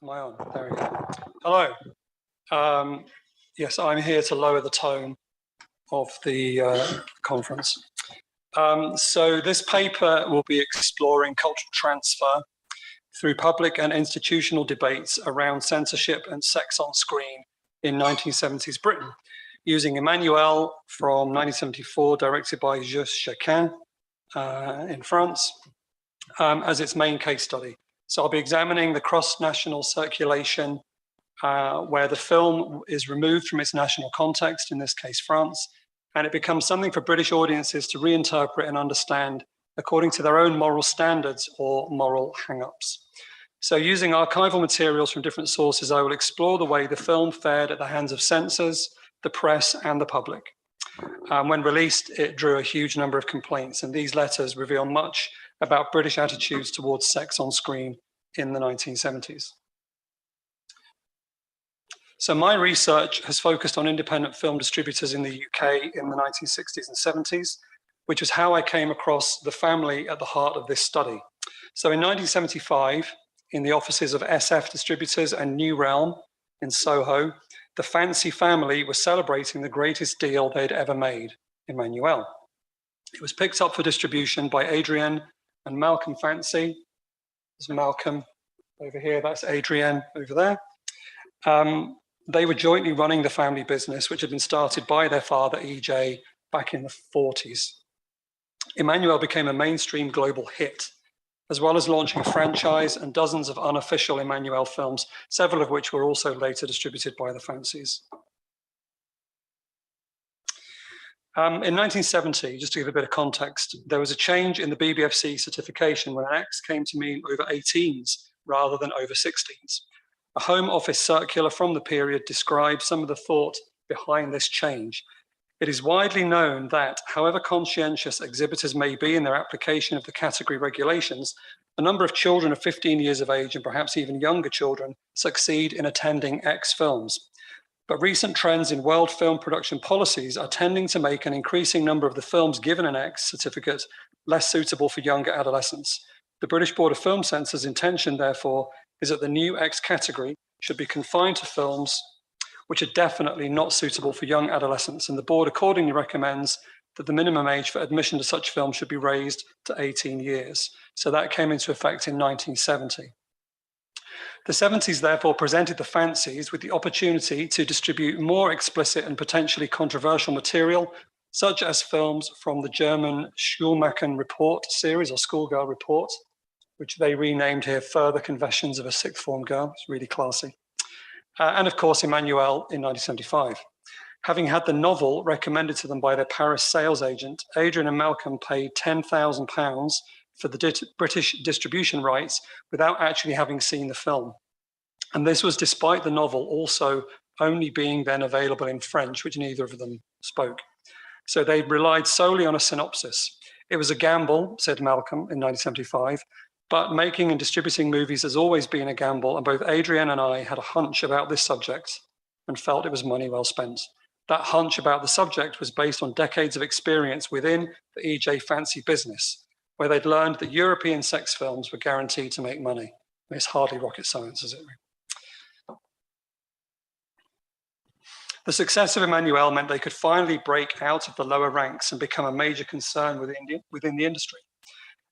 Am I on? There we go. Hello. Yes, I'm here to lower the tone of the conference. So this paper will be exploring cultural transfer through public and institutional debates around censorship and sex on screen in 1970s Britain, using Emmanuel from 1974, directed by Just Chacun in France, as its main case study. So I'll be examining the cross-national circulation where the film is removed from its national context, in this case France, and it becomes something for British audiences to reinterpret and understand according to their own moral standards or moral hang-ups. So using archival materials from different sources, I will explore the way the film fared at the hands of censors, the press, and the public. When released, it drew a huge number of complaints, and these letters reveal much about British attitudes towards sex on screen in the 1970s. So my research has focused on independent film distributors in the UK in the 1960s and 70s, which is how I came across the family at the heart of this study. So in 1975, in the offices of SF Distributors and New Realm in Soho, the Fancy family was celebrating the greatest deal they'd ever made, Emmanuel. It was picked up for distribution by Adrienne and Malcolm Fancy. There's Malcolm over here, that's Adrienne over there. They were jointly running the family business, which had been started by their father, EJ, back in the 40s. Emmanuel became a mainstream global hit, as well as launching a franchise and dozens of unofficial Emmanuel films, several of which were also later distributed by the Fancies. In 1970, just to give a bit of context, there was a change in the BBFC certification when an X came to mean over 18s rather than over 16s. A Home Office circular from the period describes some of the thought behind this change. It is widely known that, however conscientious exhibitors may be in their application of the category regulations, a number of children of 15 years of age and perhaps even younger children succeed in attending X films. But recent trends in world film production policies are tending to make an increasing number of the films given an X certificate less suitable for younger adolescents. The British Board of Film Censors' intention, therefore, is that the new X category should be confined to films which are definitely not suitable for young adolescents, and the board accordingly recommends that the minimum age for admission to such films should be raised to 18 years. So that came into effect in 1970. The 70s therefore presented the fancies with the opportunity to distribute more explicit and potentially controversial material, such as films from the German Schulmachen Report series, or Schoolgirl Report, which they renamed here Further Confessions of a Sixth Form Girl. It's really classy. And of course, Emmanuel in 1975. Having had the novel recommended to them by their Paris sales agent, Adrian and Malcolm paid £10,000 for the British distribution rights without actually having seen the film. And this was despite the novel also only being then available in French, which neither of them spoke. So they relied solely on a synopsis. It was a gamble, said Malcolm in 1975, but making and distributing movies has always been a gamble, and both Adrian and I had a hunch about this subject and felt it was money well spent. That hunch about the subject was based on decades of experience within the EJ Fancy business, where they'd learned that European sex films were guaranteed to make money. It's hardly rocket science, is it? The success of Emmanuel meant they could finally break out of the lower ranks and become a major concern within the industry.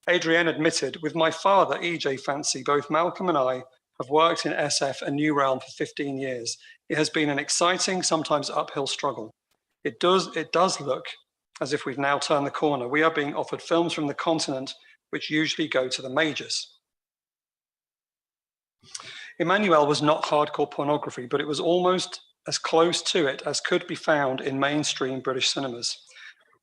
Adrienne admitted, with my father, EJ Fancy, both Malcolm and I have worked in SF and New Realm for 15 years. It has been an exciting, sometimes uphill struggle. It does look as if we've now turned the corner. We are being offered films from the continent, which usually go to the majors. Emmanuel was not hardcore pornography, but it was almost as close to it as could be found in mainstream British cinemas.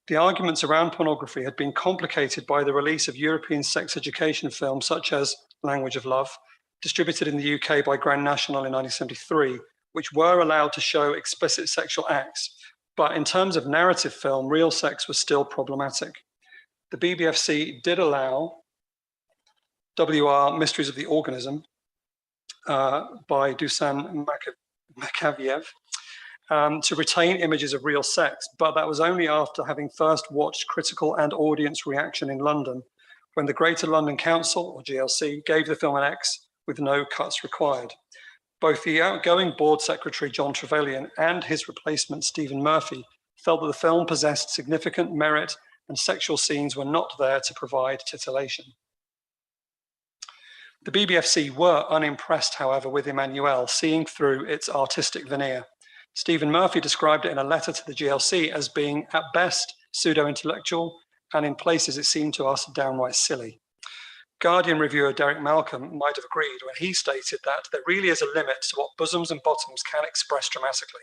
The arguments around pornography had been complicated by the release of European sex education films such as Language of Love, distributed in the UK by Grand National in 1973, which were allowed to show explicit sexual acts. But in terms of narrative film, real sex was still problematic. The BBFC did allow WR Mysteries of the Organism by Dusan Makaviev to retain images of real sex, but that was only after having first watched critical and audience reaction in London, when the Greater London Council, or GLC, gave the film an X with no cuts required. Both the outgoing board secretary, John Trevelyan, and his replacement, Stephen Murphy, felt that the film possessed significant merit and sexual scenes were not there to provide titillation. The BBFC were unimpressed, however, with Emmanuel, seeing through its artistic veneer. Stephen Murphy described it in a letter to the GLC as being, at best, pseudo-intellectual, and in places it seemed to us downright silly. Guardian reviewer Derek Malcolm might have agreed when he stated that there really is a limit to what bosoms and bottoms can express dramatically.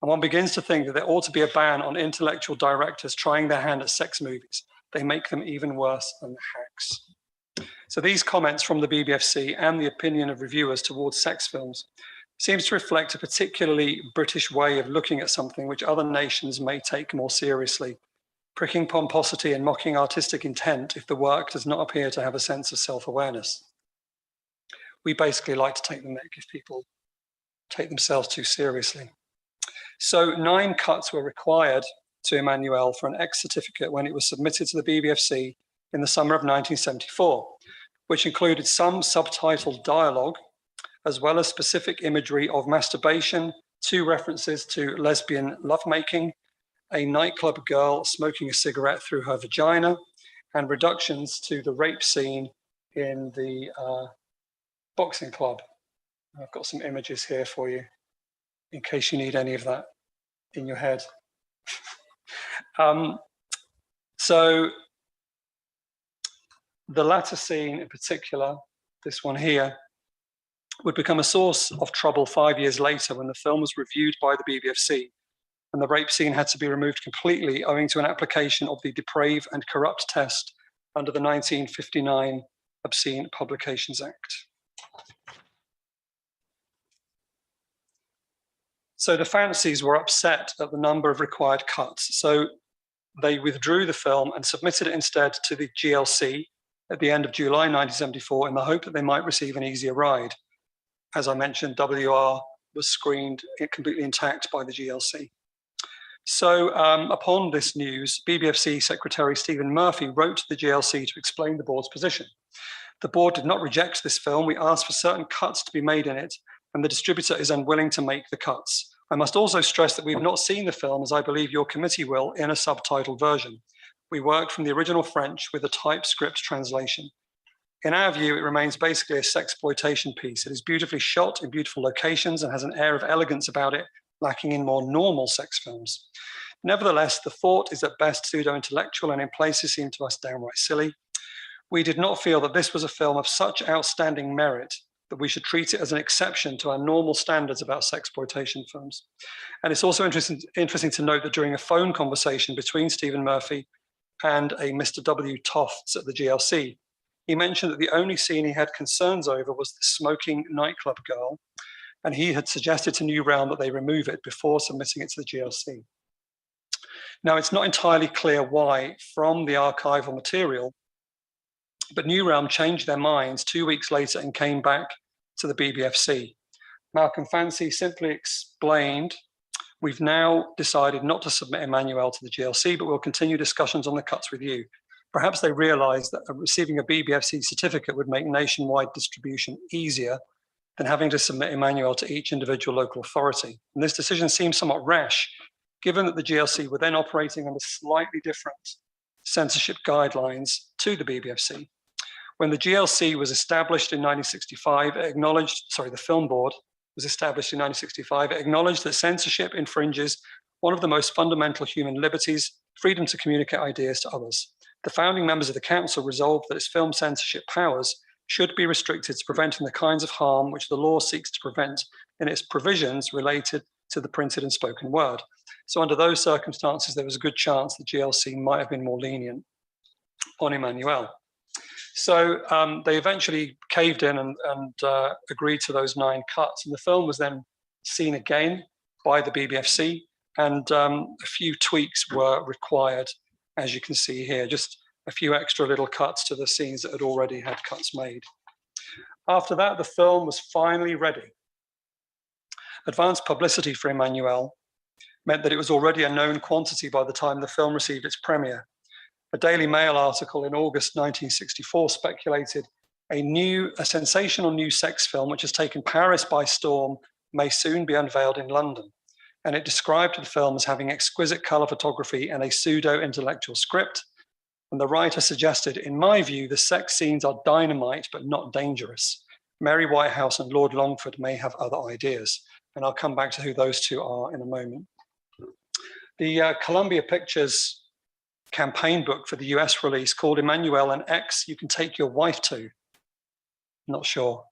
And one begins to think that there ought to be a ban on intellectual directors trying their hand at sex movies. They make them even worse than the hacks. So these comments from the BBFC and the opinion of reviewers towards sex films seems to reflect a particularly British way of looking at something which other nations may take more seriously, pricking pomposity and mocking artistic intent if the work does not appear to have a sense of self-awareness. We basically like to take the mick if people take themselves too seriously. So 9 cuts were required to Emmanuel for an X certificate when it was submitted to the BBFC in the summer of 1974, which included some subtitled dialogue, as well as specific imagery of masturbation, 2 references to lesbian lovemaking, a nightclub girl smoking a cigarette through her vagina, and reductions to the rape scene in the boxing club. I've got some images here for you, in case you need any of that in your head. So the latter scene in particular, this one here, would become a source of trouble 5 years later when the film was reviewed by the BBFC and the rape scene had to be removed completely owing to an application of the deprave and corrupt test under the 1959 Obscene Publications Act. So the fancies were upset at the number of required cuts. So they withdrew the film and submitted it instead to the GLC at the end of July 1974 in the hope that they might receive an easier ride. As I mentioned, WR was screened completely intact by the GLC. So upon this news, BBFC Secretary Stephen Murphy wrote to the GLC to explain the board's position. The board did not reject this film. We asked for certain cuts to be made in it, and the distributor is unwilling to make the cuts. I must also stress that we've not seen the film, as I believe your committee will, in a subtitled version. We worked from the original French with a TypeScript translation. In our view, it remains basically a sexploitation piece. It is beautifully shot in beautiful locations and has an air of elegance about it, lacking in more normal sex films. Nevertheless, the thought is at best pseudo-intellectual and in places seemed to us downright silly. We did not feel that this was a film of such outstanding merit that we should treat it as an exception to our normal standards about sexploitation films. And it's also interesting to note that during a phone conversation between Stephen Murphy and a Mr. W. Tofts at the GLC, he mentioned that the only scene he had concerns over was the smoking nightclub girl, and he had suggested to New Realm that they remove it before submitting it to the GLC. Now, it's not entirely clear why from the archival material, but New Realm changed their minds 2 weeks later and came back to the BBFC. Malcolm Fancy simply explained, we've now decided not to submit Emmanuel to the GLC, but we'll continue discussions on the cuts with you. Perhaps they realized that receiving a BBFC certificate would make nationwide distribution easier than having to submit Emmanuel to each individual local authority. And this decision seems somewhat rash, given that the GLC were then operating under slightly different censorship guidelines to the BBFC. When the GLC was established in 1965, the Film Board was established in 1965, it acknowledged that censorship infringes one of the most fundamental human liberties, freedom to communicate ideas to others. The founding members of the council resolved that its film censorship powers should be restricted to preventing the kinds of harm which the law seeks to prevent in its provisions related to the printed and spoken word. So under those circumstances, there was a good chance the GLC might have been more lenient on Emmanuel. So they eventually caved in and agreed to those 9 cuts. And the film was then seen again by the BBFC, and a few tweaks were required, as you can see here, just a few extra little cuts to the scenes that had already had cuts made. After that, the film was finally ready. Advanced publicity for Emmanuel meant that it was already a known quantity by the time the film received its premiere. A Daily Mail article in August 1964 speculated a sensational new sex film which has taken Paris by storm may soon be unveiled in London. And it described the film as having exquisite color photography and a pseudo-intellectual script. And the writer suggested, in my view, the sex scenes are dynamite but not dangerous. Mary Whitehouse and Lord Longford may have other ideas. And I'll come back to who those two are in a moment. The Columbia Pictures campaign book for the US release called Emmanuel an Ex you can take your wife to. Not sure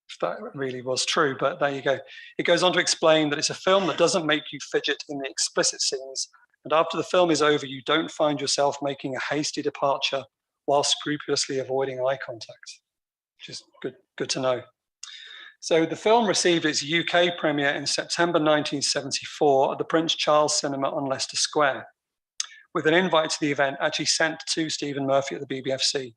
if that really was true, but there you go. It goes on to explain that it's a film that doesn't make you fidget in the explicit scenes, and after the film is over, you don't find yourself making a hasty departure while scrupulously avoiding eye contact, which is good to know. So the film received its UK premiere in September 1974 at the Prince Charles Cinema on Leicester Square, with an invite to the event actually sent to Stephen Murphy at the BBFC.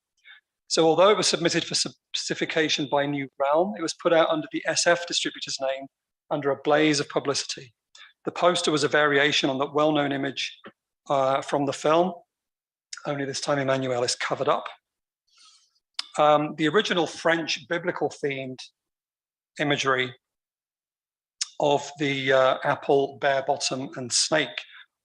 So although it was submitted for certification by New Realm, it was put out under the SF distributor's name under a blaze of publicity. The poster was a variation on the well-known image from the film, only this time Emmanuel is covered up. The original French biblical themed imagery of the apple, bear bottom, and snake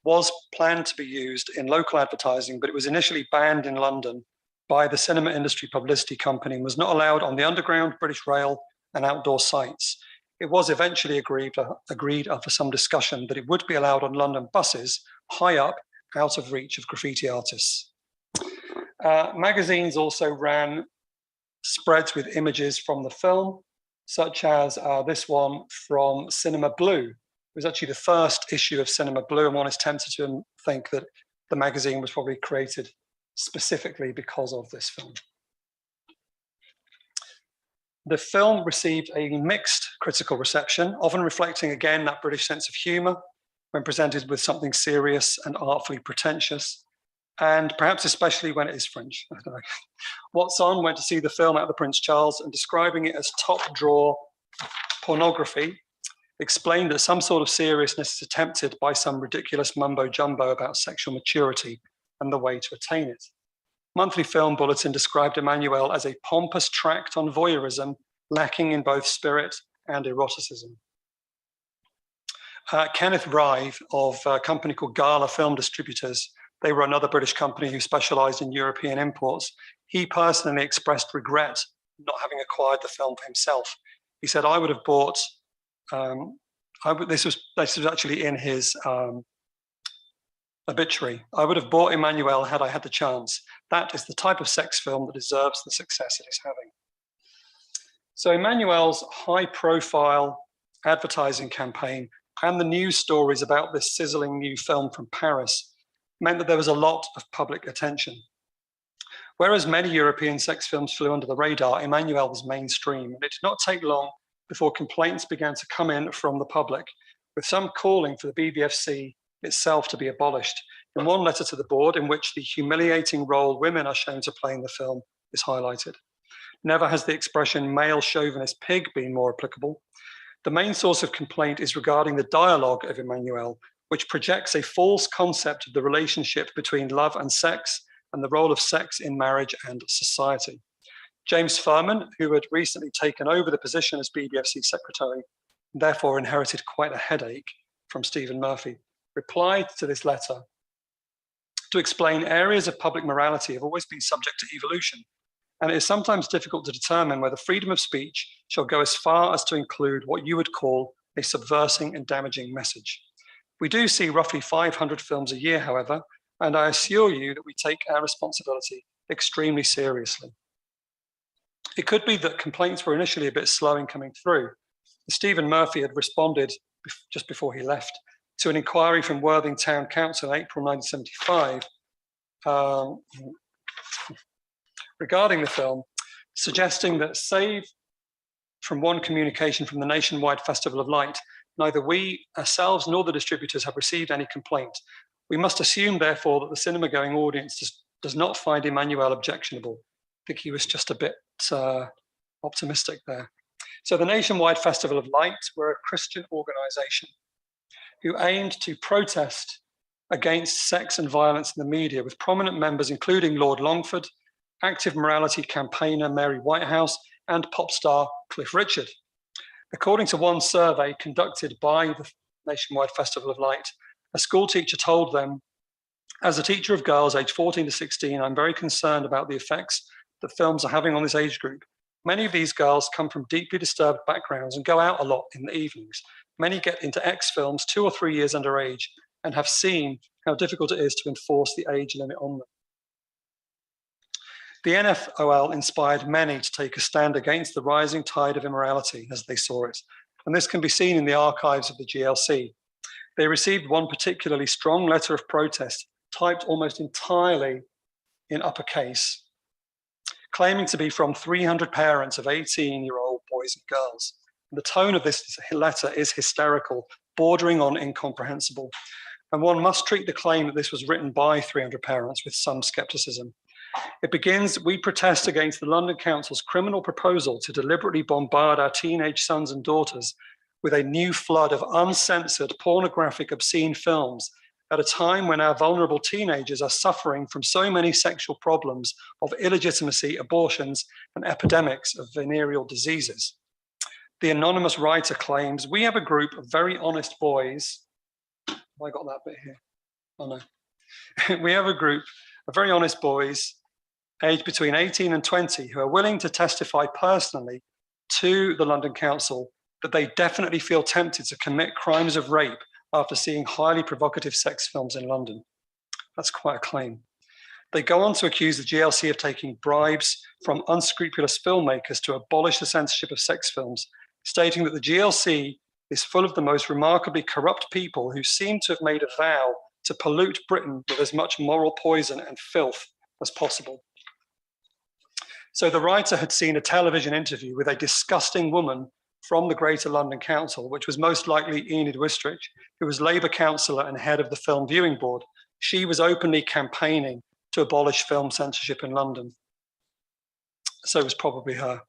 was planned to be used in local advertising, but it was initially banned in London by the Cinema Industry Publicity Company and was not allowed on the Underground, British Rail, and outdoor sites. It was eventually agreed after some discussion that it would be allowed on London buses high up, out of reach of graffiti artists. Magazines also ran spreads with images from the film, such as this one from Cinema Blue. It was actually the first issue of Cinema Blue, and one is tempted to think that the magazine was probably created specifically because of this film. The film received a mixed critical reception, often reflecting again that British sense of humour when presented with something serious and artfully pretentious, and perhaps especially when it is French. Watson went to see the film at the Prince Charles and describing it as top drawer pornography, explained that some sort of seriousness is attempted by some ridiculous mumbo-jumbo about sexual maturity and the way to attain it. Monthly Film Bulletin described Emmanuelle as a pompous tract on voyeurism, lacking in both spirit and eroticism. Kenneth Rive of a company called Gala Film Distributors, they were another British company who specialized in European imports. He personally expressed regret not having acquired the film for himself. He said, I would have bought, this was actually in his obituary, I would have bought Emmanuelle had I had the chance. That is the type of sex film that deserves the success it is having. So Emmanuelle's high profile advertising campaign and the news stories about this sizzling new film from Paris meant that there was a lot of public attention. Whereas many European sex films flew under the radar, Emmanuelle was mainstream, and it did not take long before complaints began to come in from the public, with some calling for the BBFC itself to be abolished. In one letter to the board, in which the humiliating role women are shown to play in the film is highlighted. Never has the expression male chauvinist pig been more applicable. The main source of complaint is regarding the dialogue of Emmanuelle, which projects a false concept of the relationship between love and sex and the role of sex in marriage and society. James Furman, who had recently taken over the position as BBFC secretary, and therefore inherited quite a headache from Stephen Murphy, replied to this letter to explain areas of public morality have always been subject to evolution, and it is sometimes difficult to determine whether freedom of speech shall go as far as to include what you would call a subversing and damaging message. We do see roughly 500 films a year, however, and I assure you that we take our responsibility extremely seriously. It could be that complaints were initially a bit slow in coming through. Stephen Murphy had responded just before he left to an inquiry from Worthing Town Council in April 1975 regarding the film, suggesting that save from one communication from the nationwide Festival of Light, neither we ourselves nor the distributors have received any complaint. We must assume, therefore, that the cinema-going audience does not find Emmanuelle objectionable. I think he was just a bit optimistic there. So the Nationwide Festival of Light were a Christian organization who aimed to protest against sex and violence in the media, with prominent members including Lord Longford, active morality campaigner Mary Whitehouse, and pop star Cliff Richard. According to one survey conducted by the Nationwide Festival of Light, a school teacher told them, as a teacher of girls aged 14 to 16, I'm very concerned about the effects that films are having on this age group. Many of these girls come from deeply disturbed backgrounds and go out a lot in the evenings. Many get into X films 2 or 3 years underage and have seen how difficult it is to enforce the age limit on them. The NFOL inspired many to take a stand against the rising tide of immorality as they saw it, and this can be seen in the archives of the GLC. They received one particularly strong letter of protest, typed almost entirely in uppercase, claiming to be from 300 parents of 18-year-old boys and girls. The tone of this letter is hysterical, bordering on incomprehensible, and one must treat the claim that this was written by 300 parents with some skepticism. It begins, we protest against the London Council's criminal proposal to deliberately bombard our teenage sons and daughters with a new flood of uncensored, pornographic, obscene films at a time when our vulnerable teenagers are suffering from so many sexual problems of illegitimacy, abortions, and epidemics of venereal diseases. The anonymous writer claims, we have a group of very honest boys. Have I got that bit here? Oh no. We have a group of very honest boys aged between 18 and 20 who are willing to testify personally to the London Council that they definitely feel tempted to commit crimes of rape after seeing highly provocative sex films in London. That's quite a claim. They go on to accuse the GLC of taking bribes from unscrupulous filmmakers to abolish the censorship of sex films, stating that the GLC is full of the most remarkably corrupt people who seem to have made a vow to pollute Britain with as much moral poison and filth as possible. So the writer had seen a television interview with a disgusting woman from the Greater London Council, which was most likely Enid Wistrich, who was Labour councillor and head of the Film Viewing Board. She was openly campaigning to abolish film censorship in London. so it was probably her.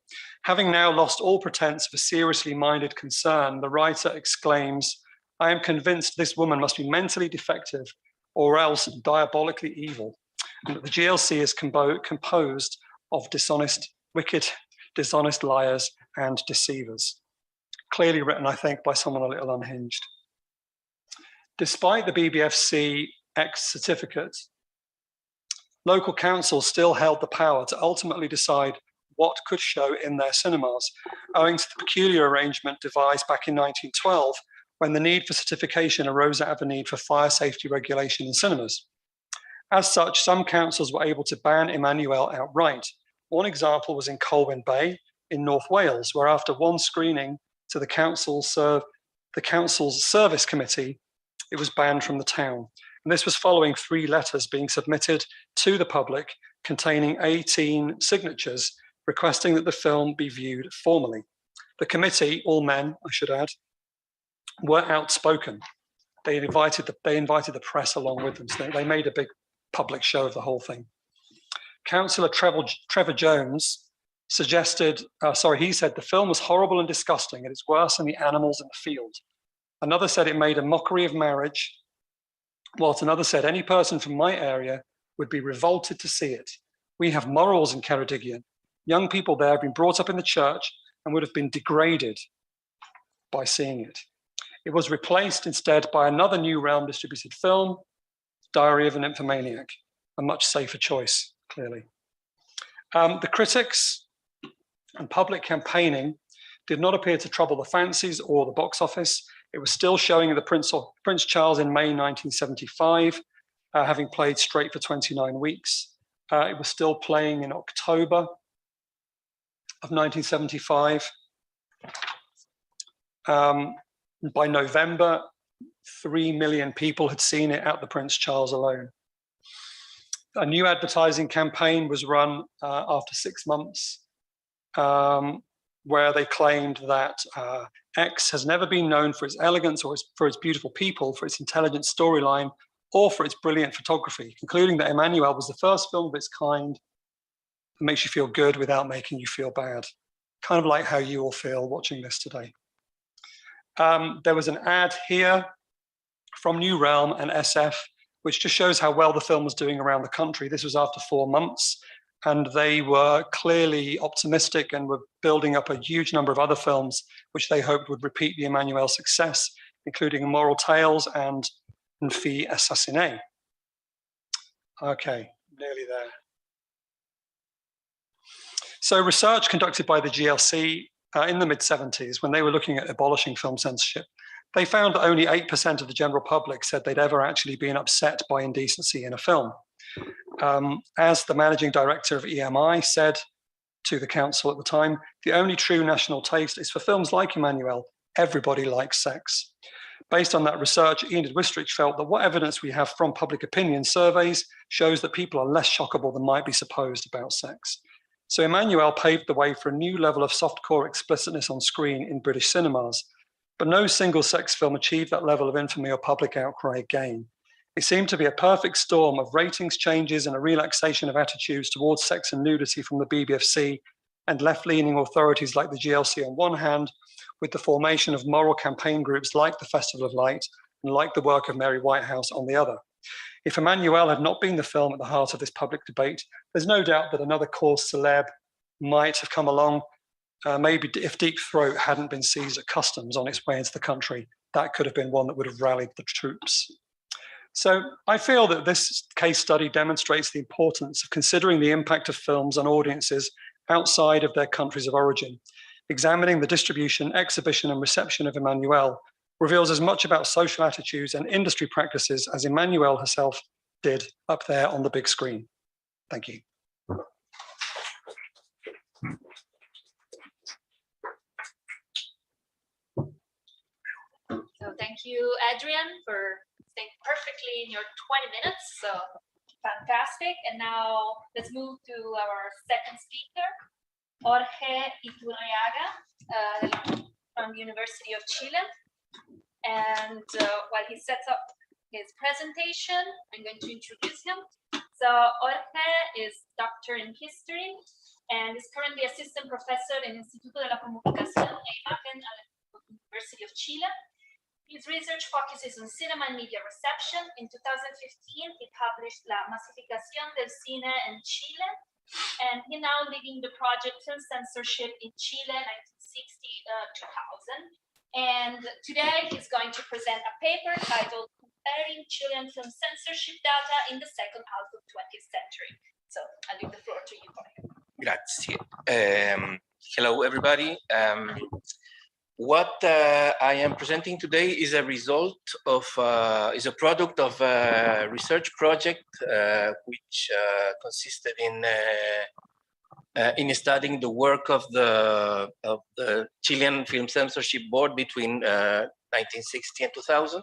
Having now lost all pretense of a seriously minded concern, the writer exclaims, "I am convinced this woman must be mentally defective or else diabolically evil, and that the GLC is composed of dishonest, wicked, dishonest liars and deceivers." Clearly written, I think, by someone a little unhinged. Despite the BBFC X certificate, local councils still held the power to ultimately decide what could show in their cinemas, owing to the peculiar arrangement devised back in 1912, when the need for certification arose out of a need for fire safety regulation in cinemas. As such, some councils were able to ban Emmanuel outright. One example was in Colwyn Bay in North Wales, where after one screening to the council's service committee, it was banned from the town. And this was following 3 letters being submitted to the public containing 18 signatures requesting that the film be viewed formally. The committee, all men, I should add, were outspoken. They invited the press along with them, so they made a big public show of the whole thing. Councillor Trevor Jones suggested, he said the film was horrible and disgusting, and it's worse than the animals in the field. Another said it made a mockery of marriage, whilst another said any person from my area would be revolted to see it. We have morals in Ceredigion. Young people there have been brought up in the church and would have been degraded by seeing it. It was replaced instead by another New Realm distributed film, Diary of an Nymphomaniac, a much safer choice, clearly. The critics and public campaigning did not appear to trouble the fancies or the box office. It was still showing the Prince Charles in May 1975, having played straight for 29 weeks. It was still playing in October of 1975. By November, 3 million people had seen it at the Prince Charles alone. A new advertising campaign was run after 6 months, where they claimed that X has never been known for its elegance or for its beautiful people, for its intelligent storyline, or for its brilliant photography, concluding that Emmanuel was the first film of its kind that makes you feel good without making you feel bad. Kind of like how you all feel watching this today. There was an ad here from New Realm and SF, which just shows how well the film was doing around the country. This was after 4 months, and they were clearly optimistic and were building up a huge number of other films, which they hoped would repeat the Emmanuel success, including Immoral Tales and Une Fille Assassinée. Okay, nearly there. So research conducted by the GLC in the mid-70s, when they were looking at abolishing film censorship, they found that only 8% of the general public said they'd ever actually been upset by indecency in a film. As the managing director of EMI said to the council at the time, the only true national taste is for films like Emmanuel. Everybody likes sex. Based on that research, Ian Wistrich felt that what evidence we have from public opinion surveys shows that people are less shockable than might be supposed about sex. So Emmanuel paved the way for a new level of softcore explicitness on screen in British cinemas. But no single sex film achieved that level of infamy or public outcry again. It seemed to be a perfect storm of ratings changes and a relaxation of attitudes towards sex and nudity from the BBFC and left-leaning authorities like the GLC on one hand, with the formation of moral campaign groups like the Festival of Light and like the work of Mary Whitehouse on the other. If Emmanuel had not been the film at the heart of this public debate, there's no doubt that another cause celeb might have come along. Maybe if Deep Throat hadn't been seized at customs on its way into the country, that could have been one that would have rallied the troops. So I feel that this case study demonstrates the importance of considering the impact of films on audiences outside of their countries of origin. Examining the distribution, exhibition, and reception of Emmanuel reveals as much about social attitudes and industry practices as Emmanuel herself did up there on the big screen. Thank you. So thank you, Adrian, for staying perfectly in your 20 minutes. So fantastic. And now let's move to our second speaker, Jorge Iturriaga from the University of Chile. And while he sets up his presentation, I'm going to introduce him. So Jorge is doctor in history and is currently assistant professor in Instituto de la Comunicación e Imagen at the University of Chile. His research focuses on cinema and media reception. In 2015, he published La Masificación del Cine en Chile, and he's now leading the project Film Censorship in Chile, 1960-2000. And today he's going to present a paper titled Comparing Chilean Film Censorship Data in the Second Half of 20th Century. So I'll leave the floor to you, Jorge. Grazie. Hello, everybody. What I am presenting today is a result of, is a product of a research project which consisted in studying the work of the Chilean Film Censorship Board between 1960 and 2000,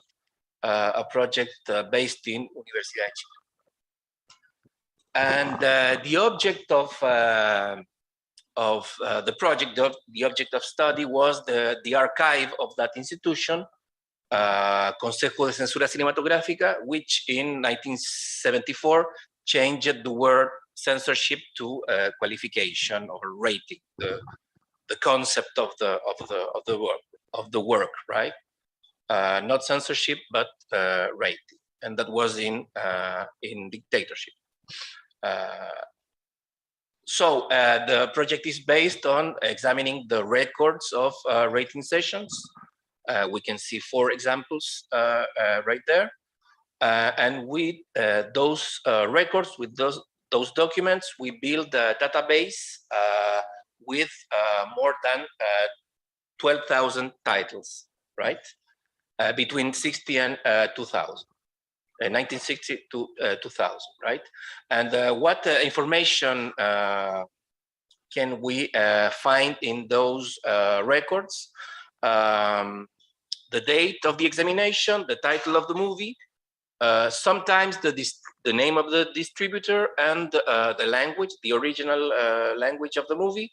a project based in Universidad de Chile. And the object of the project, the object of study was the archive of that institution, Consejo de Censura Cinematográfica, which in 1974 changed the word censorship to qualification or rating, the concept of the work, right? Not censorship, but rating, and that was in dictatorship. So the project is based on examining the records of rating sessions. We can see 4 examples right there. And with those records, with those documents, we build a database with more than 12,000 titles, right? Between 60 and 2000. 1960 to 2000, right? And what information can we find in those records? The date of the examination, the title of the movie, sometimes the name of the distributor and the language, the original language of the movie,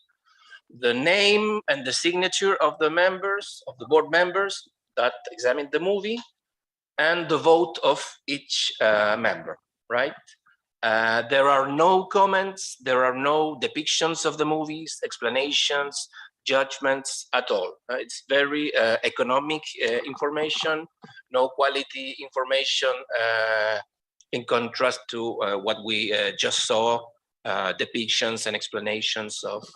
the name and the signature of the members, of the board members that examined the movie, and the vote of each member, right? There are no comments, there are no depictions of the movies, explanations, judgments at all. It's very economic information, no quality information, in contrast to what we just saw, depictions and explanations of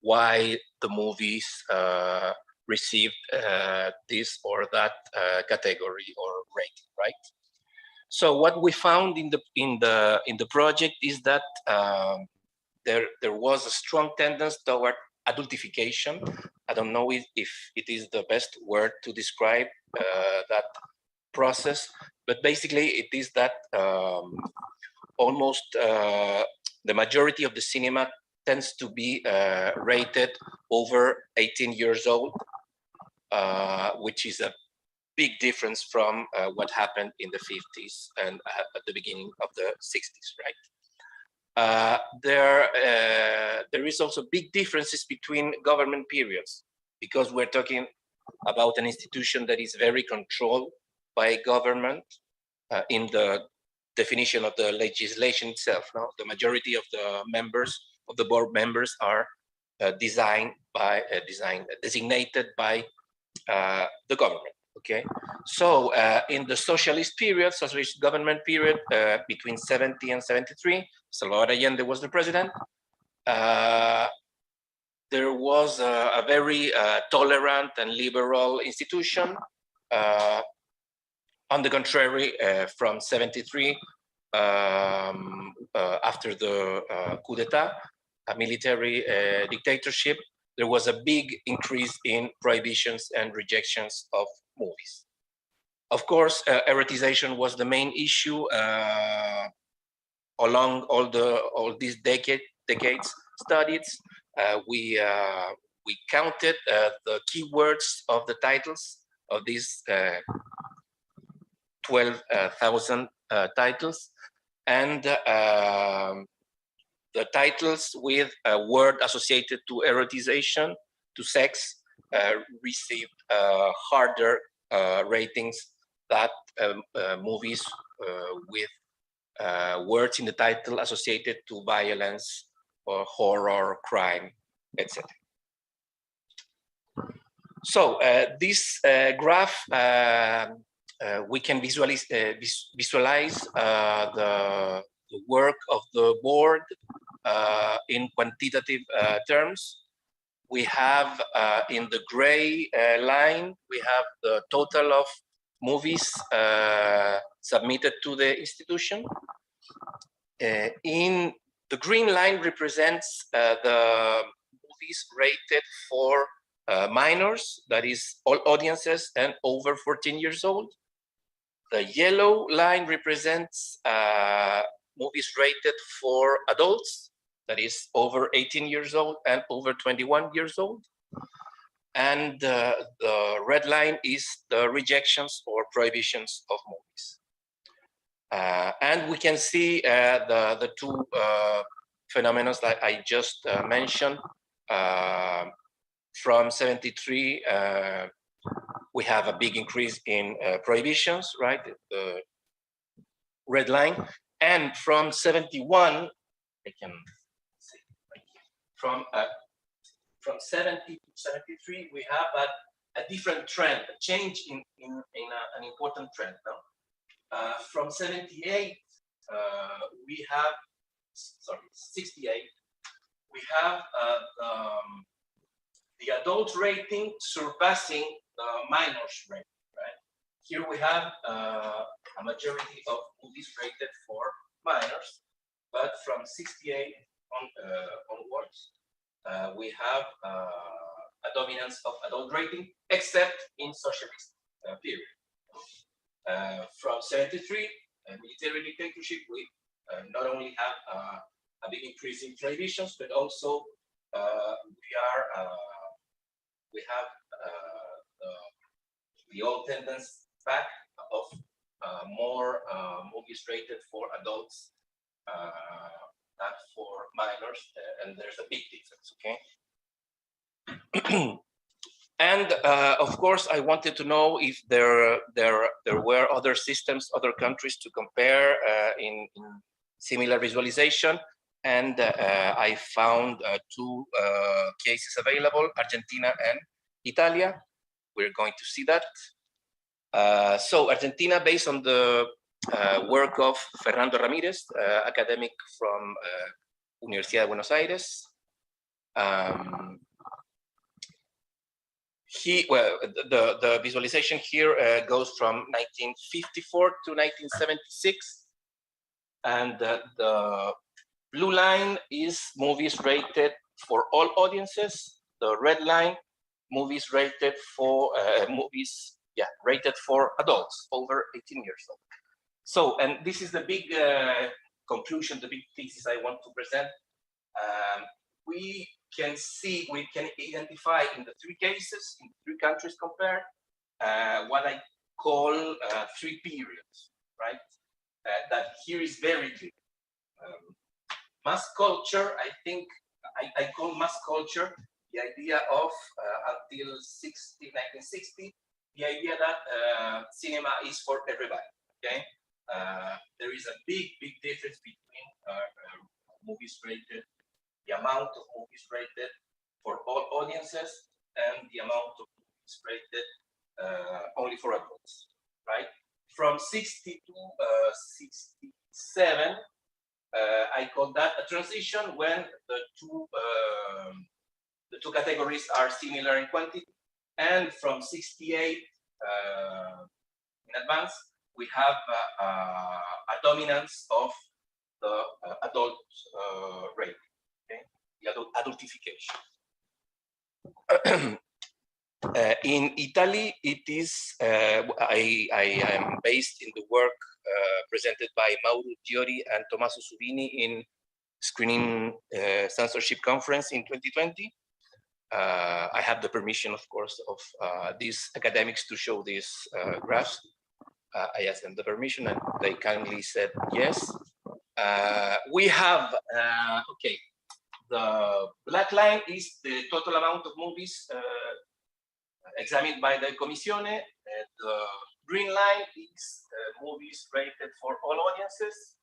why the movies received this or that category or rating, right? So what we found in the project is that there was a strong tendency toward adultification. I don't know if it is the best word to describe that process, but basically it is that almost the majority of the cinema tends to be rated over 18 years old, which is a big difference from what happened in the 50s and at the beginning of the 60s, right? There is also big differences between government periods, because we're talking about an institution that is very controlled by government in the definition of the legislation itself. No? The majority of the members of the board members are designated by the government. Okay, so in the socialist period, socialist government period, between 70 and 73, Salvador Allende was the president. There was a very tolerant and liberal institution. On the contrary, from 73, after the coup d'etat, a military dictatorship, there was a big increase in prohibitions and rejections of movies. Of course, erotization was the main issue along all these decades studied. We counted the keywords of the titles of these 12,000 titles, and the titles with a word associated to erotization, to sex, received harder ratings than movies with words in the title associated to violence or horror, crime, etc. So this graph, we can visualize the work of the board in quantitative terms. We have in the gray line, we have the total of movies submitted to the institution. In the green line represents the movies rated for minors, that is all audiences and over 14 years old. The yellow line represents movies rated for adults, that is over 18 years old and over 21 years old. And the red line is the rejections or prohibitions of movies. And we can see the two phenomena that I just mentioned. From 73, we have a big increase in prohibitions, right? The red line. And from 71, I can see from 70 to 73, we have a different trend, a change in an important trend. No? From 78, we have, sorry, 68, we have the adult rating surpassing the minors rating, right? Here we have a majority of movies rated for minors, but from 68 onwards, we have a dominance of adult rating, except in socialist period. From 73, military dictatorship, we not only have a big increase in prohibitions, but also we have the old tendency back of more movies rated for adults than for minors, and there's a big difference, okay? And of course, I wanted to know if there were other systems, other countries to compare in similar visualization. And I found two cases available, Argentina and Italia. We're going to see that. So Argentina, based on the work of Fernando Ramirez, academic from Universidad de Buenos Aires. The visualization here goes from 1954 to 1976. And the blue line is movies rated for all audiences. The red line, movies rated for rated for adults over 18 years old. So, and this is the big conclusion, the big thesis I want to present. We can identify in the three cases, in three countries compared, what I call three periods, right? That here is very clear. Mass culture, I think, I call mass culture the idea of, until 1960, the idea that cinema is for everybody, okay? There is a big difference between movies rated, the amount of movies rated for all audiences, and the amount of movies rated only for adults, right? From 60 to 67, I call that a transition when the two categories are similar in quantity, and from 68 in advance, we have a dominance of the adult rate, okay? The adultification. In Italy, it is, I am based in the work presented by Mauro Diori and Tommaso Subini in Screening Censorship Conference in 2020. I have the permission, of course, of these academics to show these graphs. I asked them the permission and they kindly said yes. We have, okay, the black line is the total amount of movies examined by the Commissione. The green line is movies rated for all audiences.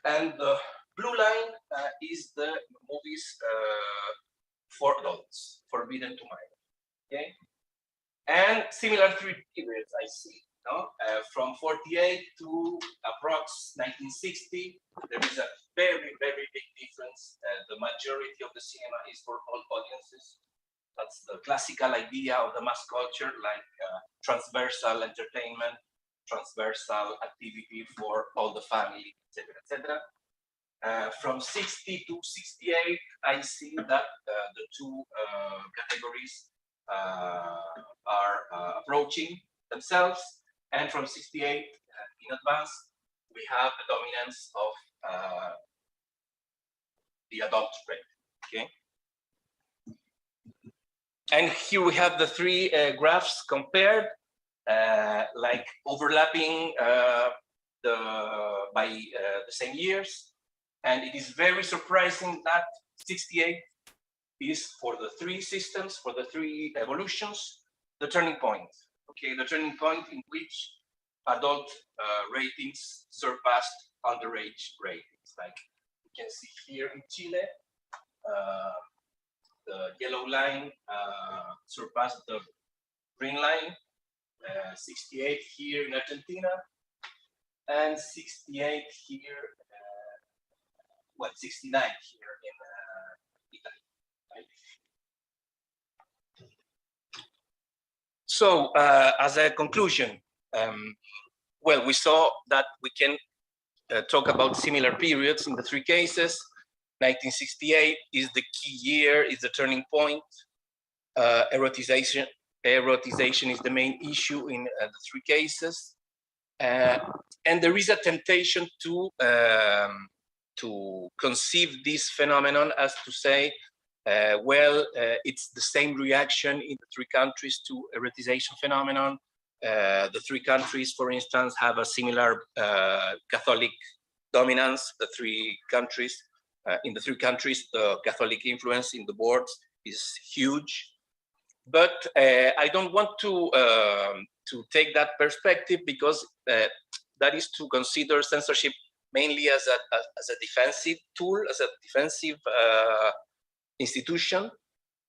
And the blue line is the movies for adults, forbidden to minors. Okay, and similar three periods I see. No? From 48 to approx 1960, there is a very, very big difference. The majority of the cinema is for all audiences. That's the classical idea of the mass culture, like transversal entertainment, transversal activity for all the family, etc., etc. From 60 to 68, I see that the two categories are approaching themselves. And from 68 in advance, we have the dominance of the adult rate. Okay. And here we have the three graphs compared, like overlapping by the same years. And it is very surprising that 68 is, for the three systems, for the three evolutions, the turning point. Okay, the turning point in which adult ratings surpassed underage ratings. Like you can see here in Chile, the yellow line surpassed the green line, 68 here in Argentina, and 68 here, 69 here in Italy. Right? So as a conclusion, well, we saw that we can talk about similar periods in the three cases. 1968 is the key year, is the turning point. Erotization is the main issue in the three cases. And there is a temptation to conceive this phenomenon as to say, well, it's the same reaction in the three countries to erotization phenomenon. The three countries, for instance, have a similar Catholic dominance. The three countries, in the three countries, the Catholic influence in the boards is huge. But I don't want to take that perspective, because that is to consider censorship mainly as a defensive tool, as a defensive institution.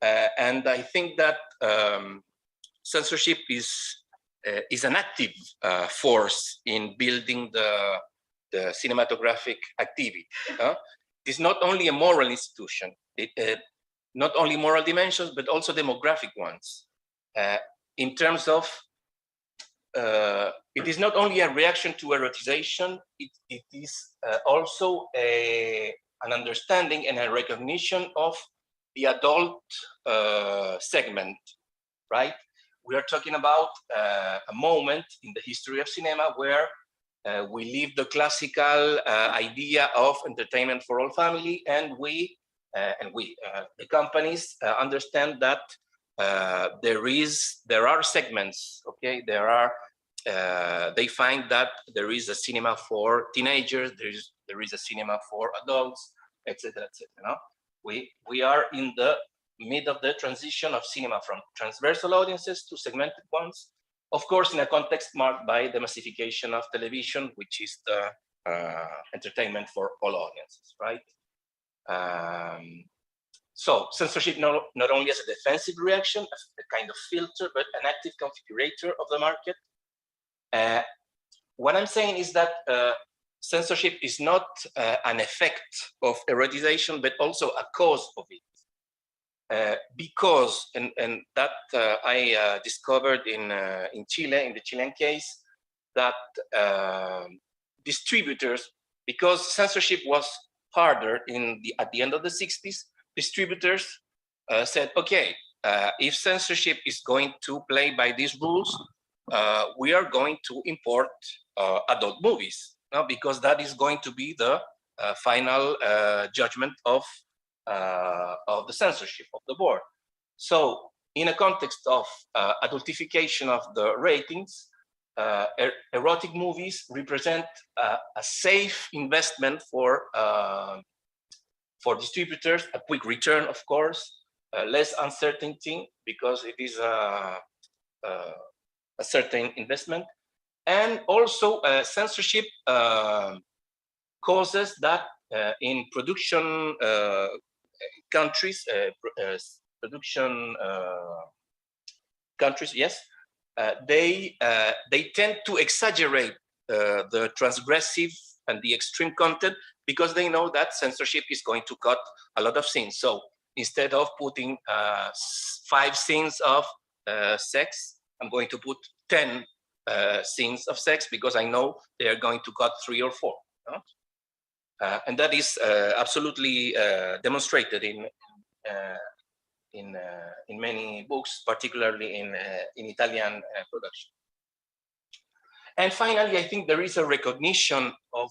And I think that censorship is an active force in building the cinematographic activity. It is not only a moral institution, not only moral dimensions, but also demographic ones. In terms of, it is not only a reaction to erotization, it is also an understanding and a recognition of the adult segment, right? We are talking about a moment in the history of cinema where we leave the classical idea of entertainment for all family, and the companies understand that there are segments. Okay, they find that there is a cinema for teenagers, there is a cinema for adults, etc., etc. No? We are in the mid of the transition of cinema from transversal audiences to segmented ones, of course, in a context marked by the massification of television, which is the entertainment for all audiences, right? So censorship not only as a defensive reaction, as a kind of filter, but an active configurator of the market. What I'm saying is that censorship is not an effect of erotization, but also a cause of it. Because, and that I discovered in Chile, in the Chilean case, that distributors, because censorship was harder at the end of the 60s, distributors said, okay, if censorship is going to play by these rules, we are going to import adult movies, because that is going to be the final judgment of the censorship of the board. So in a context of adultification of the ratings, erotic movies represent a safe investment for distributors, a quick return, of course, less uncertainty because it is a certain investment, and also censorship causes that in production countries, production countries, yes, they tend to exaggerate the transgressive and the extreme content because they know that censorship is going to cut a lot of scenes. So instead of putting 5 scenes of sex, I'm going to put 10 scenes of sex because I know they are going to cut 3 or 4. And that is absolutely demonstrated in many books, particularly in Italian production. And finally, I think there is a recognition of,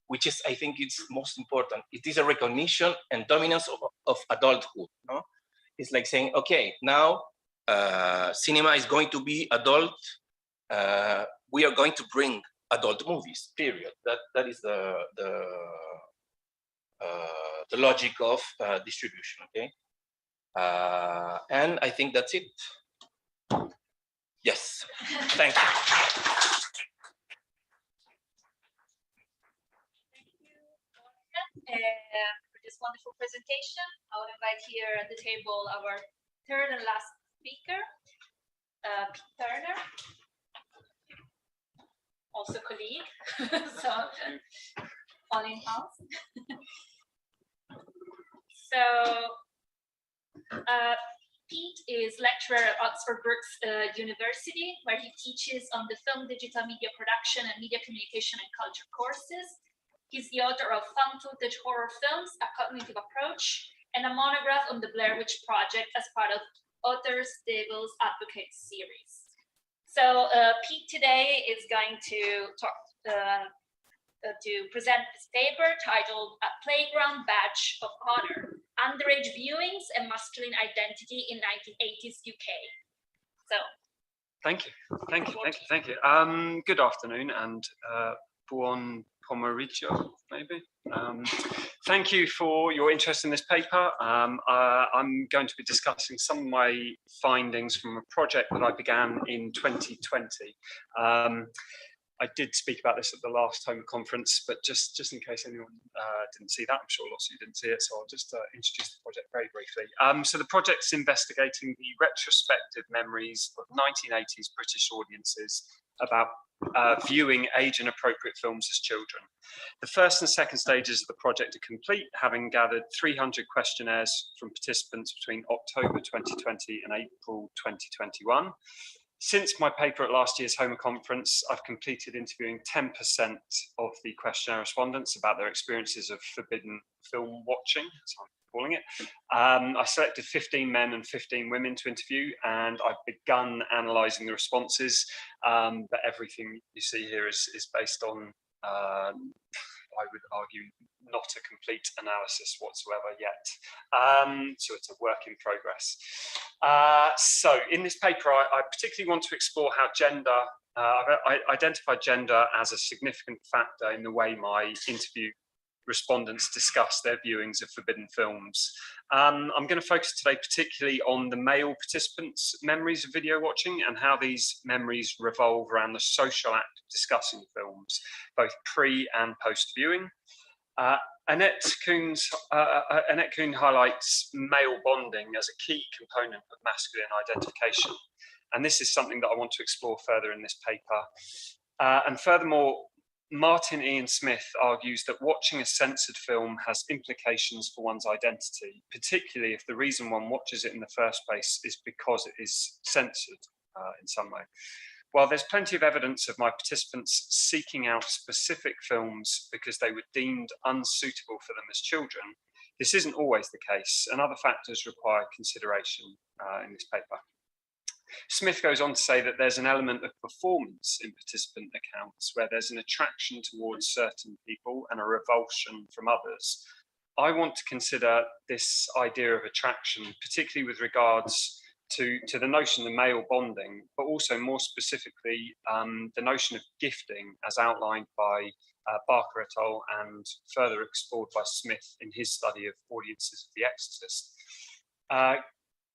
which is, I think it's most important. It is a recognition and dominance of adulthood. No? It's like saying, okay, now cinema is going to be adult. We are going to bring adult movies, period. That is the logic of distribution, okay? And I think that's it. Yes, thank you. For this wonderful presentation. I will invite here at the table our third and last speaker, Pete Turner, also colleague, so all in house. So Pete is lecturer at Oxford Brookes University, where he teaches on the film, digital media production, and media communication and culture courses. He's the author of Found Footage Horror Films, A Cognitive Approach, and a monograph on the Blair Witch Project as part of Authors Devil's Advocate series. So Pete today is going to talk to present this paper titled A Playground Badge of Honor: Underage Viewings and Masculine Identity in 1980s UK. So. Thank you. Good afternoon and buon pomeriggio, maybe. Thank you for your interest in this paper. I'm going to be discussing some of my findings from a project that I began in 2020. I did speak about this at the last HoMER conference, but just in case anyone didn't see that, I'm sure lots of you didn't see it, so I'll just introduce the project very briefly. So the project's investigating the retrospective memories of 1980s British audiences about viewing age-inappropriate films as children. The first and second stages of the project are complete, having gathered 300 questionnaires from participants between October 2020 and April 2021. Since my paper at last year's HoMER conference, I've completed interviewing 10% of the questionnaire respondents about their experiences of forbidden film watching, as I'm calling it. I selected 15 men and 15 women to interview, and I've begun analysing the responses, but everything you see here is based on, I would argue, not a complete analysis whatsoever yet. So it's a work in progress. So in this paper, I particularly want to explore how gender, I identified gender as a significant factor in the way my interview respondents discuss their viewings of forbidden films. I'm going to focus today particularly on the male participants' memories of video watching and how these memories revolve around the social act of discussing films, both pre and post viewing. Annette Kuhn highlights male bonding as a key component of masculine identification. And this is something that I want to explore further in this paper. And furthermore, Martin Ian Smith argues that watching a censored film has implications for one's identity, particularly if the reason one watches it in the first place is because it is censored in some way. While there's plenty of evidence of my participants seeking out specific films because they were deemed unsuitable for them as children, this isn't always the case, and other factors require consideration in this paper. Smith goes on to say that there's an element of performance in participant accounts where there's an attraction towards certain people and a revulsion from others. I want to consider this idea of attraction, particularly with regards to the notion of male bonding, but also more specifically the notion of gifting as outlined by Barker et al. And further explored by Smith in his study of audiences of The Exorcist.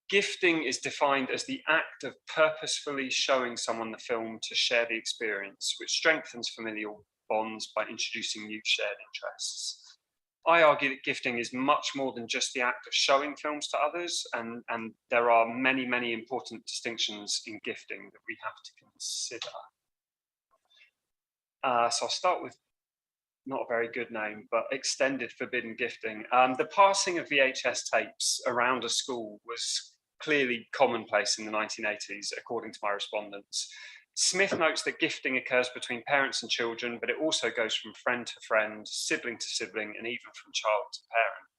Gifting is defined as the act of purposefully showing someone the film to share the experience, which strengthens familial bonds by introducing new shared interests. I argue that gifting is much more than just the act of showing films to others, and there are many, many important distinctions in gifting that we have to consider. So I'll start with not a very good name, but extended forbidden gifting. The passing of VHS tapes around a school was clearly commonplace in the 1980s, according to my respondents. Smith notes that gifting occurs between parents and children, but it also goes from friend to friend, sibling to sibling, and even from child to parent.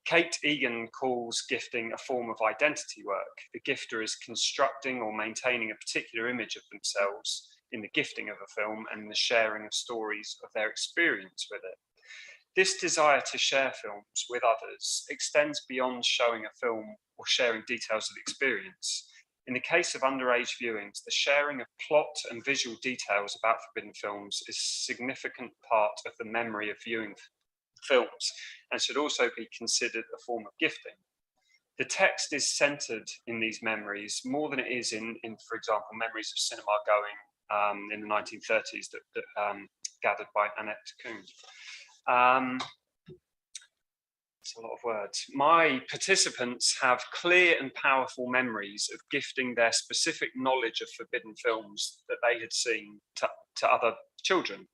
Kate Egan calls gifting a form of identity work. The gifter is constructing or maintaining a particular image of themselves in the gifting of a film and the sharing of stories of their experience with it. This desire to share films with others extends beyond showing a film or sharing details of the experience. In the case of underage viewings, the sharing of plot and visual details about forbidden films is a significant part of the memory of viewing films and should also be considered a form of gifting. The text is centered in these memories more than it is in for example, memories of cinema going in the 1930s that gathered by Annette Kuhn. It's a lot of words. My participants have clear and powerful memories of gifting their specific knowledge of forbidden films that they had seen to other children.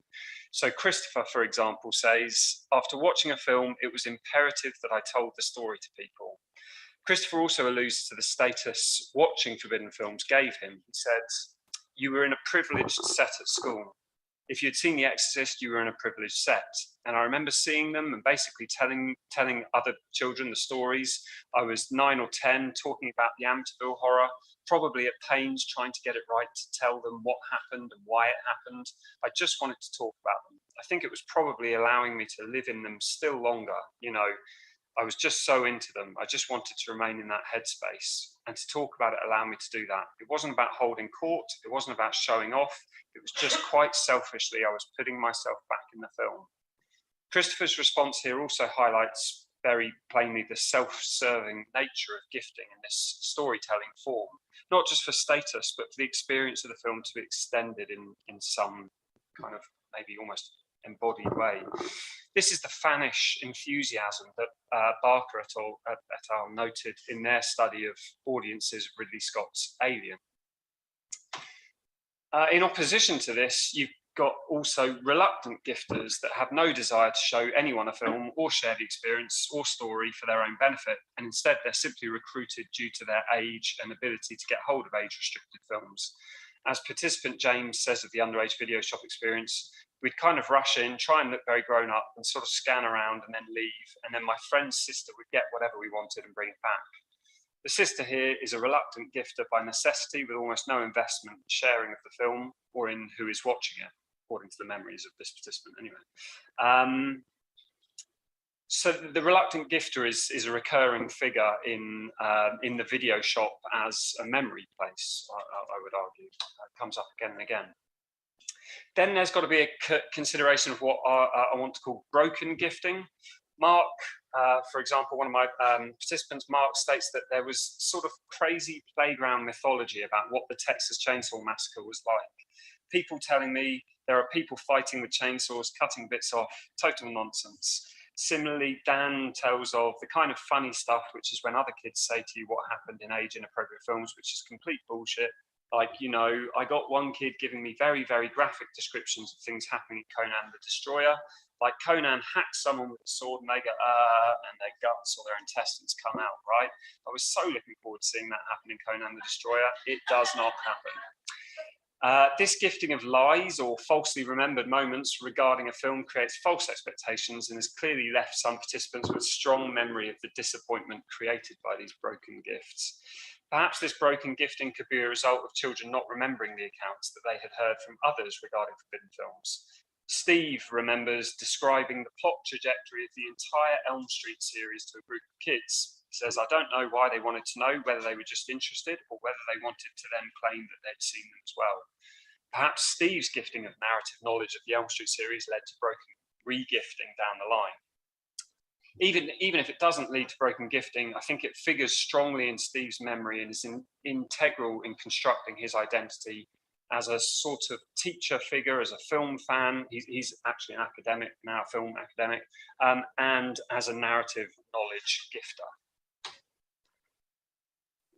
So Christopher, for example, says, after watching a film, it was imperative that I told the story to people. Christopher also alludes to the status watching forbidden films gave him. He said, you were in a privileged set at school. If you'd seen The Exorcist, you were in a privileged set. And I remember seeing them and basically telling other children the stories. I was 9 or 10 talking about the Amityville horror, probably at pains trying to get it right to tell them what happened and why it happened. I just wanted to talk about them. I think it was probably allowing me to live in them still longer. You know, I was just so into them. I just wanted to remain in that headspace, and to talk about it allowed me to do that. It wasn't about holding court. It wasn't about showing off. It was just quite selfishly, I was putting myself back in the film. Christopher's response here also highlights very plainly the self-serving nature of gifting in this storytelling form, not just for status, but for the experience of the film to be extended in some kind of maybe almost embodied way. This is the fanish enthusiasm that Barker et al. Noted in their study of audiences of Ridley Scott's Alien. In opposition to this, you've got also reluctant gifters that have no desire to show anyone a film or share the experience or story for their own benefit, and instead they're simply recruited due to their age and ability to get hold of age-restricted films. As participant James says of the underage video shop experience, we'd kind of rush in, try and look very grown up and sort of scan around and then leave. And then my friend's sister would get whatever we wanted and bring it back. The sister here is a reluctant gifter by necessity with almost no investment in sharing of the film or in who is watching it, according to the memories of this participant anyway. So the reluctant gifter is a recurring figure in the video shop as a memory place, I would argue. It comes up again and again. Then there's got to be a consideration of what I want to call broken gifting. Mark, for example, one of my participants, Mark, states that there was sort of crazy playground mythology about what the Texas Chainsaw Massacre was like. People telling me there are people fighting with chainsaws, cutting bits off, total nonsense. Similarly, Dan tells of the kind of funny stuff, which is when other kids say to you what happened in age-inappropriate films, which is complete bullshit. Like, you know, I got one kid giving me very, very graphic descriptions of things happening in Conan the Destroyer. Like Conan hacks someone with a sword and they go, and their guts or their intestines come out, right? I was so looking forward to seeing that happen in Conan the Destroyer. It does not happen. This gifting of lies or falsely remembered moments regarding a film creates false expectations and has clearly left some participants with strong memory of the disappointment created by these broken gifts. Perhaps this broken gifting could be a result of children not remembering the accounts that they had heard from others regarding forbidden films. Steve remembers describing the plot trajectory of the entire Elm Street series to a group of kids. He says, I don't know why they wanted to know, whether they were just interested or whether they wanted to then claim that they'd seen them as well. Perhaps Steve's gifting of narrative knowledge of the Elm Street series led to broken re-gifting down the line. Even if it doesn't lead to broken gifting, I think it figures strongly in Steve's memory and is integral in constructing his identity as a sort of teacher figure, as a film fan. He's actually an academic now, a film academic, and as a narrative knowledge gifter.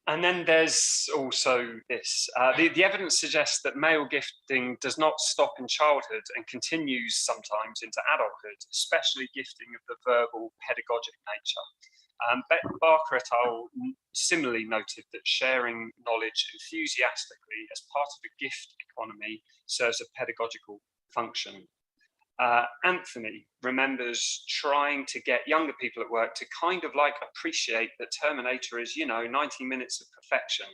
And then there's also this. The evidence suggests that male gifting does not stop in childhood and continues sometimes into adulthood, especially gifting of the verbal pedagogic nature. Barker et al. Similarly noted that sharing knowledge enthusiastically as part of a gift economy serves a pedagogical function. Anthony remembers trying to get younger people at work to kind of like appreciate that Terminator is, 90 minutes of perfection,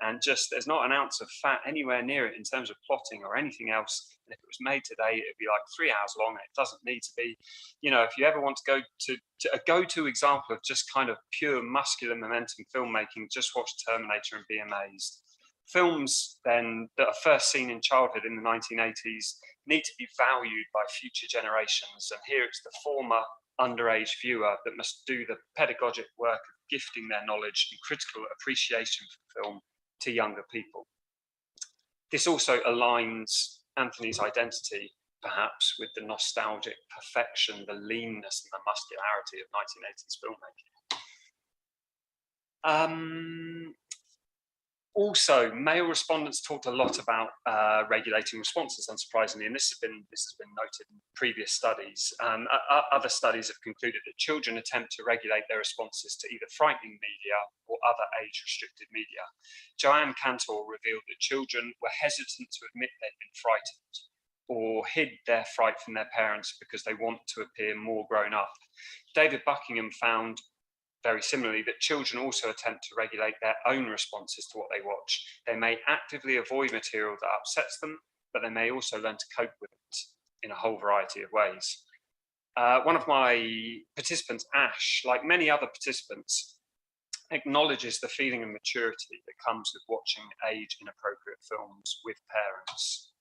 and just there's not an ounce of fat anywhere near it in terms of plotting or anything else. And if it was made today, it'd be like 3 hours long. It doesn't need to be, if you ever want to go to a go-to example of just kind of pure muscular momentum filmmaking, just watch Terminator and be amazed. Films then that are first seen in childhood in the 1980s need to be valued by future generations. And here it's the former underage viewer that must do the pedagogic work of gifting their knowledge and critical appreciation for film to younger people. This also aligns Anthony's identity, perhaps, with the nostalgic perfection, the leanness and the muscularity of 1980s filmmaking. Also, male respondents talked a lot about regulating responses, unsurprisingly, and this has been noted in previous studies. Other studies have concluded that children attempt to regulate their responses to either frightening media or other age-restricted media. Joanne Cantor revealed that children were hesitant to admit they'd been frightened or hid their fright from their parents because they want to appear more grown up. David Buckingham found very similarly that children also attempt to regulate their own responses to what they watch. They may actively avoid material that upsets them, but they may also learn to cope with it in a whole variety of ways. One of my participants, Ash, like many other participants, acknowledges the feeling of maturity that comes with watching age-inappropriate films with parents.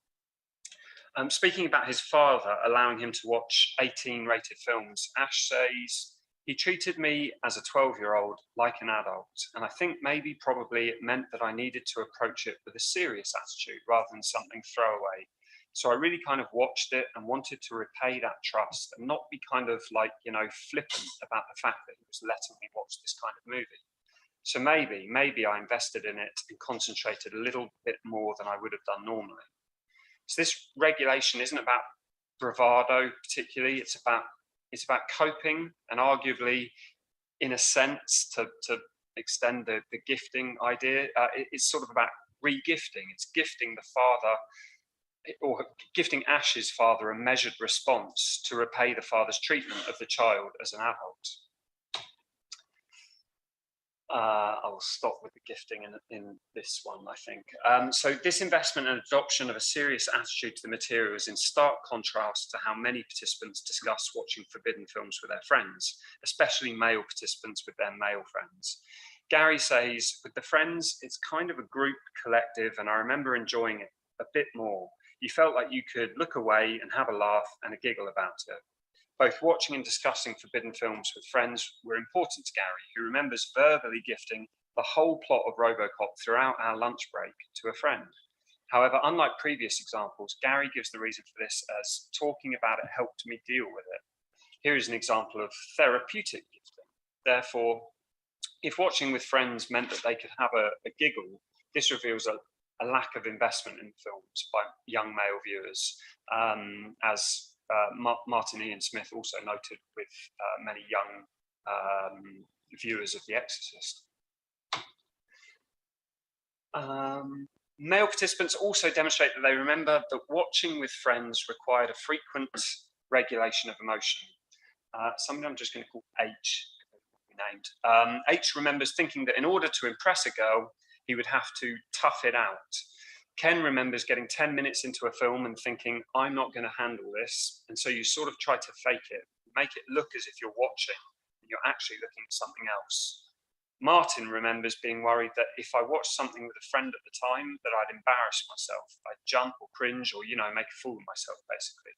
Speaking about his father allowing him to watch 18-rated films, Ash says, "He treated me as a 12-year-old like an adult, and I think maybe probably it meant that I needed to approach it with a serious attitude rather than something throwaway. So I really kind of watched it and wanted to repay that trust and not be kind of like, flippant about the fact that he was letting me watch this kind of movie. So maybe I invested in it and concentrated a little bit more than I would have done normally." So this regulation isn't about bravado particularly, it's about coping, and arguably, in a sense, to extend the gifting idea, it's sort of about re-gifting. It's gifting the father, or gifting Ash's father, a measured response to repay the father's treatment of the child as an adult. I'll stop with the gifting in this one, I think. So this investment and adoption of a serious attitude to the material is in stark contrast to how many participants discuss watching forbidden films with their friends, especially male participants with their male friends. Gary says, "With the friends, it's kind of a group collective, and I remember enjoying it a bit more. You felt like you could look away and have a laugh and a giggle about it. Both watching and discussing forbidden films with friends were important to Gary, who remembers verbally gifting the whole plot of RoboCop throughout our lunch break to a friend. However, unlike previous examples, Gary gives the reason for this as talking about it helped me deal with it. Here is an example of therapeutic gifting. Therefore, if watching with friends meant that they could have a giggle, this reveals a lack of investment in films by young male viewers, as Martin Ian Smith also noted with many young viewers of The Exorcist. Male participants also demonstrate that they remember that watching with friends required a frequent regulation of emotion. Somebody I'm just going to call H, named. H remembers thinking that in order to impress a girl, he would have to tough it out. Ken remembers getting 10 minutes into a film and thinking, I'm not going to handle this. And so you sort of try to fake it, make it look as if you're watching, and you're actually looking at something else. Martin remembers being worried that if I watched something with a friend at the time, that I'd embarrass myself. I'd jump or cringe or, make a fool of myself, basically.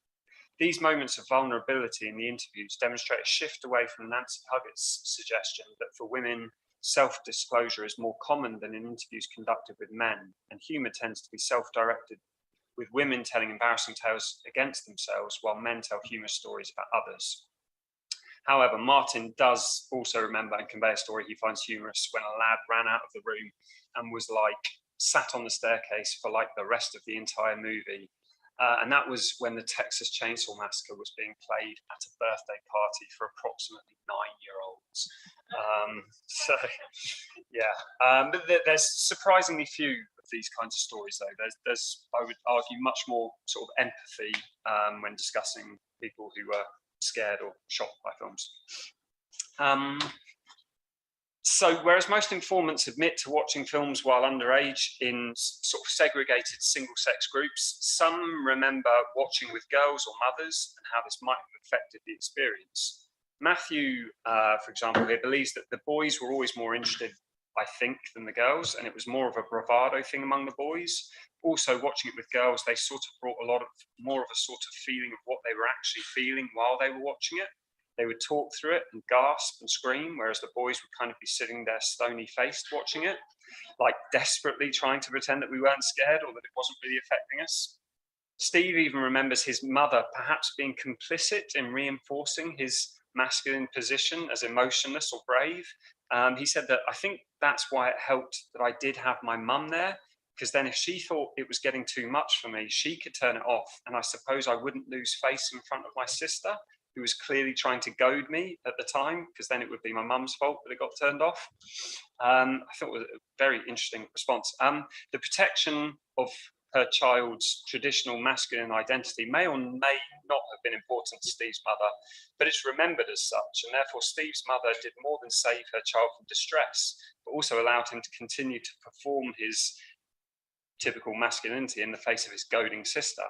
These moments of vulnerability in the interviews demonstrate a shift away from Nancy Huggett's suggestion that for women, self-disclosure is more common than in interviews conducted with men, and humour tends to be self-directed, with women telling embarrassing tales against themselves while men tell humorous stories about others. However, Martin does also remember and convey a story he finds humorous when a lad ran out of the room and was like sat on the staircase for like the rest of the entire movie. And that was when the Texas Chainsaw Massacre was being played at a birthday party for approximately 9-year-olds. So, yeah, but there's surprisingly few of these kinds of stories, though. There's I would argue, much more sort of empathy when discussing people who are scared or shocked by films. So whereas most informants admit to watching films while underage in sort of segregated single-sex groups, some remember watching with girls or mothers and how this might have affected the experience. Matthew, for example, here believes that the boys were always more interested, I think, than the girls, and it was more of a bravado thing among the boys. Also, watching it with girls, they sort of brought a lot of more of a sort of feeling of what they were actually feeling while they were watching it. They would talk through it and gasp and scream, whereas the boys would kind of be sitting there stony-faced watching it, like desperately trying to pretend that we weren't scared or that it wasn't really affecting us. Steve even remembers his mother perhaps being complicit in reinforcing his masculine position as emotionless or brave. He said that, I think that's why it helped that I did have my mum there, because then if she thought it was getting too much for me, she could turn it off, and I suppose I wouldn't lose face in front of my sister, who was clearly trying to goad me at the time, because then it would be my mum's fault that it got turned off. I thought it was a very interesting response. The protection of her child's traditional masculine identity may or may not have been important to Steve's mother, but it's remembered as such, and therefore Steve's mother did more than save her child from distress, but also allowed him to continue to perform his typical masculinity in the face of his goading sister.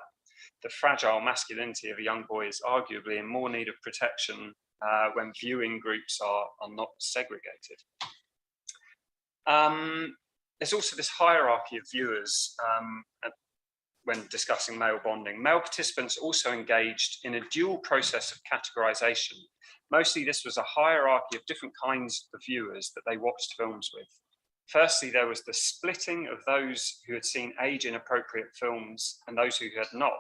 The fragile masculinity of a young boy is arguably in more need of protection when viewing groups are not segregated. There's also this hierarchy of viewers when discussing male bonding. Male participants also engaged in a dual process of categorization. Mostly this was a hierarchy of different kinds of viewers that they watched films with. Firstly, there was the splitting of those who had seen age-inappropriate films and those who had not.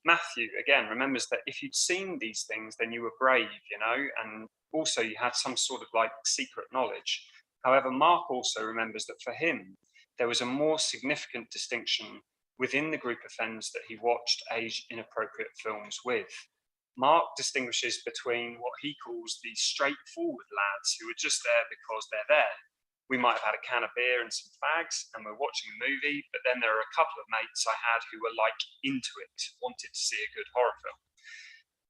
Matthew, again, remembers that if you'd seen these things, then you were brave, you know, and also you had some sort of like secret knowledge. However, Mark also remembers that for him, there was a more significant distinction within the group of friends that he watched age-inappropriate films with. Mark distinguishes between what he calls the straightforward lads who are just there because they're there. We might have had a can of beer and some fags and we're watching a movie, but then there are a couple of mates I had who were like into it, wanted to see a good horror film.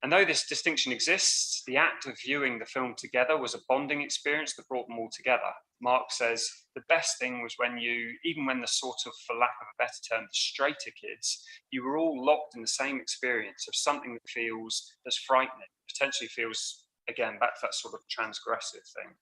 And though this distinction exists, the act of viewing the film together was a bonding experience that brought them all together. Mark says the best thing was when you, even when the sort of, for lack of a better term, the straighter kids, you were all locked in the same experience of something that feels that's frightening, potentially feels, again, back to that sort of transgressive thing.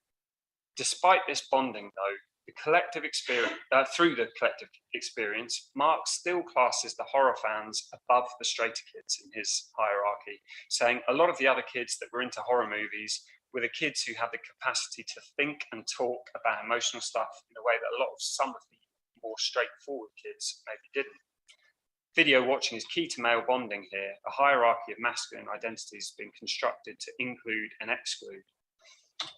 Despite this bonding, though, the collective experience, through the collective experience, Mark still classes the horror fans above the straighter kids in his hierarchy, saying a lot of the other kids that were into horror movies were the kids who had the capacity to think and talk about emotional stuff in a way that some of the more straightforward kids maybe didn't. Video watching is key to male bonding here. A hierarchy of masculine identities has been constructed to include and exclude.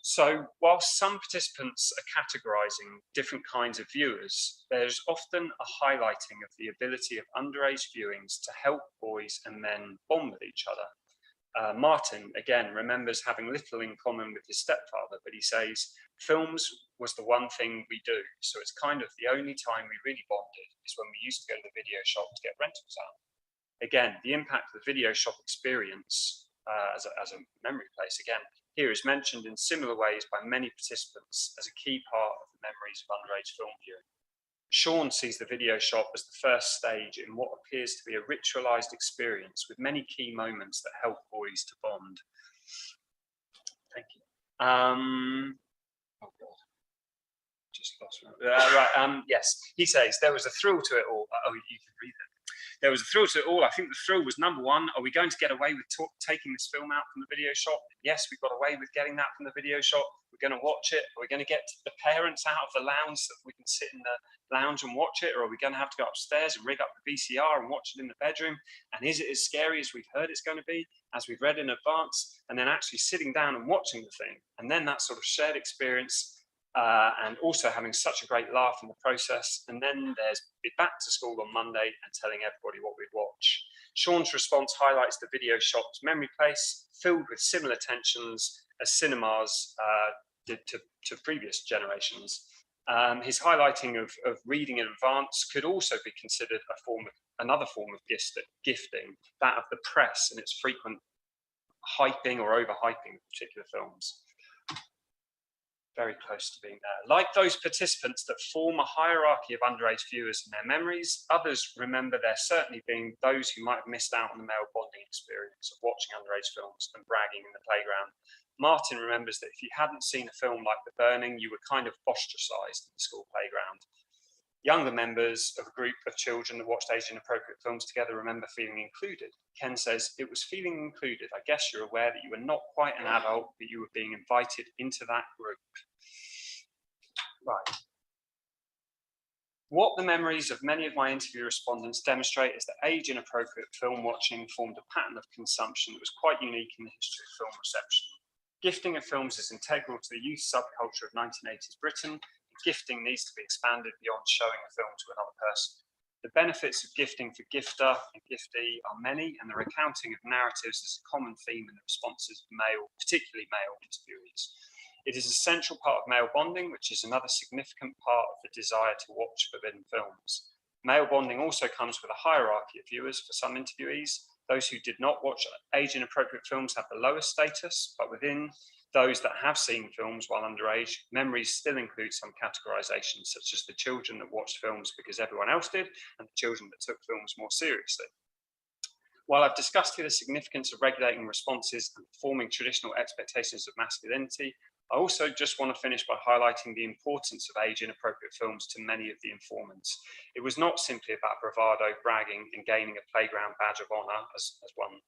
So while some participants are categorizing different kinds of viewers, there's often a highlighting of the ability of underage viewings to help boys and men bond with each other. Martin, again, remembers having little in common with his stepfather, but he says, films was the one thing we do, so it's kind of the only time we really bonded is when we used to go to the video shop to get rentals out. Again, the impact of the video shop experience as a memory place, again, here is mentioned in similar ways by many participants as a key part of the memories of underage film viewing. Sean sees the video shop as the first stage in what appears to be a ritualized experience with many key moments that help boys to bond. Thank you. Oh God, just lost my, right, yes. He says, there was a thrill to it all. Oh, you can read it. there was a thrill to it all. I think the thrill was number one, are we going to get away with taking this film out from the video shop? Yes, we got away with getting that from the video shop. We're going to watch it. Are we going to get the parents out of the lounge so that we can sit in the lounge and watch it? Or are we going to have to go upstairs and rig up the VCR and watch it in the bedroom? And is it as scary as we've heard it's going to be, as we've read in advance? And then actually sitting down and watching the thing. And then that sort of shared experience, and also having such a great laugh in the process. And then there's be back to school on Monday and telling everybody what we'd watch. Sean's response highlights the video shop's memory place, filled with similar tensions as cinemas did to previous generations. His highlighting of reading in advance could also be considered another form of gifting, that of the press and its frequent hyping or overhyping of particular films. Very close to being there. Like those participants that form a hierarchy of underage viewers in their memories, others remember there certainly being those who might have missed out on the male bonding experience of watching underage films and bragging in the playground. Martin remembers that if you hadn't seen a film like The Burning, you were kind of ostracized in the school playground. Younger members of a group of children that watched age-inappropriate films together remember feeling included. Ken says, it was feeling included. I guess you're aware that you were not quite an adult, but you were being invited into that group. Right. What the memories of many of my interview respondents demonstrate is that age-inappropriate film watching formed a pattern of consumption that was quite unique in the history of film reception. Gifting of films is integral to the youth subculture of 1980s Britain. Gifting needs to be expanded beyond showing a film to another person. The benefits of gifting for gifter and giftee are many, and the recounting of narratives is a common theme in the responses of particularly male interviewees. It is a central part of male bonding, which is another significant part of the desire to watch forbidden films. Male bonding also comes with a hierarchy of viewers for some interviewees. Those who did not watch age-inappropriate films have the lowest status, but within those that have seen films while underage, memories still include some categorizations, such as the children that watched films because everyone else did, and the children that took films more seriously. While I've discussed here the significance of regulating responses and forming traditional expectations of masculinity, I also just want to finish by highlighting the importance of age-inappropriate films to many of the informants. It was not simply about bravado, bragging, and gaining a playground badge of honor, as one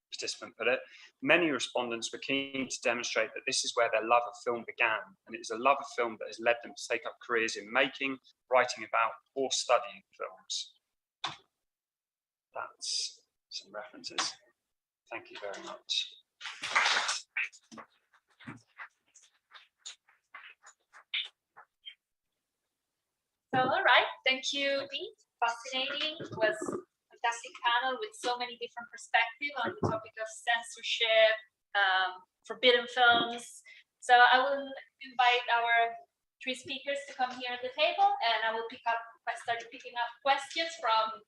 participant put it. Many respondents were keen to demonstrate that this is where their love of film began, and it is a love of film that has led them to take up careers in making, writing about, or studying films. That's some references. Thank you very much. So, all right, thank you, Pete. Fascinating. It was a fantastic panel with so many different perspectives on the topic of censorship, forbidden films. So I will invite our three speakers to come here at the table, and I will start picking up questions from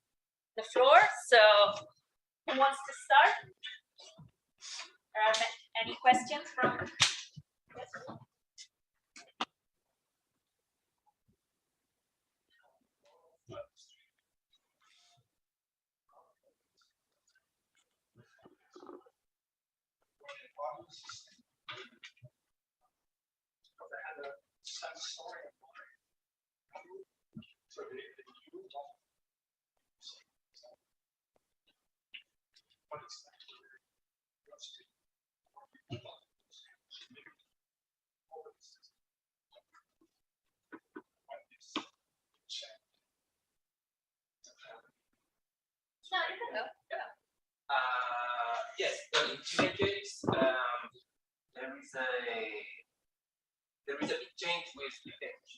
the floor. So who wants to start? Any questions from? Yes. No, you can go. Yes, well, in teenagers, there is a big change with the age.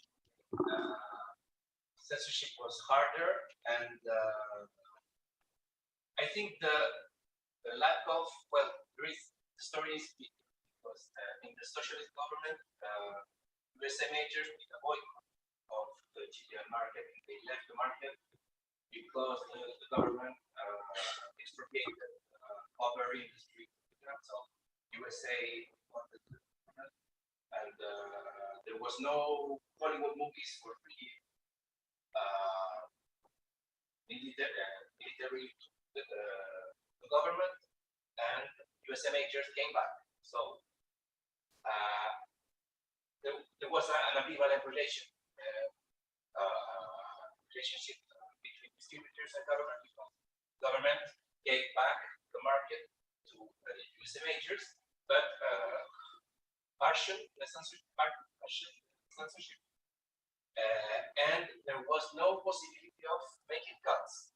Censorship was harder, and I think the lack of, well, there is the story is because in the socialist government, USA majors did a boycott of the Chilean market. They left the market because the government expropriated other industries. So USA wanted to, and there was no Hollywood movies for free. Military the government, and USA majors came back. So there was an ambivalent relationship between distributors and government, because government gave back the market to USA majors, but partial censorship, and there was no possibility of making cuts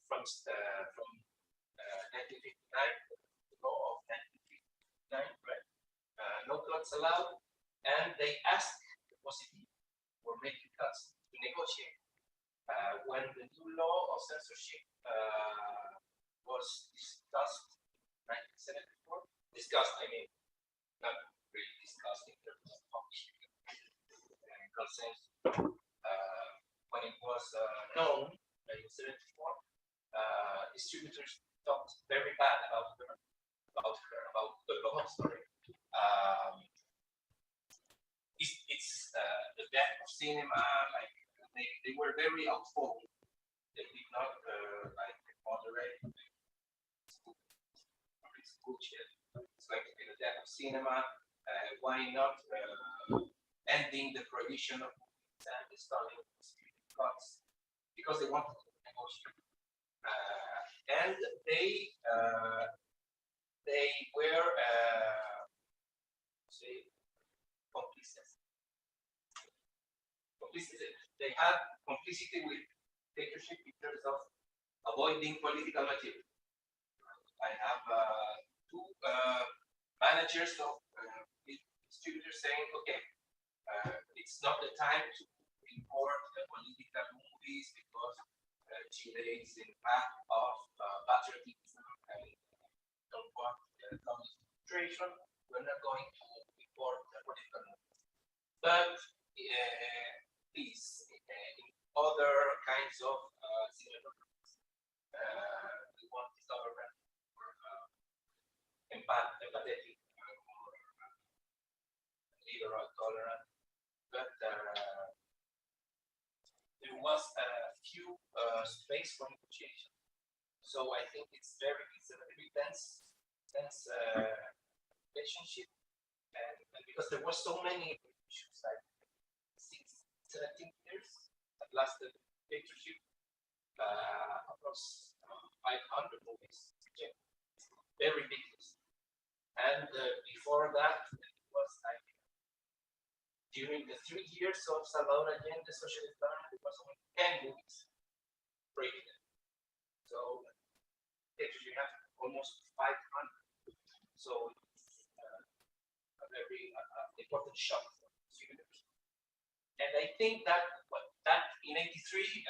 from 1959, the law of 1959, right? No cuts allowed, and they asked the possibility for making cuts to negotiate. When the new law of censorship was discussed in 1974, I mean, not really discussed in terms of publishing consensus. When it was known in 1974, distributors talked very bad about the law. Sorry. It's the death of cinema. Like they were very outspoken. They did not like moderate. It's bullshit. It's going to be the death of cinema. Why not ending the prohibition of movies and installing cuts? Because they wanted to negotiate. And they were say complicit. They had complicity with dictatorship in terms of avoiding political material. I have two managers of distributors saying, okay, it's not the time to import political movies because Chile is in path of patriotism and don't want communist infiltration. We're not going to import political movies. But please, in other kinds of cinematography, we want this government empathetic, more liberal, tolerant, but there was a few space for negotiation. So I think it's a very tense relationship, and because there were so many issues, like 17 years that lasted dictatorship, across 500 movies, very big list. And before that, it was like during the 3 years of Salvador Allende socialist government, it was only 10 movies prohibited. So actually, you have almost 500. So it's a very important shock for consumers. And I think that in '83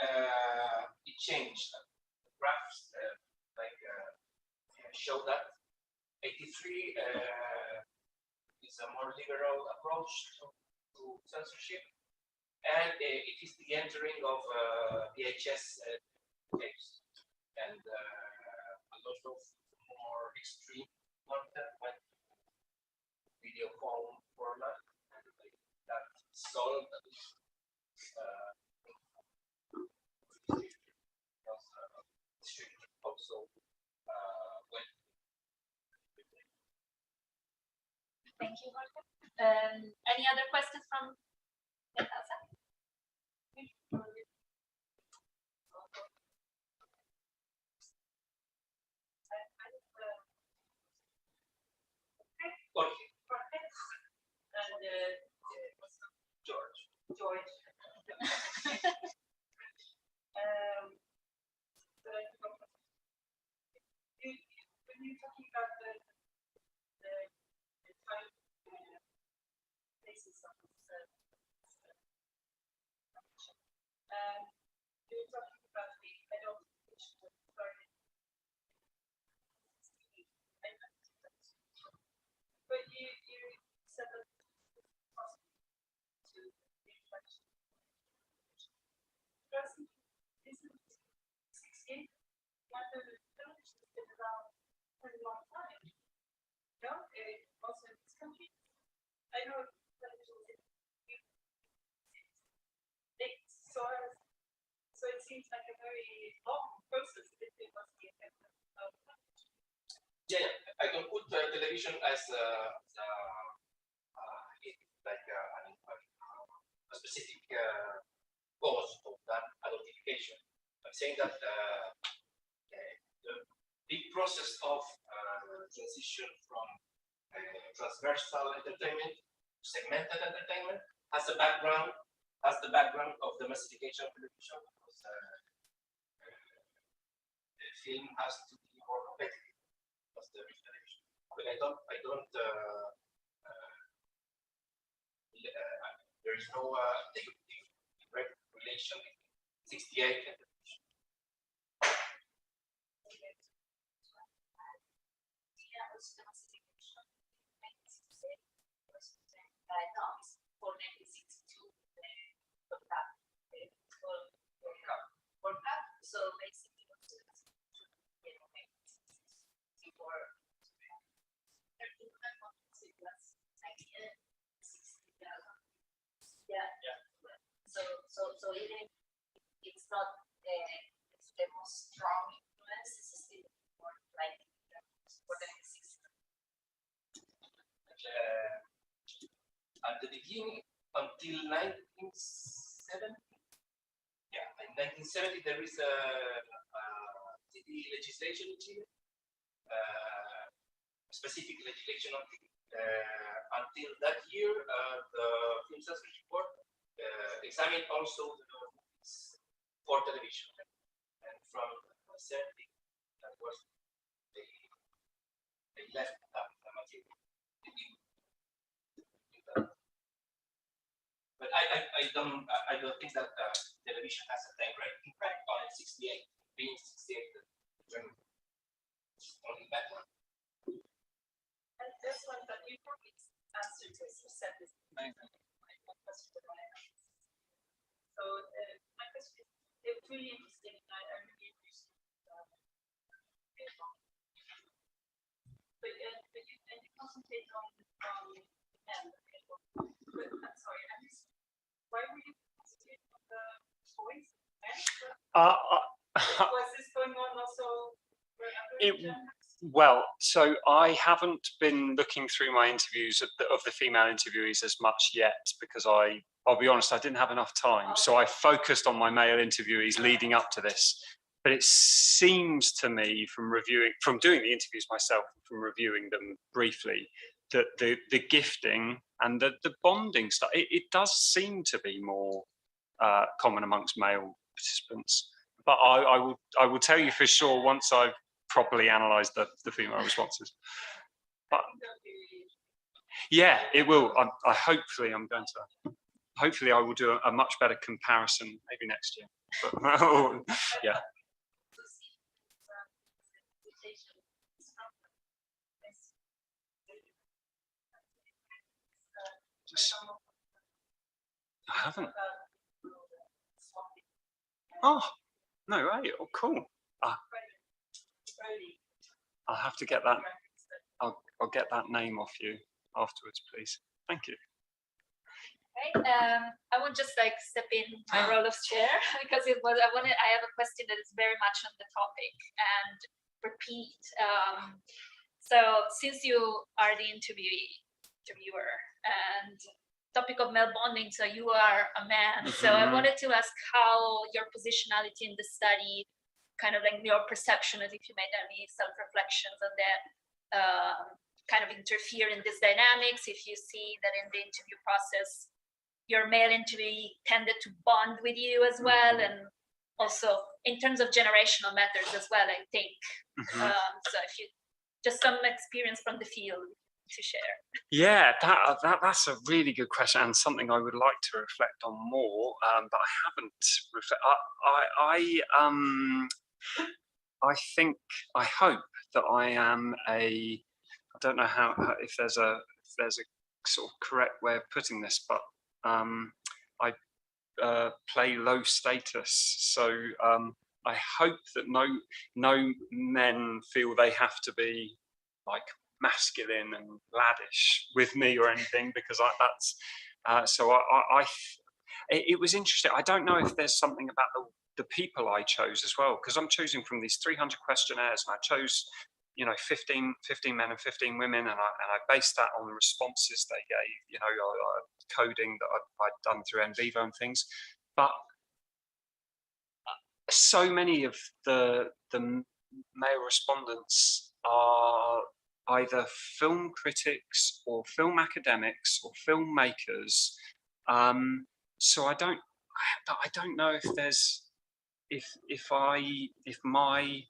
it changed. The graphs show that '83 is a more liberal approach to censorship, and it is the entering of VHS tapes, and a lot of more extreme content went to video phone format, and that solved also went. Thank you, Jorge. Any other questions from Natasha? Jorge. And George. When you're talking about the time basis of this, you're talking about the identification of started, but you said that it's possible to reflection. Isn't 16 one of the villages has been around for a long time? No, also in this country. I know television so it seems like a very long process if it must be effective. Yeah, I don't put television as a specific cause of that identification. massification. I'm saying that the big process of transition from transversal entertainment to segmented entertainment has the background of the massification of television, because the film has to be more competitive as the television. But there is no direct relation between 68 and television. For 1962 World Cup. So basically, before so even if it's not it's the most strong influence, it's still more like for the next 60. At the beginning, until 1970, in 1970 there is a TV legislation in Chile, specific legislation on TV. Until that year, the Film Censorship Board examined also the movies for television, and from 70, that was they left that material. But I don't think that television has a direct impact on 68, being 68 only that one. And this one that you probably answered this, you said this. My question. So my question is, it's really interesting. I really appreciate but you concentrate on men. But I'm sorry, I missed. Why were you concentrating on the boys? Was this going on also for other genders? Well, so I haven't been looking through my interviews of the female interviewees as much yet, because I'll be honest, I didn't have enough time. So I focused on my male interviewees leading up to this. But it seems to me from doing the interviews myself, from reviewing them briefly, that the gifting and the bonding stuff, it does seem to be more common amongst male participants. But I will tell you for sure once I've properly analysed the female responses. But yeah, it will. Hopefully I will do a much better comparison maybe next year. But, yeah. I haven't. Oh, no way. Oh, cool. I'll have to get that. I'll get that name off you afterwards, please. Thank you. Okay, I would just like step in my role of chair because I have a question that is very much on the topic and repeat. So since you are the interviewer and topic of male bonding, so you are a man. So I wanted to ask how your positionality in the study, kind of like your perception, as if you made any self-reflections on that, kind of interfere in these dynamics. If you see that in the interview process, your male interviewee tended to bond with you as well, and also in terms of generational matters as well, I think. So if you just some experience from the field to share. Yeah, that's a really good question and something I would like to reflect on more, but I haven't. I hope that I am I don't know if there's a sort of correct way of putting this, but I play low status, so I hope that no men feel they have to be like masculine and laddish with me or anything, because it was interesting. I don't know if there's something about the people I chose as well, because I'm choosing from these 300 questionnaires, and I chose 15 men and 15 women, and I based that on the responses they gave, coding that I'd done through NVivo and things. But so many of the male respondents are either film critics or film academics or filmmakers. So I don't know if there's if my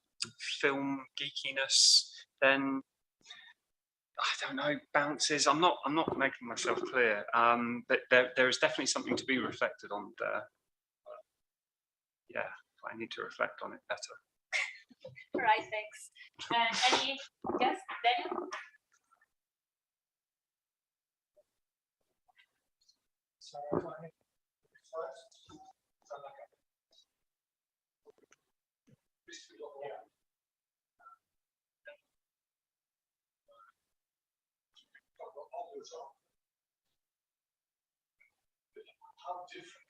film geekiness then I don't know bounces. I'm not making myself clear. But there is definitely something to be reflected on there. Yeah, I need to reflect on it better. All right, thanks. Any yes, Daniel? How different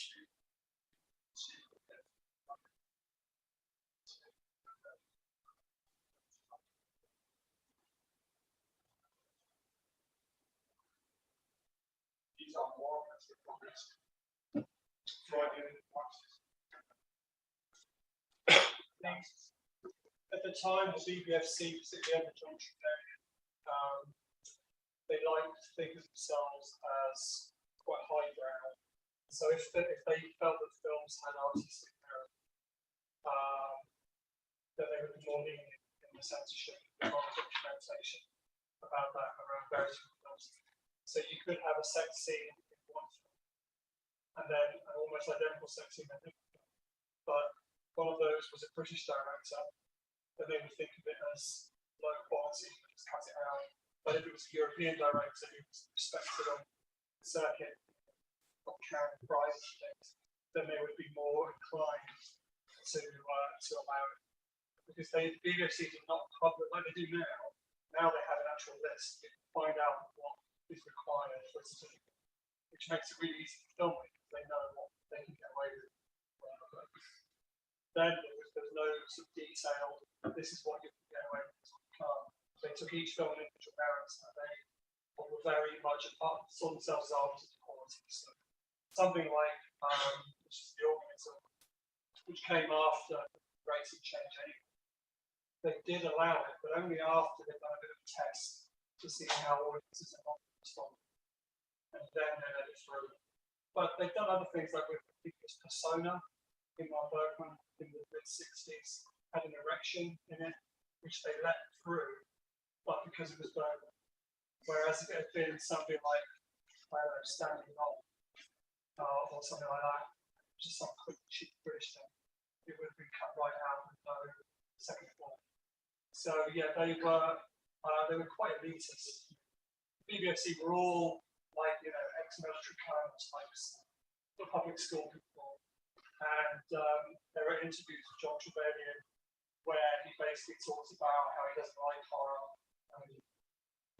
these are more progressive. At the time, the BBFC, particularly under John Trevanian, they liked to think of themselves as quite highbrow. So if they felt that films had artistic merit, then they would be more lenient in the censorship and documentation about that around various films. So you could have a sex scene in one film, and then an almost identical sex scene in another film. But one of those was a British director, then they would think of it as low quality and just cut it out. But if it was a European director who was respected on the circuit, on Cannes Prize and things, then they would be more inclined to allow it. Because the BBC did not publish like they do now. Now they have an actual list. You can find out what is required for a certificate, which makes it really easy for filmmakers. They know what they can get away with. Then there was no sort of detail. This is what you can get away with. This is what you can't. They took each film in individual merits, and they were very much apart, saw themselves as arbiters of quality. So something like which is the organism, which came after rating change anyway. They did allow it, but only after they've done a bit of a test to see how audiences are not responding. And then they let it through. But they've done other things like with people's persona. Ingmar Bergman in the mid-60s had an erection in it, which they let through, but because it was Bergman. Whereas if it had been something like, I don't know, Standing On, or something like that, just some quick, cheap British thing, it would have been cut right out with no second thought. So yeah, they were quite elitist. BBFC were all like, you know, ex-military colonel types, the public school people. And there are interviews with John Trevanian where he basically talks about how he doesn't like horror.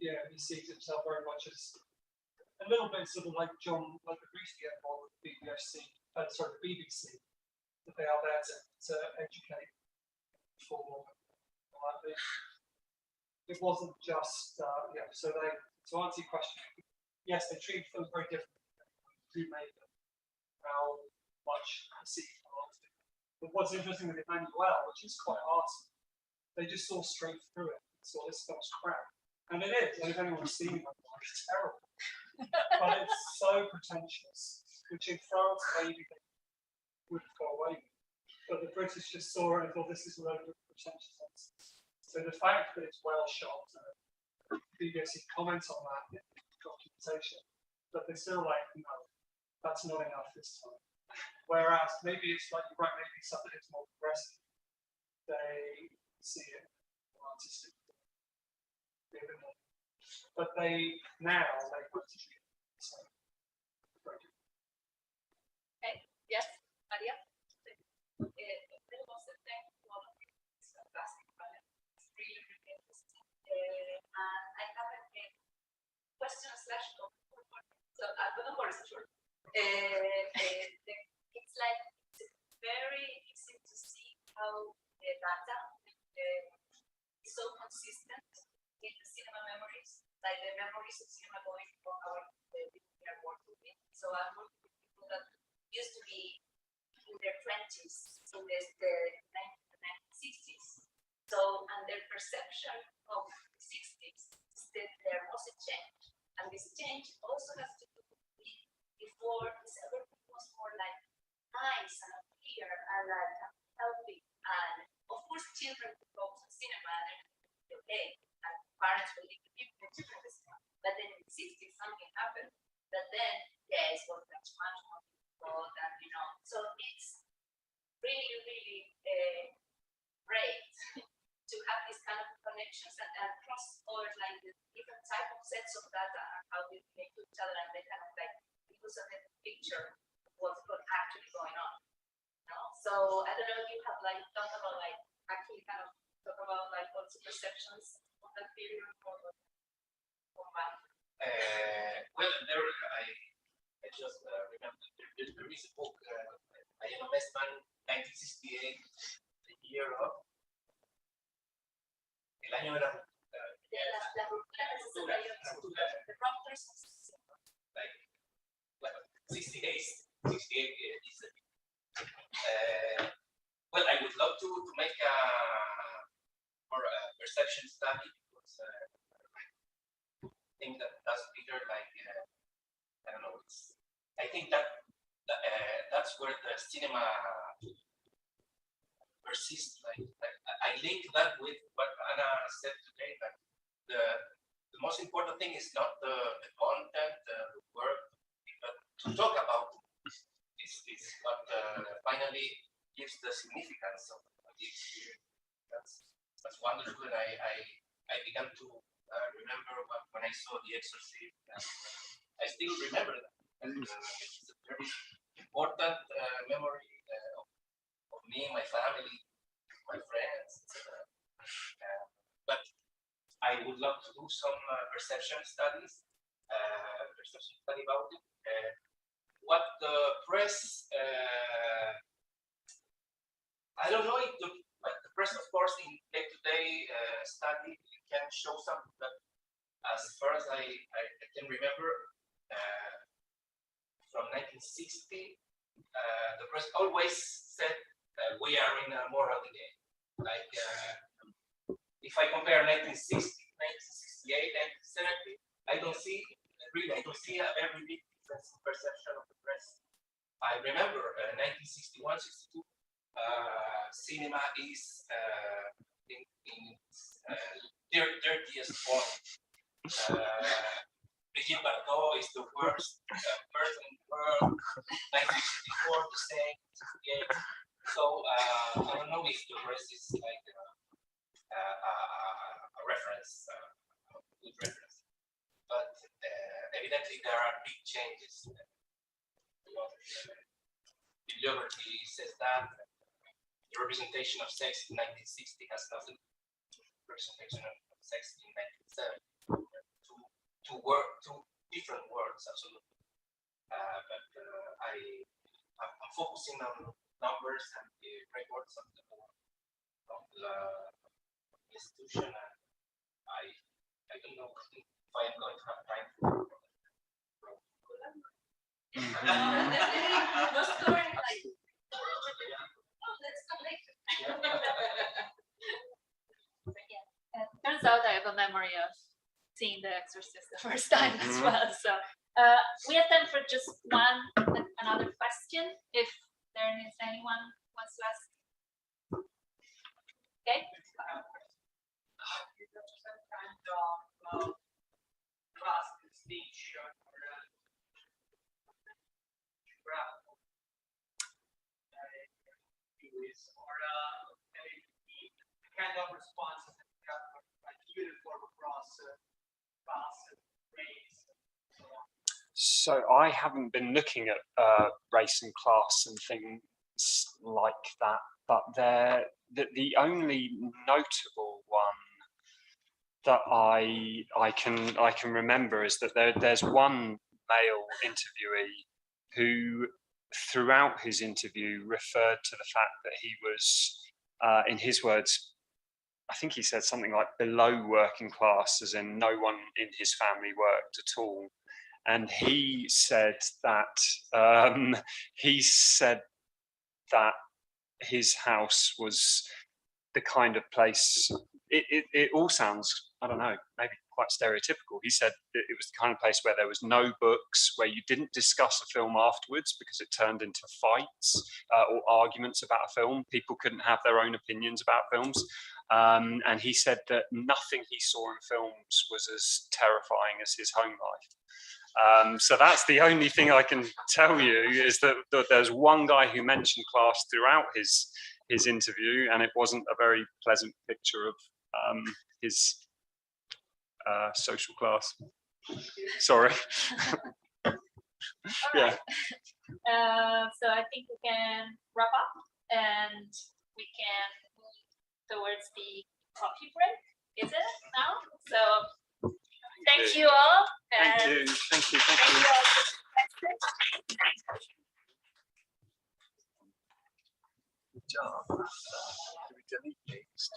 Yeah, he sees himself very much as a little bit sort of like John, like the Greece get involved with the the BBC, that they are there to educate for like it wasn't just so they, to answer your question, yes, they treat films very differently. Who made them, how much perceived artistic. But what's interesting with Emmanuel, which is quite arty, they just saw straight through it. Saw this film's crap, and it is. And if anyone's seen it, it's terrible. But it's so pretentious, which in France maybe they would have got away with. But the British just saw it and thought this is a load of pretentious nonsense. So the fact that it's well shot, BBC comments on that in documentation, but they're still like, no, that's not enough this time. Whereas maybe it's like, right, maybe something that's more progressive. They see it more artistic. But they want to treat it. So, very good. Okay, yes, Maria? There was a technical fantastic, it's really, really interesting. And I have a question slash comment. So I'm gonna for sure. It's like it's very easy to see how the data is so consistent in the cinema memories, like the memories of cinema going from our people we are working with. So I'm working with people that used to be in their 20s in the perception of the 60s is that there was a change. And this change also has to do with before the celebrity was more like nice and clear and like healthy. And of course, children could go to cinema and everything okay. And parents will leave the people to the cinema. But then in the 60s, something happened that then, yeah, it was much more difficult. And, you know, so it's really, really great to have these kind of connections and cross over like the different type of sets of data and how they relate to each other and they kind of like because of the picture of what's actually going on. You know? So I don't know if you have like thought about like actually kind of talk about like what's the perceptions of that period or what? Well, I just remember there is a book, I am a best man, 1968, the year of. El año era. Like, well, 68 is well, I would love to make a more perception study because I think that's Peter like I don't know. I think that's where the cinema persists. Like I link that with what Anna said today. Like the most important thing is not the content, the work, but to talk about is what finally gives the significance of the experience. That's wonderful. And I began to remember when I saw The Exorcist. I still remember that. And, it's a very important memory of me, my family, my friends. But I would love to do some perception study about it. What the press, I don't know if the press, of course, in day-to-day study can show something, but as far as I can remember, from 1960, the press always said we are in a moral decay. Like if I compare 1960, 1968, 1970, I don't see a very big difference in perception of the press. I remember 1961, 62, cinema is in its dirtiest form. Brigitte Bardot is the worst person in the world. 1964, the same. 68. So I don't know if the press is like a reference, a good reference, but evidently there are big changes. Bibliography says that the representation of sex in 1960 has nothing to do with the representation of sex in 1970. Two different words, absolutely. But I'm focusing on numbers and the records of the institution. And I don't know if I am going to have time for Turns out I have a memory of seeing The Exorcist the first time as well. So we have time for just another question, if there is anyone who wants to ask. Okay. Some kind of class distinction or graphical or a kind of response like uniform across class and race and so on. So I haven't been looking at race and class and things like that, but the only notable one that I can remember is that there's one male interviewee who, throughout his interview, referred to the fact that he was, in his words, I think he said something like below working class, as in no one in his family worked at all. And he said that his house was the kind of place. It all sounds, I don't know, maybe quite stereotypical. He said that it was the kind of place where there was no books, where you didn't discuss a film afterwards because it turned into fights or arguments about a film. People couldn't have their own opinions about films. And he said that nothing he saw in films was as terrifying as his home life. So that's the only thing I can tell you, is that there's one guy who mentioned class throughout his interview, and it wasn't a very pleasant picture of his social class. Sorry. Yeah. So I think we can wrap up and we can move towards the coffee break. Is it now? So thank you all. Thank you. Thank you. Thank you. all for the questions. Good job. Do we delete these?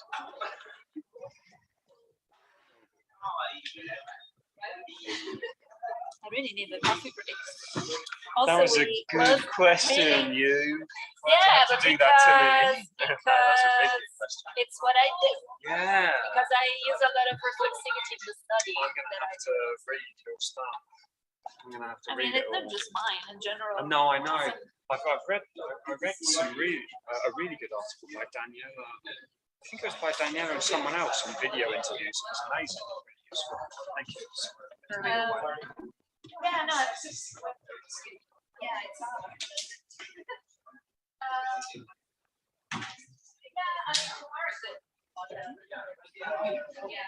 I really need a coffee break. That was a good question, meeting. you. Yeah, To but do that to me. because That's a really good question. it's what I do. Yeah. Because I use a lot of reflexivity to study. I'm going to have to read your stuff. I'm going to have to I read mean, it it's all. not just mine in general. No, I know. I read some really a really good article by Daniela. I think it was by Daniela and someone else on video interviews. It was amazing. Really useful. Thank you. Yeah, no, it's just, yeah, it's yeah, I mean, HoMER is good. Yeah.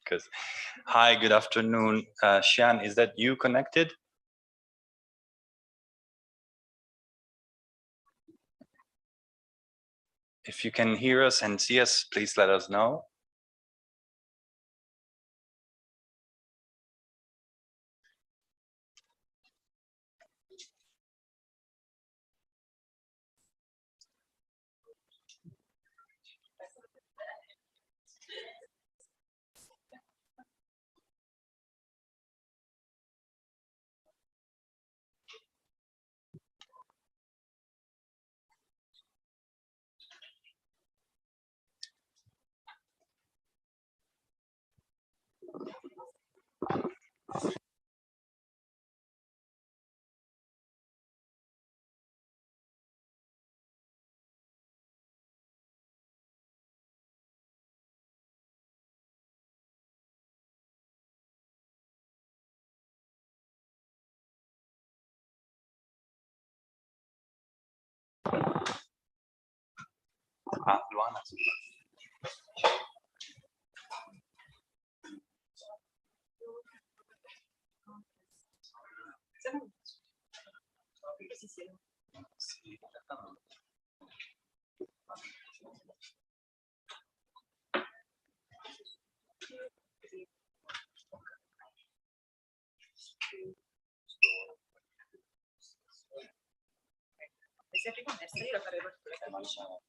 because hi, good afternoon. Xian, is that you connected? If you can hear us and see us, please let us know. Luana. Se che connessa io la farei partire.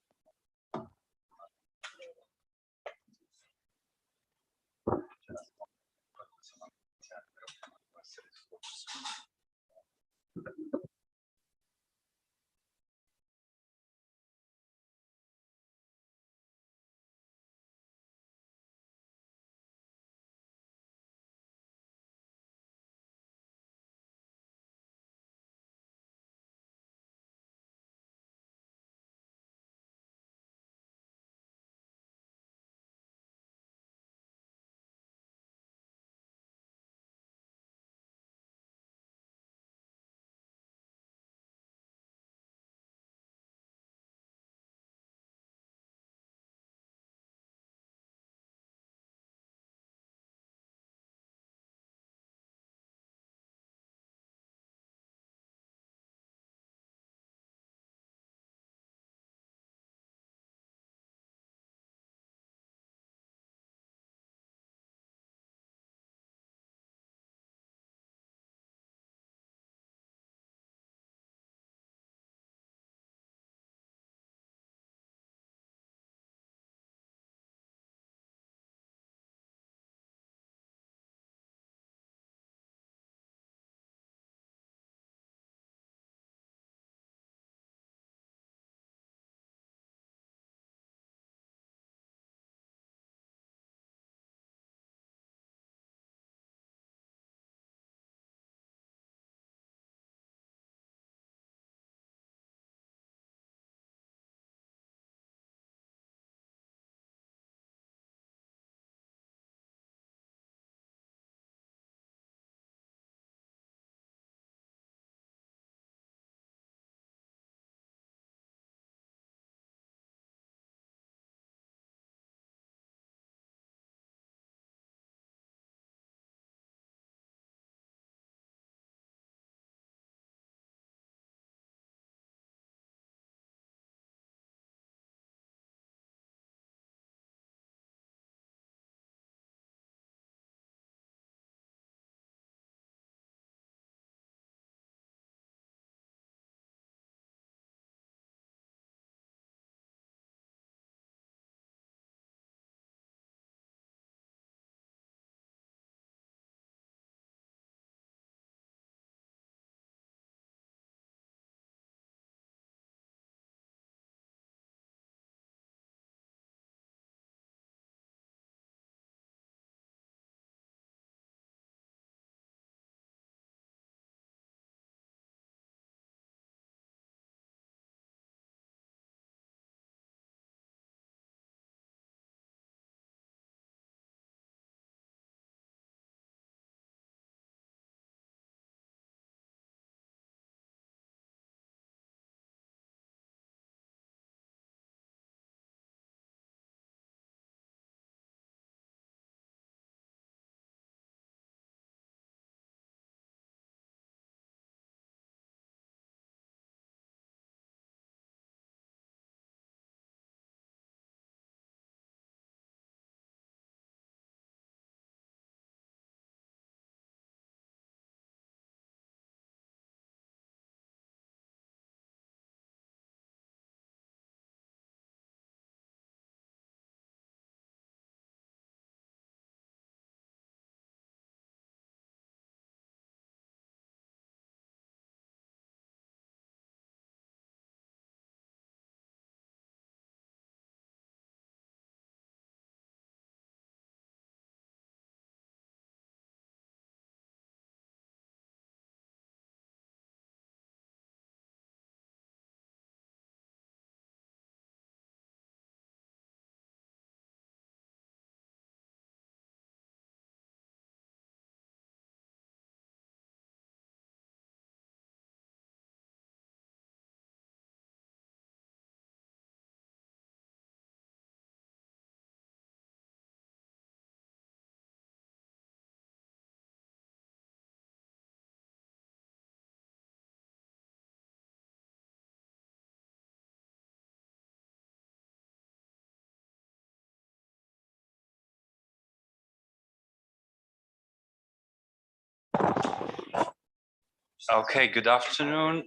Okay, good afternoon.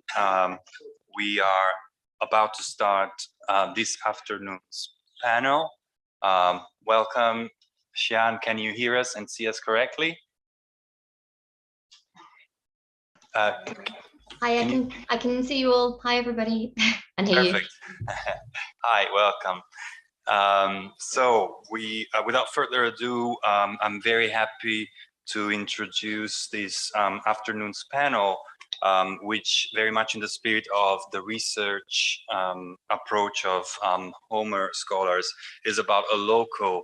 We are about to start this afternoon's panel. Welcome, Xian. Can you hear us and see us correctly? Hi, I can see you all. Hi, everybody, and hear Perfect. Hi, welcome. So we, without further ado, I'm very happy to introduce this afternoon's panel, which very much in the spirit of the research approach of HoMER scholars is about a local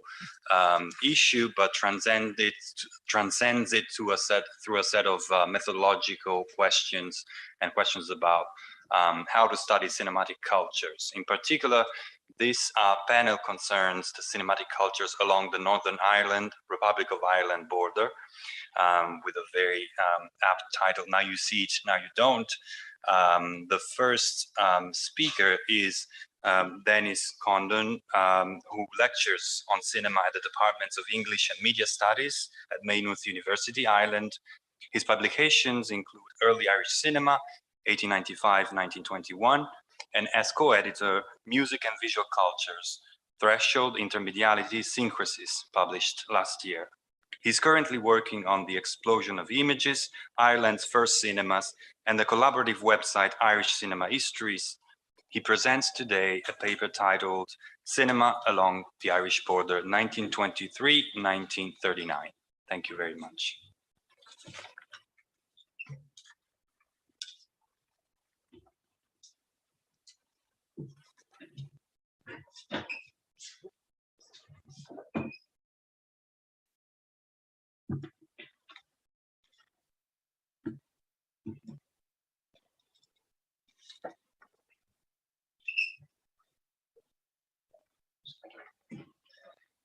issue, but transcends it to through a set of methodological questions and questions about how to study cinematic cultures. In particular, this panel concerns the cinematic cultures along the Northern Ireland, Republic of Ireland border, with a very apt title, Now You See It, Now You Don't. The first speaker is Dennis Condon, who lectures on cinema at the Departments of English and Media Studies at Maynooth University, Ireland. His publications include Early Irish Cinema, 1895-1921, and as co-editor, Music and Visual Cultures, Threshold, Intermediality, Syncrasies, published last year. He's currently working on The Explosion of Images, Ireland's First Cinemas, and the collaborative website Irish Cinema Histories. He presents today a paper titled Cinema Along the Irish Border, 1923-1939. Thank you very much.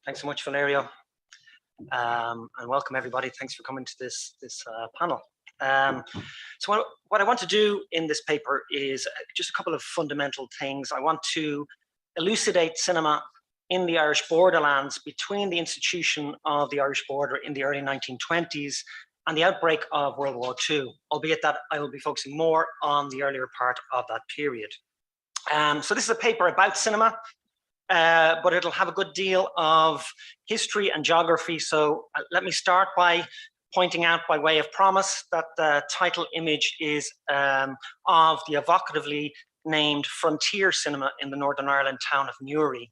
Thanks so much, Valerio, and welcome everybody. Thanks for coming to this panel. So what I want to do in this paper is just a couple of fundamental things. I want to elucidate cinema in the Irish borderlands between the institution of the Irish border in the early 1920s and the outbreak of World War II, albeit that I will be focusing more on the earlier part of that period. So this is a paper about cinema, but it'll have a good deal of history and geography. So let me start by pointing out, by way of promise, that the title image is of the evocatively named Frontier Cinema in the Northern Ireland town of Newry.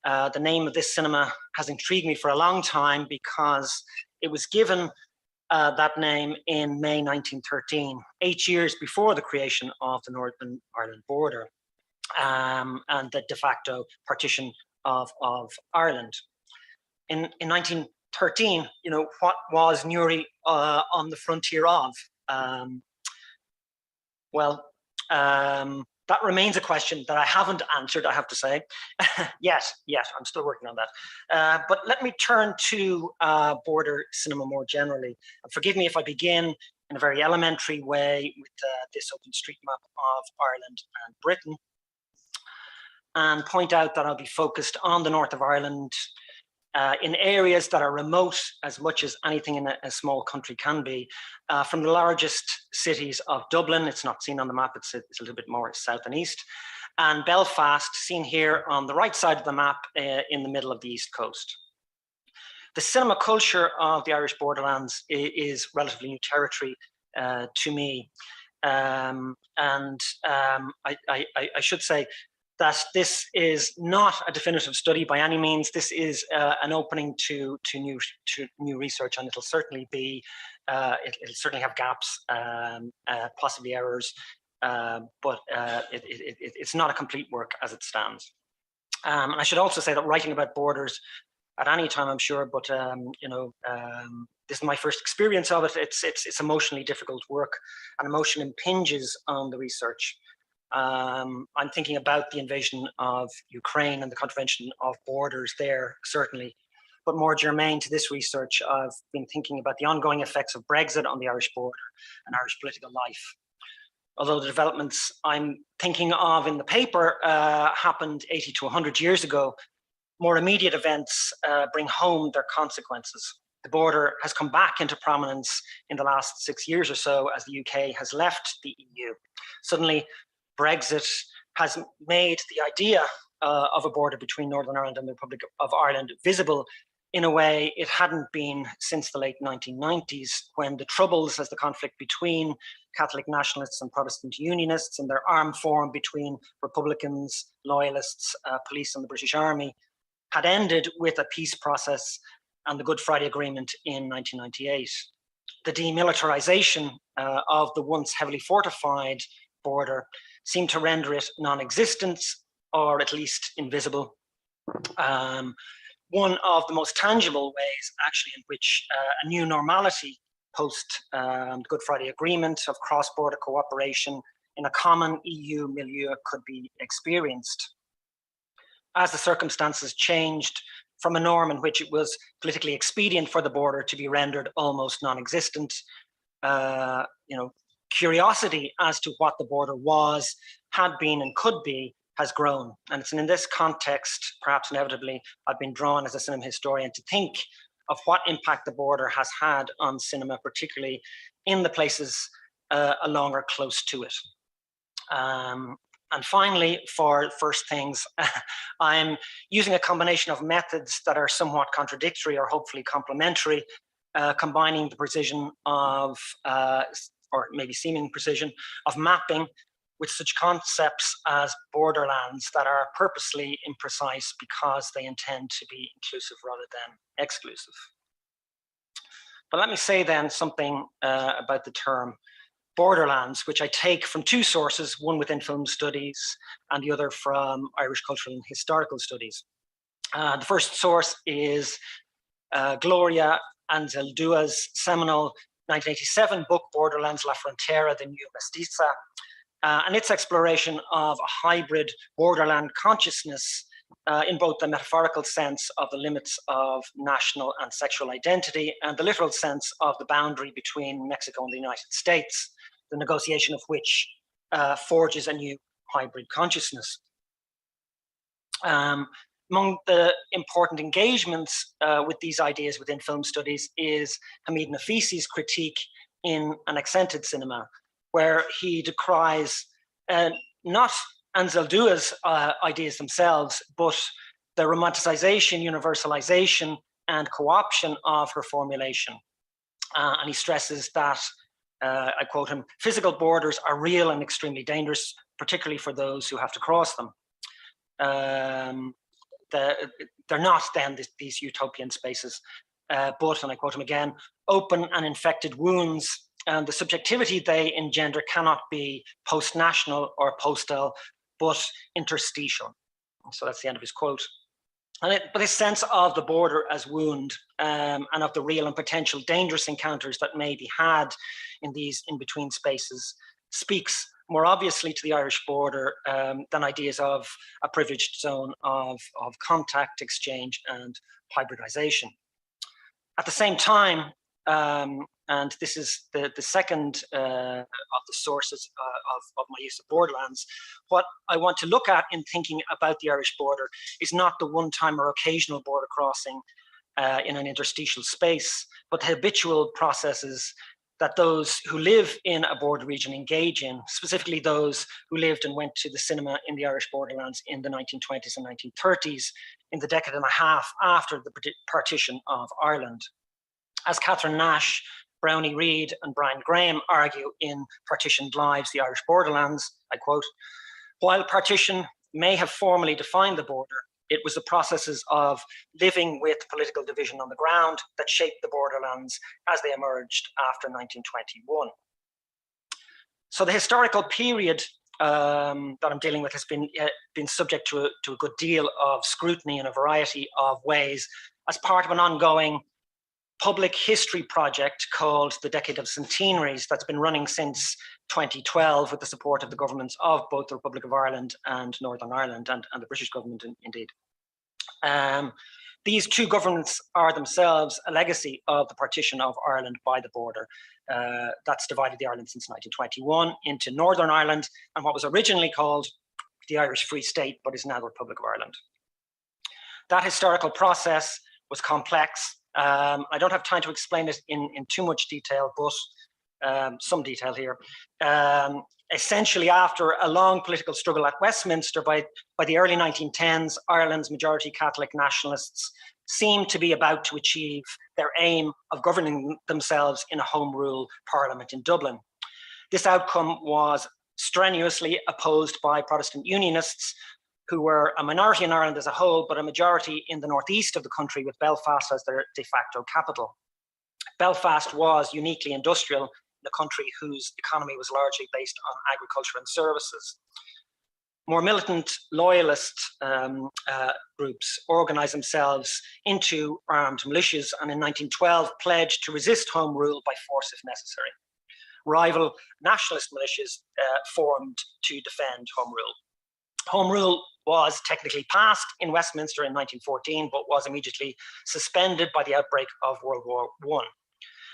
The name of this cinema has intrigued me for a long time because it was given that name in May 1913, 8 years before the creation of the Northern Ireland border and the de facto partition of Ireland. In 1913, you know, what was Newry on the frontier of? That remains a question that I haven't answered, I have to say. Yes, I'm still working on that. But let me turn to border cinema more generally. And forgive me if I begin in a very elementary way with this open street map of Ireland and Britain, and point out that I'll be focused on the north of Ireland in areas that are remote as much as anything in a small country can be, from the largest cities of Dublin. It's not seen on the map, it's a little bit more south and east, and Belfast, seen here on the right side of the map in the middle of the east coast. The cinema culture of the Irish borderlands is relatively new territory to me. I should say that this is not a definitive study by any means. This is an opening to new research, and it'll certainly be it'll certainly have gaps, possibly errors, but it's not a complete work as it stands. And I should also say that writing about borders at any time, I'm sure, but this is my first experience of it. It's emotionally difficult work, and emotion impinges on the research. I'm thinking about the invasion of Ukraine and the contravention of borders there, certainly. But more germane to this research, I've been thinking about the ongoing effects of Brexit on the Irish border and Irish political life. Although the developments I'm thinking of in the paper happened 80 to 100 years ago, more immediate events bring home their consequences. the border has come back into prominence in the last 6 years or so as the UK has left the EU. Suddenly, Brexit has made the idea of a border between Northern Ireland and the Republic of Ireland visible in a way it hadn't been since the late 1990s, when the Troubles, as the conflict between Catholic nationalists and Protestant unionists and their armed form between Republicans, loyalists, police and the British Army, had ended with a peace process and the Good Friday Agreement in 1998. The demilitarization of the once heavily fortified border seemed to render it non-existent, or at least invisible. One of the most tangible ways, actually, in which a new normality post the Good Friday Agreement of cross-border cooperation in a common EU milieu could be experienced. As the circumstances changed from a norm in which it was politically expedient for the border to be rendered almost non-existent, curiosity as to what the border was, had been, and could be has grown. And it's in this context, perhaps inevitably, I've been drawn as a cinema historian to think of what impact the border has had on cinema, particularly in the places along or close to it. And finally, for first things, I'm using a combination of methods that are somewhat contradictory or hopefully complementary, combining the precision of, or maybe seeming precision, of mapping with such concepts as borderlands that are purposely imprecise because they intend to be inclusive rather than exclusive. But let me say then something about the term borderlands, which I take from two sources, one within film studies and the other from Irish cultural and historical studies. The first source is Gloria Anzaldua's seminal 1987 book, Borderlands, La Frontera, the New Mestiza, and its exploration of a hybrid borderland consciousness in both the metaphorical sense of the limits of national and sexual identity and the literal sense of the boundary between Mexico and the United States, the negotiation of which forges a new hybrid consciousness. Among the important engagements with these ideas within film studies is Hamid Nafisi's critique in An Accented Cinema, where he decries not Anzaldua's ideas themselves, but the romanticization, universalization, and co-option of her formulation. And he stresses that, I quote him, physical borders are real and extremely dangerous, particularly for those who have to cross them. They're not then these utopian spaces, but, and I quote him again, open and infected wounds, and the subjectivity they engender cannot be post-national or postal, but interstitial. So that's the end of his quote. But this sense of the border as wound and of the real and potential dangerous encounters that may be had in these in-between spaces speaks more obviously to the Irish border than ideas of a privileged zone of contact, exchange, and hybridization. At the same time, and this is the second of the sources of my use of borderlands, what I want to look at in thinking about the Irish border is not the one-time or occasional border crossing in an interstitial space, but the habitual processes that those who live in a border region engage in, specifically those who lived and went to the cinema in the Irish borderlands in the 1920s and 1930s, in the decade and a half after the partition of Ireland. As Catherine Nash, Brownie Reid, and Brian Graham argue in Partitioned Lives, the Irish Borderlands, I quote, while partition may have formally defined the border, it was the processes of living with political division on the ground that shaped the borderlands as they emerged after 1921. So the historical period that I'm dealing with has been subject to a good deal of scrutiny in a variety of ways as part of an ongoing public history project called the Decade of Centenaries that's been running since 2012 with the support of the governments of both the Republic of Ireland and Northern Ireland and the British government indeed. These two governments are themselves a legacy of the partition of Ireland by the border. That's divided the Ireland since 1921 into Northern Ireland and what was originally called the Irish Free State, but is now the Republic of Ireland. That historical process was complex I don't have time to explain it in too much detail, but some detail here. Essentially, after a long political struggle at Westminster, by the early 1910s, Ireland's majority Catholic nationalists seemed to be about to achieve their aim of governing themselves in a Home Rule Parliament in Dublin. This outcome was strenuously opposed by Protestant Unionists, who were a minority in Ireland as a whole, but a majority in the northeast of the country, with Belfast as their de facto capital. Belfast was uniquely industrial, in a country whose economy was largely based on agriculture and services. More militant loyalist groups organized themselves into armed militias, and in 1912 pledged to resist Home Rule by force if necessary. Rival nationalist militias formed to defend Home Rule. Home Rule was technically passed in Westminster in 1914, but was immediately suspended by the outbreak of World War I.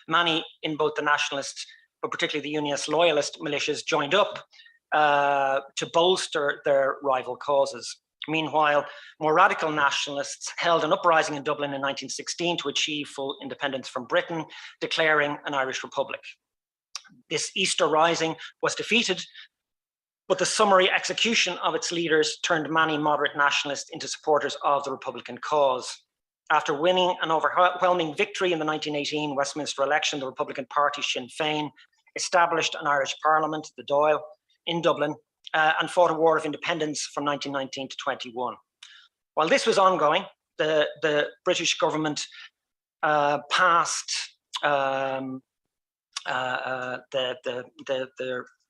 Many in both the nationalist, but particularly the Unionist loyalist militias, joined up to bolster their rival causes. Meanwhile, more radical nationalists held an uprising in Dublin in 1916 to achieve full independence from Britain, declaring an Irish Republic. This Easter Rising was defeated, but the summary execution of its leaders turned many moderate nationalists into supporters of the Republican cause. After winning an overwhelming victory in the 1918 Westminster election, the Republican Party, Sinn Féin, established an Irish Parliament, the Dáil, in Dublin, and fought a war of independence from 1919 to 21. While this was ongoing, the British government passed the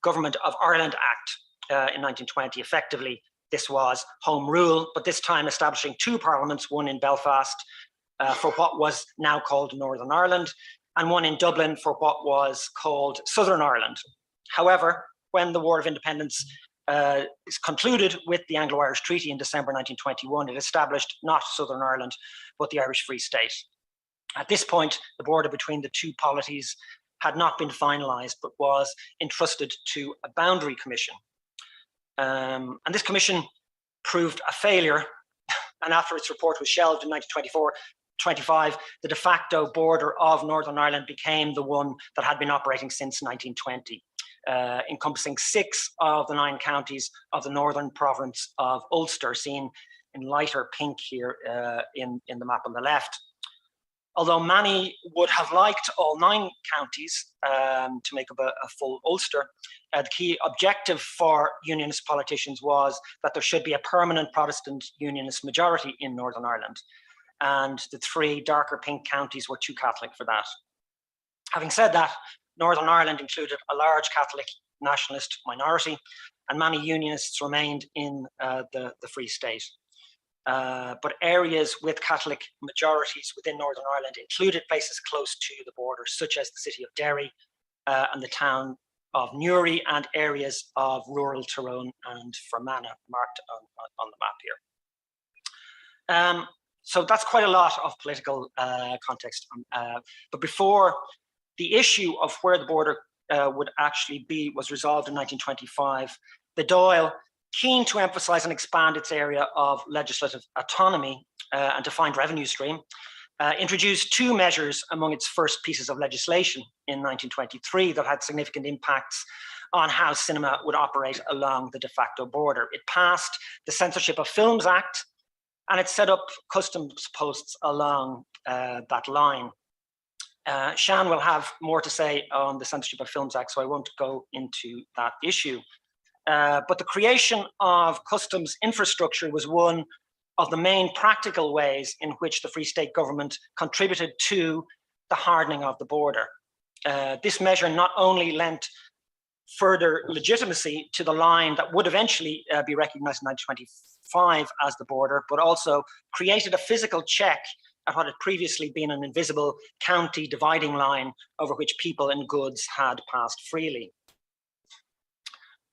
Government of Ireland Act in 1920. Effectively, this was Home Rule, but this time establishing two parliaments, one in Belfast for what was now called Northern Ireland, and one in Dublin for what was called Southern Ireland. However, when the War of Independence is concluded with the Anglo-Irish Treaty in December 1921, it established not Southern Ireland, but the Irish Free State. At this point, the border between the two polities had not been finalised, but was entrusted to a boundary commission. And this commission proved a failure, and after its report was shelved in 1924-25, the de facto border of Northern Ireland became the one that had been operating since 1920, encompassing 6 of the 9 counties of the northern province of Ulster, seen in lighter pink here in the map on the left. Although many would have liked all 9 counties to make up a full Ulster, the key objective for Unionist politicians was that there should be a permanent Protestant Unionist majority in Northern Ireland. And the 3 darker pink counties were too Catholic for that. Having said that, Northern Ireland included a large Catholic nationalist minority, and many Unionists remained in the Free State. But areas with Catholic majorities within Northern Ireland included places close to the border, such as the city of Derry and the town of Newry, and areas of rural Tyrone and Fermanagh marked on the map here. So that's quite a lot of political context. But before the issue of where the border would actually be was resolved in 1925, the Dáil, keen to emphasize and expand its area of legislative autonomy and defined revenue stream, introduced 2 measures among its first pieces of legislation in 1923 that had significant impacts on how cinema would operate along the de facto border. It passed the Censorship of Films Act, and it set up customs posts along that line. Shan will have more to say on the Censorship of Films Act, so I won't go into that issue. But the creation of customs infrastructure was one of the main practical ways in which the Free State government contributed to the hardening of the border. This measure not only lent further legitimacy to the line that would eventually be recognized in 1925 as the border, but also created a physical check at what had previously been an invisible county dividing line over which people and goods had passed freely.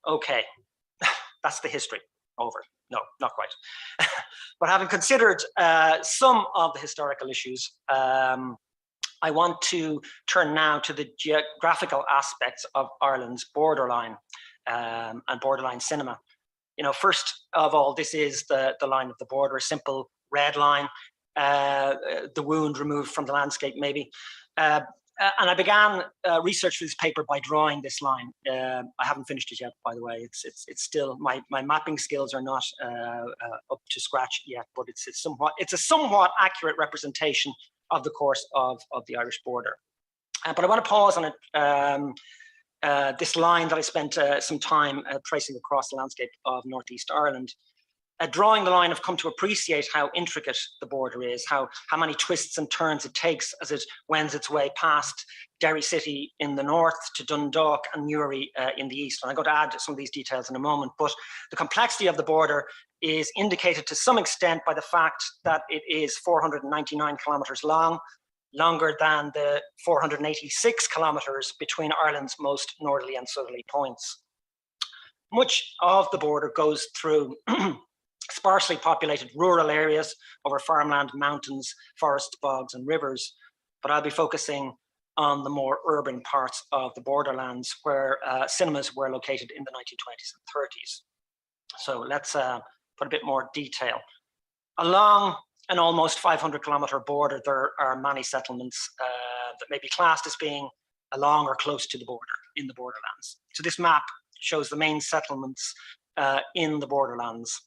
Okay, that's the history. Over. No, not quite. But having considered some of the historical issues, I want to turn now to the geographical aspects of Ireland's borderline and borderline cinema. You know, first of all, this is the line of the border, a simple red line. the wound removed from the landscape, maybe. And I began research for this paper by drawing this line. I haven't finished it yet, by the way. It's still, my mapping skills are not up to scratch yet, but it's a somewhat accurate representation of the course of the Irish border. But I want to pause on it. This line that I spent some time tracing across the landscape of Northeast Ireland. Drawing the line, I've come to appreciate how intricate the border is, how many twists and turns it takes as it wends its way past Derry City in the north to Dundalk and Newry in the east. And I'm going to add some of these details in a moment, but the complexity of the border is indicated to some extent by the fact that it is 499 kilometres long, longer than the 486 kilometres between Ireland's most northerly and southerly points. Much of the border goes through sparsely populated rural areas over farmland, mountains, forests, bogs, and rivers. But I'll be focusing on the more urban parts of the borderlands where cinemas were located in the 1920s and 30s. So let's put a bit more detail. Along an almost 500-kilometre border, there are many settlements that may be classed as being along or close to the border in the borderlands. So this map shows the main settlements in the borderlands.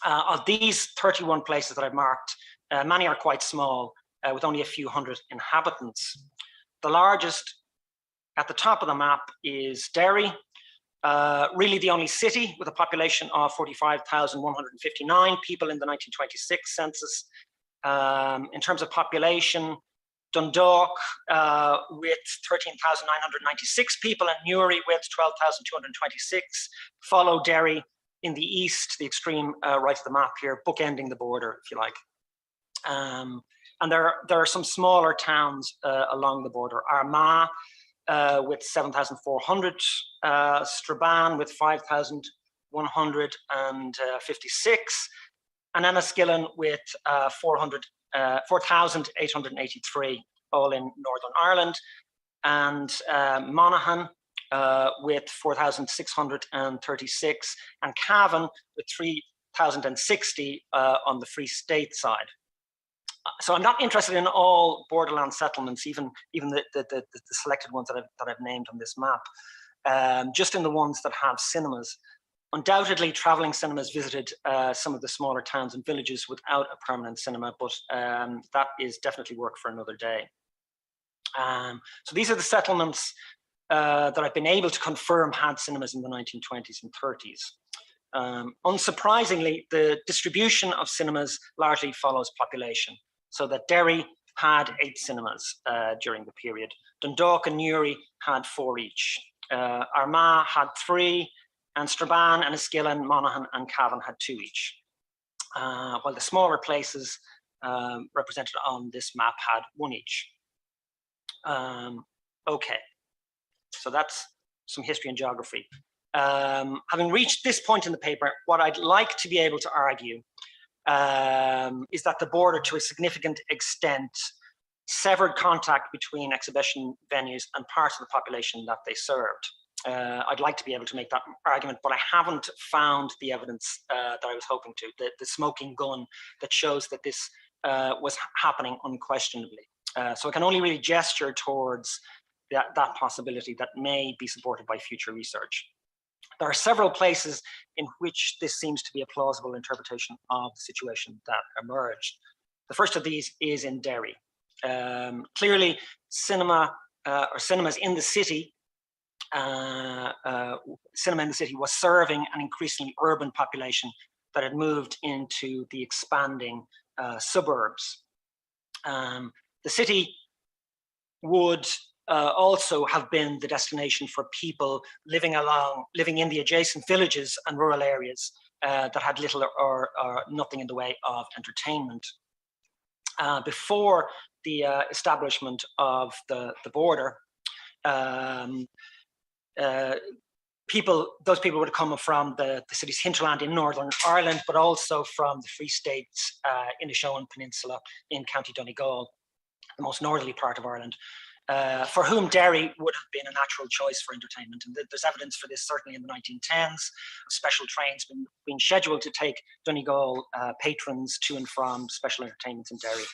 Of these 31 places that I've marked, many are quite small, with only a few hundred inhabitants. The largest at the top of the map is Derry, really the only city with a population of 45,159 people in the 1926 census. In terms of population, Dundalk with 13,996 people and Newry with 12,226 follow Derry in the east, the extreme right of the map here, bookending the border, if you like. And there are some smaller towns along the border. Armagh with 7,400, Strabane with 5,156, and Enniskillen with 4,883, all in Northern Ireland, and Monaghan with 4,636, and Cavan with 3,060 on the Free State side. So I'm not interested in all borderland settlements, even the selected ones that I've named on this map, just in the ones that have cinemas. Undoubtedly, traveling cinemas visited some of the smaller towns and villages without a permanent cinema, but that is definitely work for another day. So these are the settlements that I've been able to confirm had cinemas in the 1920s and 30s. Unsurprisingly, the distribution of cinemas largely follows population, so that Derry had 8 cinemas during the period. Dundalk and Newry had 4 each. Armagh had 3, and Strabane, Enniskillen, Monaghan, and Cavan had 2 each. While the smaller places represented on this map had 1 each. Okay, so that's some history and geography. Having reached this point in the paper, what I'd like to be able to argue is that the border, to a significant extent, severed contact between exhibition venues and parts of the population that they served. I'd like to be able to make that argument, but I haven't found the evidence that I was hoping to, the smoking gun that shows that this was happening unquestionably. So I can only really gesture towards that possibility that may be supported by future research. There are several places in which this seems to be a plausible interpretation of the situation that emerged. The first of these is in Derry. Clearly, cinemas in the city, was serving an increasingly urban population that had moved into the expanding suburbs. The city would also have been the destination for people living in the adjacent villages and rural areas that had little or nothing in the way of entertainment. Before the establishment of the border, those people would have come from the city's hinterland in Northern Ireland, but also from the Free State Inishowen Peninsula in County Donegal, the most northerly part of Ireland. for whom dairy would have been a natural choice for entertainment. And there's evidence for this certainly in the 1910s, special trains being scheduled to take Donegal patrons to and from special entertainments in Derry.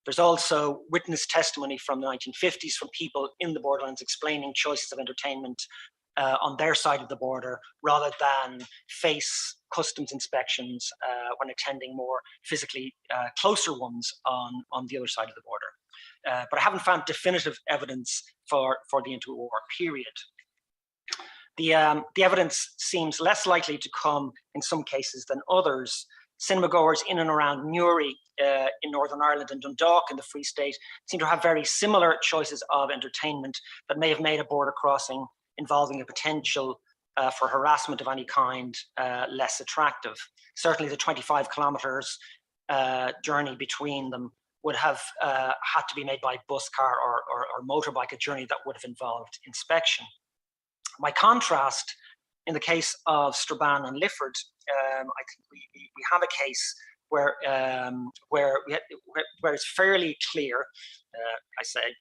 There's also witness testimony from the 1950s from people in the borderlands explaining choices of entertainment on their side of the border rather than face customs inspections when attending more physically closer ones on the other side of the border. But I haven't found definitive evidence for the interwar period. The evidence seems less likely to come in some cases than others. Cinema goers in and around Newry in Northern Ireland and Dundalk in the Free State seem to have very similar choices of entertainment that may have made a border crossing involving a potential for harassment of any kind less attractive. Certainly the 25 kilometers journey between them would have had to be made by bus, car or motorbike, a journey that would have involved inspection. By contrast, in the case of Strabane and Lifford, I think we have a case where it's fairly clear, I say,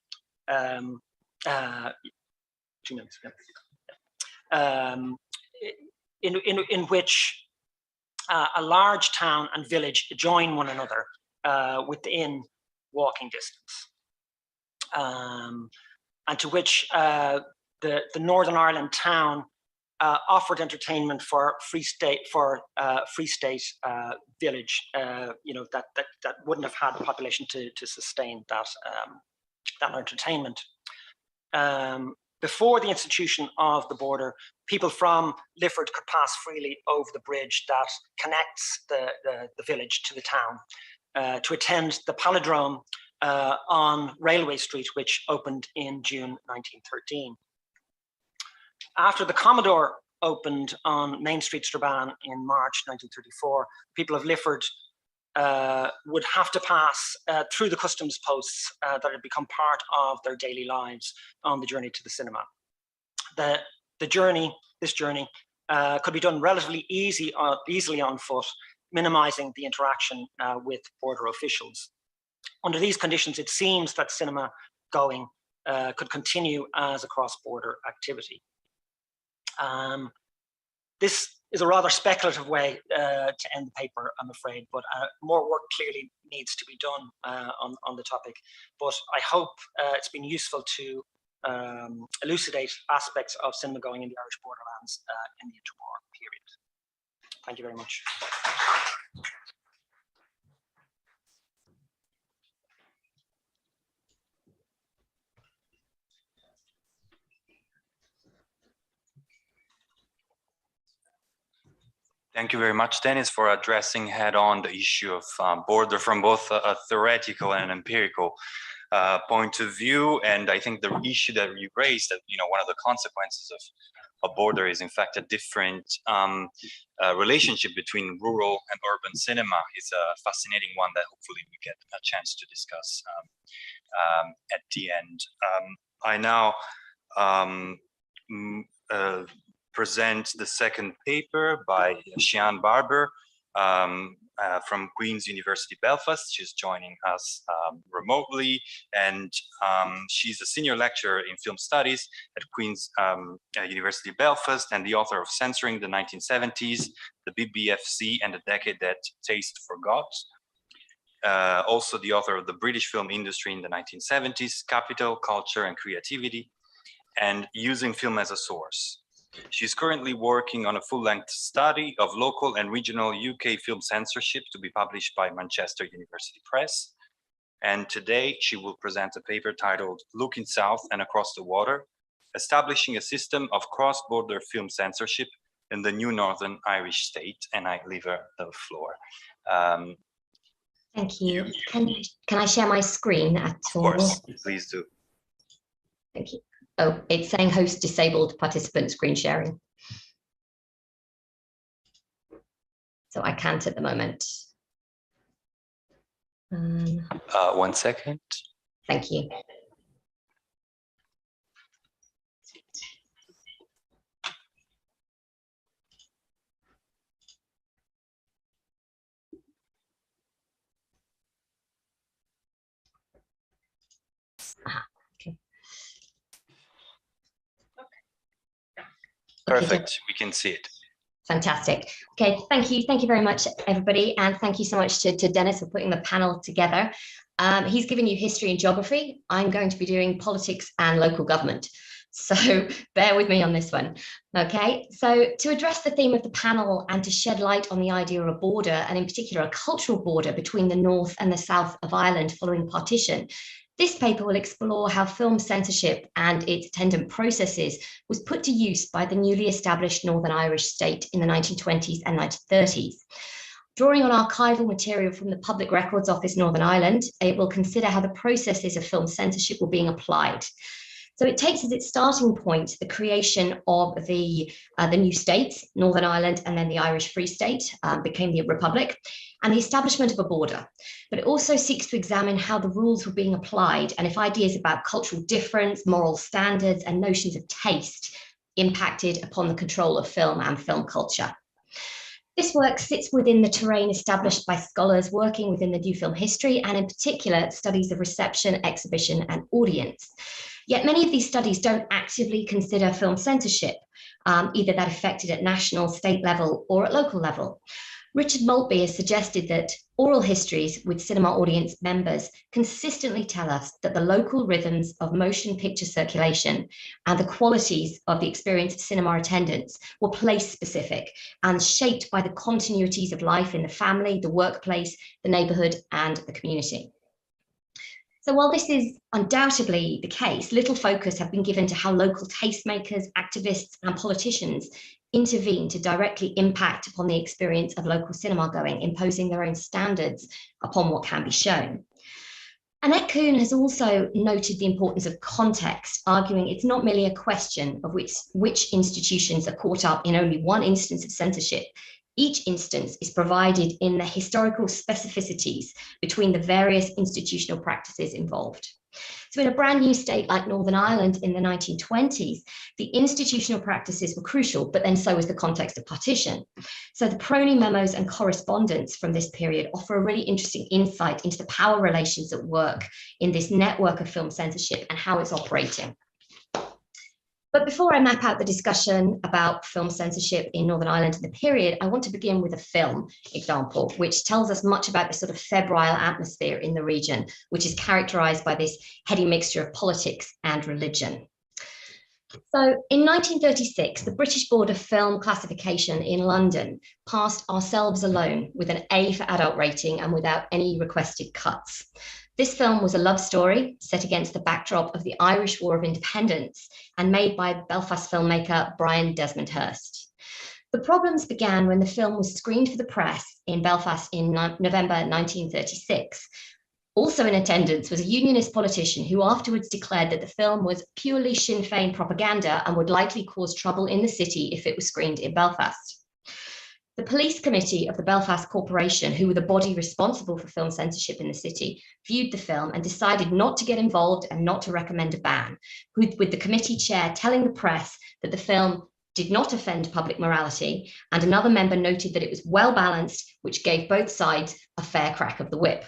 2 minutes, in which a large town and village join one another within walking distance, and to which the Northern Ireland town offered entertainment for Free State village, that wouldn't have had the population to sustain that entertainment. Before the institution of the border, people from Lifford could pass freely over the bridge that connects the village to the town to attend the Palindrome on Railway Street, which opened in June 1913. After the Commodore opened on Main Street, Strabane in March 1934, people of Lifford would have to pass through the customs posts that had become part of their daily lives on the journey to the cinema. This journey could be done relatively easily on foot, minimizing the interaction with border officials. Under these conditions, it seems that cinema going could continue as a cross-border activity. This is a rather speculative way to end the paper, I'm afraid, but more work clearly needs to be done on the topic. But I hope it's been useful to elucidate aspects of cinema going in the Irish borderlands in the interwar period. Thank you very much. Thank you very much, Dennis, for addressing head-on the issue of border from both a theoretical and empirical point of view. And I think the issue that you raised, that one of the consequences of a border is in fact a different relationship between rural and urban cinema, is a fascinating one that hopefully we get a chance to discuss at the end. I now present the second paper by Sian Barber from Queen's University Belfast. She's joining us remotely, and she's a senior lecturer in film studies at Queen's University Belfast and the author of Censoring the 1970s, the BBFC and the Decade That Taste Forgot. Also the author of The British Film Industry in the 1970s, Capital, Culture and Creativity, and Using Film as a Source. She's currently working on a full-length study of local and regional UK film censorship to be published by Manchester University Press. And today she will present a paper titled Looking South and Across the Water, Establishing a System of Cross-Border Film Censorship in the New Northern Irish State. And I leave her the floor. Thank you. Can I share my screen at all? Of course, please do. Thank you. Oh, it's saying host disabled participant screen sharing. So I can't at the moment. 1 second. Thank you. Okay. Perfect. We can see it. Fantastic. Okay, thank you. Thank you very much, everybody. And thank you so much to Dennis for putting the panel together. He's given you history and geography. I'm going to be doing politics and local government. So bear with me on this one. Okay, so to address the theme of the panel and to shed light on the idea of a border, and in particular a cultural border between the north and the south of Ireland following partition, this paper will explore how film censorship and its attendant processes was put to use by the newly established Northern Irish state in the 1920s and 1930s. Drawing on archival material from the Public Records Office Northern Ireland, it will consider how the processes of film censorship were being applied. So it takes as its starting point the creation of the new states, Northern Ireland, and then the Irish Free State became the Republic, and the establishment of a border. But it also seeks to examine how the rules were being applied and if ideas about cultural difference, moral standards, and notions of taste impacted upon the control of film and film culture. This work sits within the terrain established by scholars working within the new film history, and in particular, studies of reception, exhibition, and audience. Yet many of these studies don't actively consider film censorship, either that affected at national, state level, or at local level. Richard Maltby has suggested that oral histories with cinema audience members consistently tell us that the local rhythms of motion picture circulation and the qualities of the experience of cinema attendance were place-specific and shaped by the continuities of life in the family, the workplace, the neighborhood, and the community. So while this is undoubtedly the case, little focus has been given to how local tastemakers, activists, and politicians intervene to directly impact upon the experience of local cinema going, imposing their own standards upon what can be shown. Annette Kuhn has also noted the importance of context, arguing it's not merely a question of which institutions are caught up in only one instance of censorship. Each instance is provided in the historical specificities between the various institutional practices involved. So in a brand new state like Northern Ireland in the 1920s, the institutional practices were crucial, but then so was the context of partition. So the Proney memos and correspondence from this period offer a really interesting insight into the power relations at work in this network of film censorship and how it's operating. But before I map out the discussion about film censorship in Northern Ireland in the period, I want to begin with a film example, which tells us much about the sort of febrile atmosphere in the region, which is characterized by this heady mixture of politics and religion. So in 1936, the British Board of Film Classification in London passed Ourselves Alone with an A for adult rating and without any requested cuts. This film was a love story set against the backdrop of the Irish War of Independence and made by Belfast filmmaker Brian Desmond Hurst. The problems began when the film was screened for the press in Belfast in November 1936. Also in attendance was a unionist politician who afterwards declared that the film was purely Sinn Féin propaganda and would likely cause trouble in the city if it was screened in Belfast. The police committee of the Belfast Corporation, who were the body responsible for film censorship in the city, viewed the film and decided not to get involved and not to recommend a ban, with the committee chair telling the press that the film did not offend public morality, and another member noted that it was well balanced, which gave both sides a fair crack of the whip.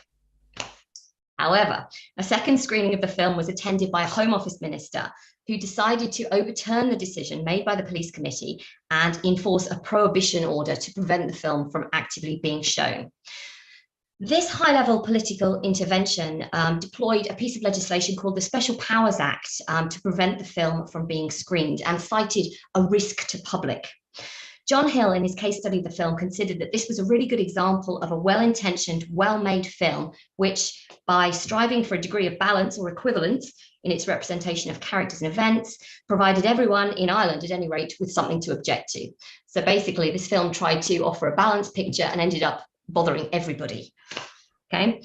However, a second screening of the film was attended by a Home Office minister who decided to overturn the decision made by the police committee and enforce a prohibition order to prevent the film from actively being shown. This high-level political intervention deployed a piece of legislation called the Special Powers Act to prevent the film from being screened and cited a risk to public. John Hill, in his case study of the film, considered that this was a really good example of a well-intentioned, well-made film, which, by striving for a degree of balance or equivalence in its representation of characters and events, provided everyone in Ireland, at any rate, with something to object to. So basically, this film tried to offer a balanced picture and ended up bothering everybody. Okay.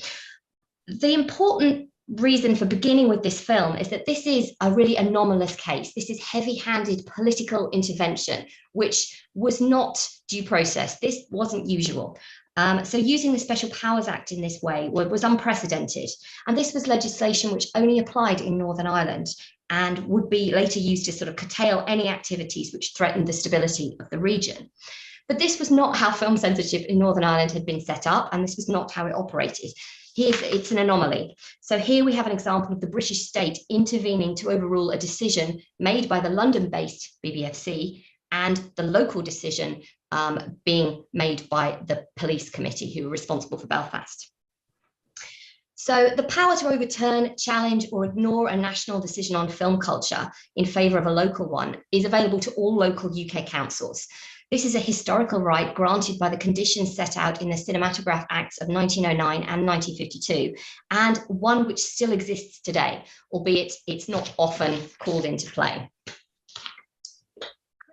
The important reason for beginning with this film is that this is a really anomalous case. This is heavy-handed political intervention, which was not due process. This wasn't usual. So using the Special Powers Act in this way was unprecedented. And this was legislation which only applied in Northern Ireland and would be later used to sort of curtail any activities which threatened the stability of the region. But this was not how film censorship in Northern Ireland had been set up, and this was not how it operated. it's an anomaly. So here we have an example of the British state intervening to overrule a decision made by the London-based BBFC and the local decision being made by the police committee who were responsible for Belfast. So the power to overturn, challenge, or ignore a national decision on film culture in favour of a local one is available to all local UK councils. This is a historical right granted by the conditions set out in the Cinematograph Acts of 1909 and 1952, and one which still exists today, albeit it's not often called into play.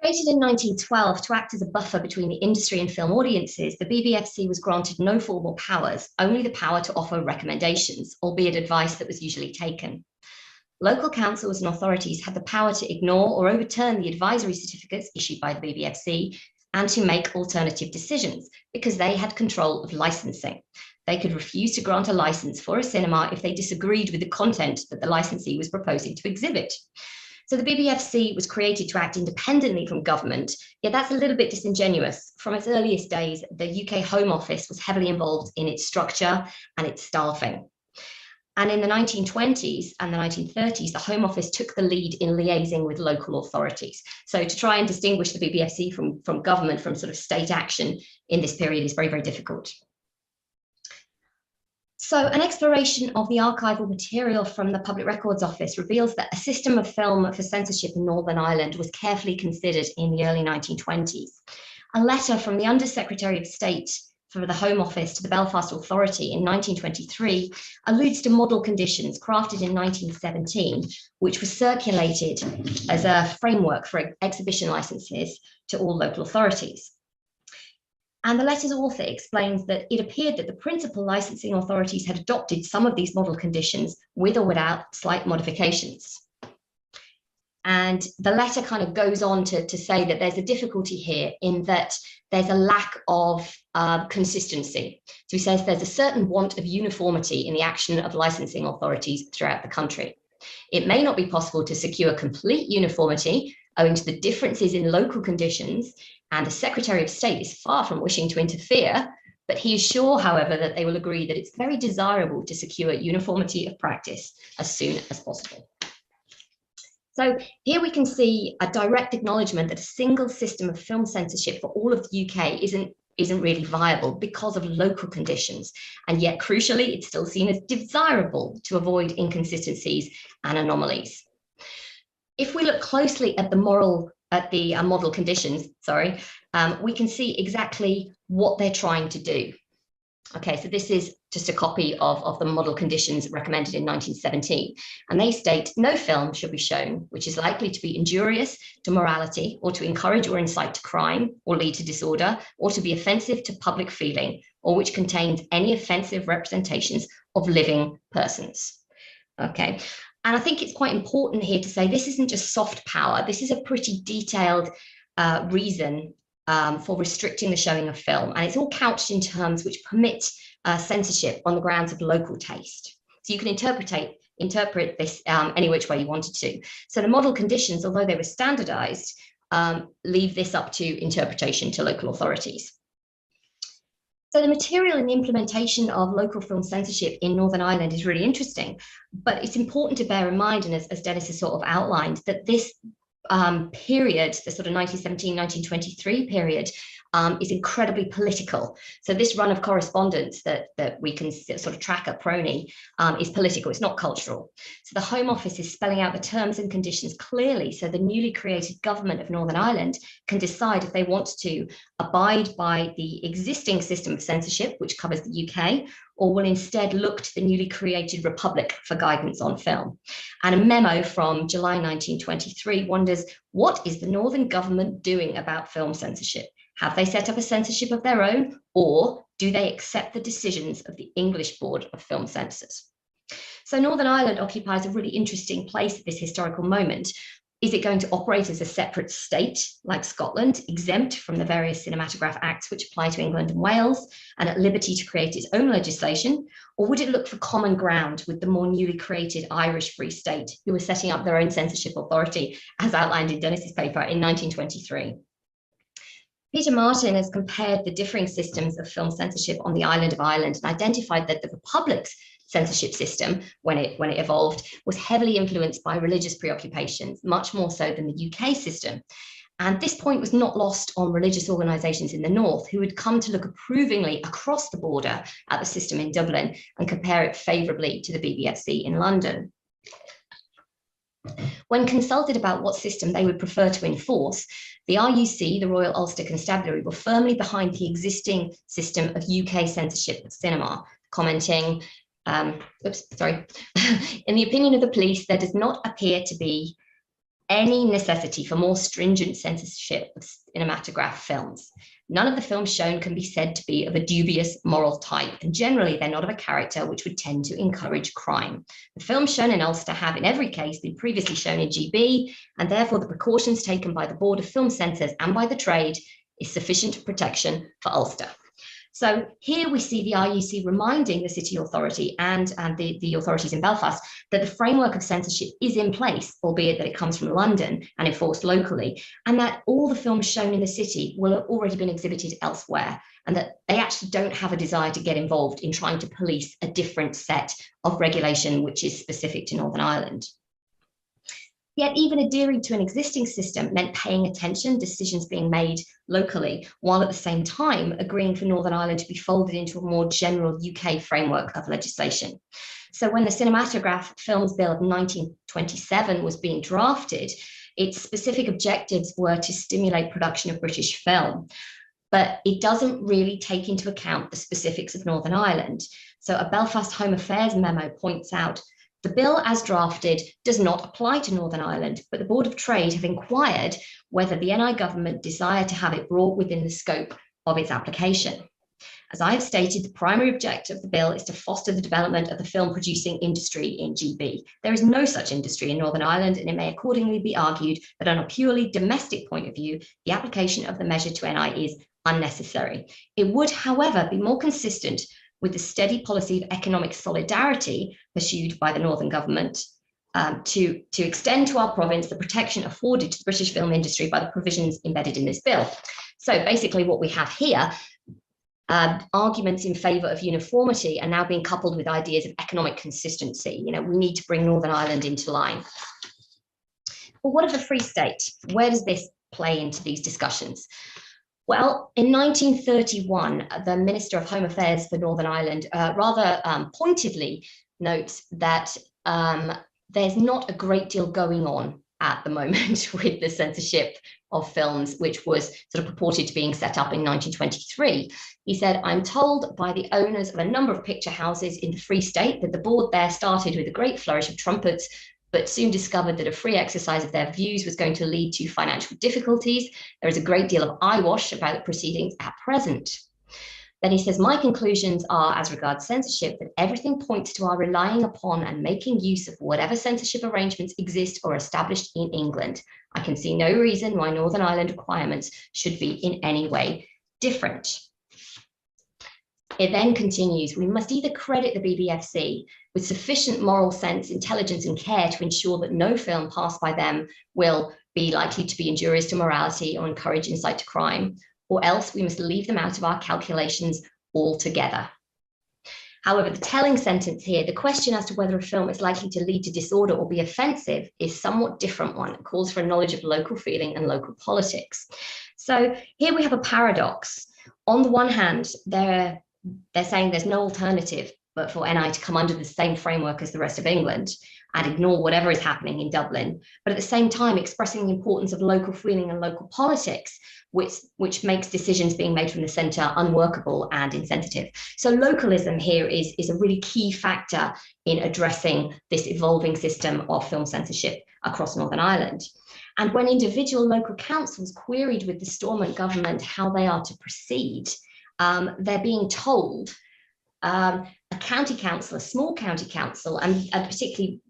Created in 1912 to act as a buffer between the industry and film audiences, the BBFC was granted no formal powers, only the power to offer recommendations, albeit advice that was usually taken. Local councils and authorities had the power to ignore or overturn the advisory certificates issued by the BBFC and to make alternative decisions because they had control of licensing. They could refuse to grant a license for a cinema if they disagreed with the content that the licensee was proposing to exhibit. So the BBFC was created to act independently from government, yet that's a little bit disingenuous. From its earliest days, the UK Home Office was heavily involved in its structure and its staffing. And in the 1920s and the 1930s, the Home Office took the lead in liaising with local authorities. So to try and distinguish the BBFC from government, from sort of state action in this period is very, very difficult. So an exploration of the archival material from the Public Records Office reveals that a system of film for censorship in Northern Ireland was carefully considered in the early 1920s. A letter from the Under-Secretary of State for the Home Office to the Belfast Authority in 1923 alludes to model conditions crafted in 1917, which was circulated as a framework for exhibition licenses to all local authorities. And the letter's author explains that it appeared that the principal licensing authorities had adopted some of these model conditions with or without slight modifications. And the letter kind of goes on to say that there's a difficulty here in that there's a lack of consistency. So he says there's a certain want of uniformity in the action of licensing authorities throughout the country. It may not be possible to secure complete uniformity owing to the differences in local conditions, and the Secretary of State is far from wishing to interfere, but he is sure, however, that they will agree that it's very desirable to secure uniformity of practice as soon as possible. So here we can see a direct acknowledgement that a single system of film censorship for all of the UK isn't really viable because of local conditions, and yet crucially, it's still seen as desirable to avoid inconsistencies and anomalies. If we look closely at the model conditions, we can see exactly what they're trying to do. Okay, so this is just a copy of the model conditions recommended in 1917. And they state no film should be shown which is likely to be injurious to morality or to encourage or incite to crime or lead to disorder or to be offensive to public feeling or which contains any offensive representations of living persons. Okay. And I think it's quite important here to say this isn't just soft power. This is a pretty detailed reason for restricting the showing of film. And it's all couched in terms which permit censorship on the grounds of local taste. So you can interpret this any which way you wanted to. So the model conditions, although they were standardized, leave this up to interpretation to local authorities. So the material and the implementation of local film censorship in Northern Ireland is really interesting, but it's important to bear in mind, and as Dennis has sort of outlined, that this period, the sort of 1917, 1923 period, is incredibly political. So this run of correspondence that we can sort of track at Prony is political, it's not cultural. So the Home Office is spelling out the terms and conditions clearly so the newly created government of Northern Ireland can decide if they want to abide by the existing system of censorship, which covers the UK, or will instead look to the newly created Republic for guidance on film. And a memo from July 1923 wonders, what is the Northern government doing about film censorship? Have they set up a censorship of their own, or do they accept the decisions of the English Board of Film Censors? So Northern Ireland occupies a really interesting place at this historical moment. Is it going to operate as a separate state like Scotland, exempt from the various Cinematograph Acts which apply to England and Wales and at liberty to create its own legislation? Or would it look for common ground with the more newly created Irish Free State, who were setting up their own censorship authority, as outlined in Dennis's paper in 1923? Peter Martin has compared the differing systems of film censorship on the island of Ireland and identified that the Republic's censorship system, when it evolved, was heavily influenced by religious preoccupations, much more so than the UK system. And this point was not lost on religious organisations in the north, who had come to look approvingly across the border at the system in Dublin and compare it favourably to the BBFC in London. When consulted about what system they would prefer to enforce, the RUC, the Royal Ulster Constabulary, were firmly behind the existing system of UK censorship of cinema, commenting, in the opinion of the police, there does not appear to be any necessity for more stringent censorship of cinematograph films. None of the films shown can be said to be of a dubious moral type, and generally they're not of a character which would tend to encourage crime. The films shown in Ulster have in every case been previously shown in GB, and therefore the precautions taken by the Board of Film Censors and by the trade is sufficient protection for Ulster. So here we see the RUC reminding the city authority and the authorities in Belfast that the framework of censorship is in place, albeit that it comes from London and enforced locally, and that all the films shown in the city will have already been exhibited elsewhere, and that they actually don't have a desire to get involved in trying to police a different set of regulation which is specific to Northern Ireland. Yet even adhering to an existing system meant paying attention, decisions being made locally, while at the same time agreeing for Northern Ireland to be folded into a more general UK framework of legislation. So when the Cinematograph Films Bill of 1927 was being drafted, its specific objectives were to stimulate production of British film, but it doesn't really take into account the specifics of Northern Ireland. So a Belfast Home Affairs memo points out, the bill as drafted does not apply to Northern Ireland, but the Board of Trade have inquired whether the NI government desire to have it brought within the scope of its application. As I have stated, the primary objective of the bill is to foster the development of the film producing industry in GB. There is no such industry in Northern Ireland, and it may accordingly be argued that on a purely domestic point of view, the application of the measure to NI is unnecessary. It would, however, be more consistent with the steady policy of economic solidarity pursued by the Northern government to extend to our province the protection afforded to the British film industry by the provisions embedded in this bill. So basically what we have here, arguments in favour of uniformity are now being coupled with ideas of economic consistency. You know, we need to bring Northern Ireland into line. But what of the Free State? Where does this play into these discussions? Well, in 1931, the Minister of Home Affairs for Northern Ireland rather pointedly notes that there's not a great deal going on at the moment with the censorship of films, which was sort of purported to being set up in 1923. He said, I'm told by the owners of a number of picture houses in the Free State that the board there started with a great flourish of trumpets, but soon discovered that a free exercise of their views was going to lead to financial difficulties. There is a great deal of eyewash about the proceedings at present. Then he says, my conclusions are, as regards censorship, that everything points to our relying upon and making use of whatever censorship arrangements exist or established in England. I can see no reason why Northern Ireland requirements should be in any way different. It then continues, we must either credit the BBFC with sufficient moral sense, intelligence and care to ensure that no film passed by them will be likely to be injurious to morality or encourage incite to crime, or else we must leave them out of our calculations altogether. However, the telling sentence here, the question as to whether a film is likely to lead to disorder or be offensive is somewhat different one. It calls for a knowledge of local feeling and local politics. So here we have a paradox. On the one hand, they're saying there's no alternative but for NI to come under the same framework as the rest of England and ignore whatever is happening in Dublin, but at the same time expressing the importance of local feeling and local politics, which makes decisions being made from the centre unworkable and insensitive. So localism here is a really key factor in addressing this evolving system of film censorship across Northern Ireland. And when individual local councils queried with the Stormont government how they are to proceed, they're being told a county council, a small county council, and particularly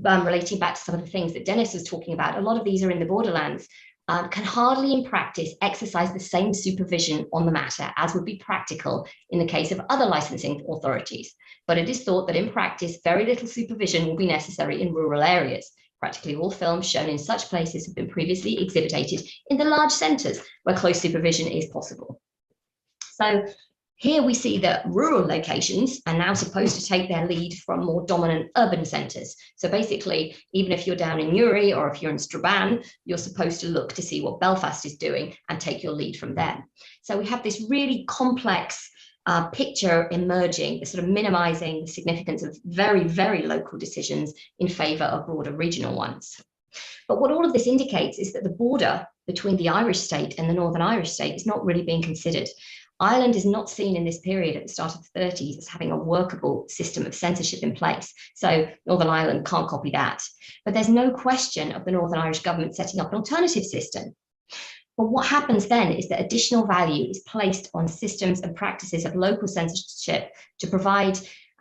relating back to some of the things that Dennis was talking about, a lot of these are in the borderlands, can hardly in practice exercise the same supervision on the matter as would be practical in the case of other licensing authorities. But it is thought that in practice, very little supervision will be necessary in rural areas. Practically all films shown in such places have been previously exhibited in the large centres where close supervision is possible. So here we see that rural locations are now supposed to take their lead from more dominant urban centres. So basically, even if you're down in Newry or if you're in Strabane, you're supposed to look to see what Belfast is doing and take your lead from them. So we have this really complex picture emerging, sort of minimising the significance of very, very local decisions in favour of broader regional ones. But what all of this indicates is that the border between the Irish state and the Northern Irish state is not really being considered. Ireland is not seen in this period at the start of the 30s as having a workable system of censorship in place. So Northern Ireland can't copy that. But there's no question of the Northern Irish government setting up an alternative system. But what happens then is that additional value is placed on systems and practices of local censorship to provide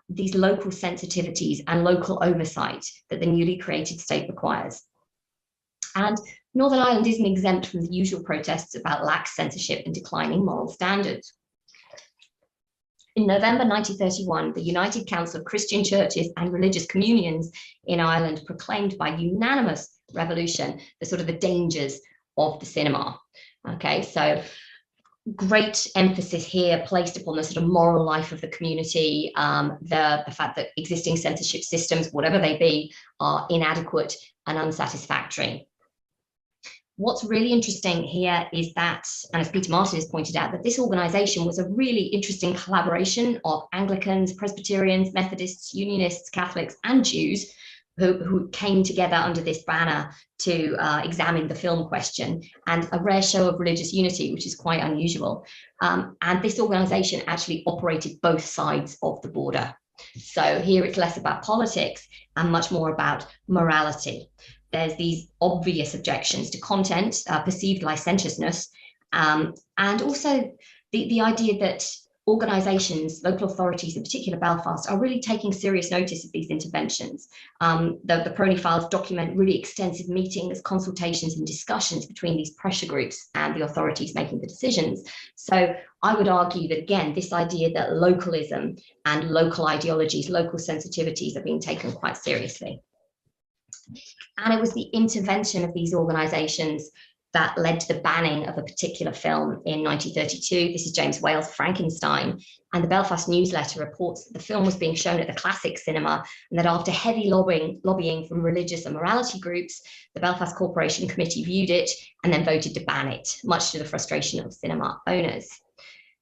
these local sensitivities and local oversight that the newly created state requires. And Northern Ireland isn't exempt from the usual protests about lax censorship and declining moral standards. In November 1931, the United Council of Christian Churches and Religious Communions in Ireland proclaimed by unanimous resolution the dangers of the cinema. Okay, so great emphasis here placed upon the sort of moral life of the community, the fact that existing censorship systems, whatever they be, are inadequate and unsatisfactory. What's really interesting here is that, and as Peter Martin has pointed out, that this organisation was a really interesting collaboration of Anglicans, Presbyterians, Methodists, Unionists, Catholics and Jews who came together under this banner to examine the film question, and a rare show of religious unity, which is quite unusual. And this organisation actually operated both sides of the border. So here it's less about politics and much more about morality. There's these obvious objections to content, perceived licentiousness, and also the idea that organisations, local authorities, in particular Belfast, are really taking serious notice of these interventions. The Peroni files document really extensive meetings, consultations and discussions between these pressure groups and the authorities making the decisions. So I would argue that, again, this idea that localism and local ideologies, local sensitivities are being taken quite seriously. And it was the intervention of these organisations that led to the banning of a particular film in 1932. This is James Whale's Frankenstein. And the Belfast Newsletter reports that the film was being shown at the Classic Cinema, and that after heavy lobbying from religious and morality groups, the Belfast Corporation Committee viewed it and then voted to ban it, much to the frustration of cinema owners.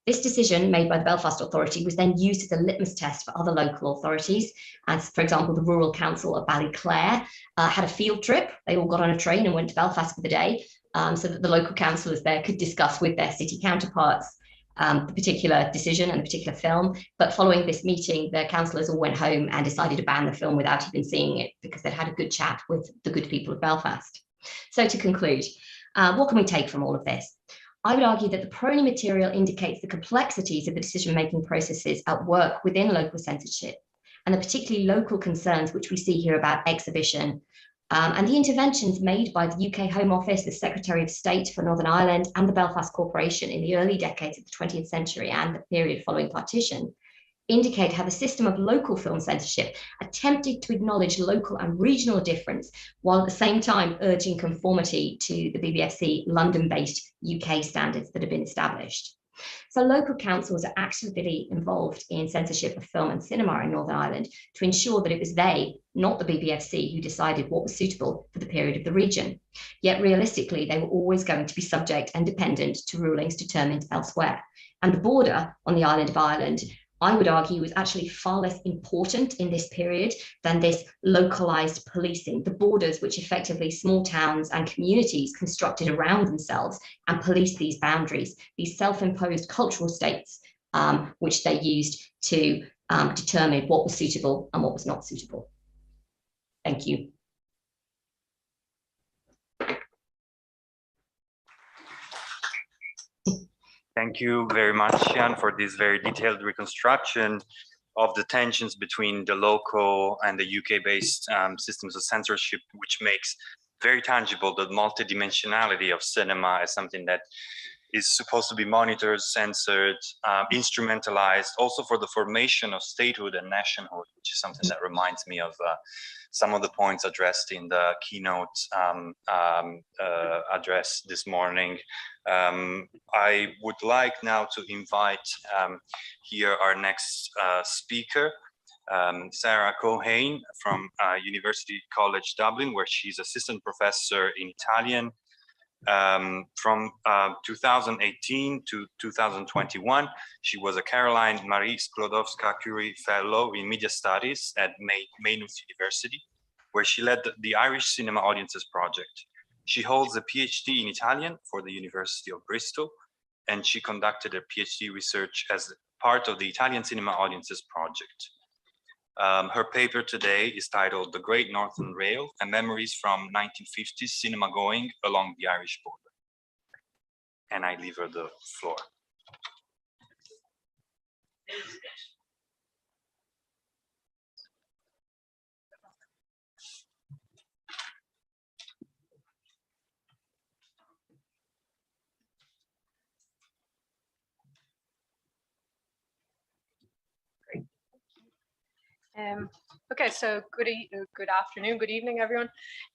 This decision made by the Belfast Authority was then used as a litmus test for other local authorities. As, for example, the Rural Council of Ballyclare had a field trip. They all got on a train and went to Belfast for the day, so that the local councillors there could discuss with their city counterparts the particular decision and the particular film. But following this meeting, the councillors all went home and decided to ban the film without even seeing it, because they'd had a good chat with the good people of Belfast. So to conclude, what can we take from all of this? I would argue that the Peroni material indicates the complexities of the decision-making processes at work within local censorship, and the particularly local concerns which we see here about exhibition, and the interventions made by the UK Home Office, the Secretary of State for Northern Ireland and the Belfast Corporation in the early decades of the 20th century and the period following partition indicate how the system of local film censorship attempted to acknowledge local and regional difference, while at the same time urging conformity to the BBFC London-based UK standards that have been established. So local councils are actively involved in censorship of film and cinema in Northern Ireland to ensure that it was they, not the BBFC, who decided what was suitable for the period of the region. Yet realistically, they were always going to be subject and dependent to rulings determined elsewhere. And the border on the island of Ireland, I would argue, was actually far less important in this period than this localized policing, the borders which effectively small towns and communities constructed around themselves and policed these boundaries, these self-imposed cultural states, which they used to determine what was suitable and what was not suitable. Thank you. Thank you very much, Jan, for this very detailed reconstruction of the tensions between the local and the UK-based systems of censorship, which makes very tangible the multidimensionality of cinema as something that is supposed to be monitored, censored, instrumentalized, also for the formation of statehood and nationhood, which is something that reminds me of some of the points addressed in the keynote address this morning. I would like now to invite here our next speaker, Sarah Cohen from University College Dublin, where she's assistant professor in Italian from 2018 to 2021. She was a Caroline Marie Sklodowska-Curie Fellow in Media Studies at Maynooth University, where she led the Irish Cinema Audiences Project. She holds a PhD in Italian for the University of Bristol, and she conducted her PhD research as part of the Italian Cinema Audiences Project. Her paper today is titled The Great Northern Rail and Memories from 1950s Cinema Going Along the Irish Border. And I leave her the floor. Okay, so good afternoon, good evening, everyone.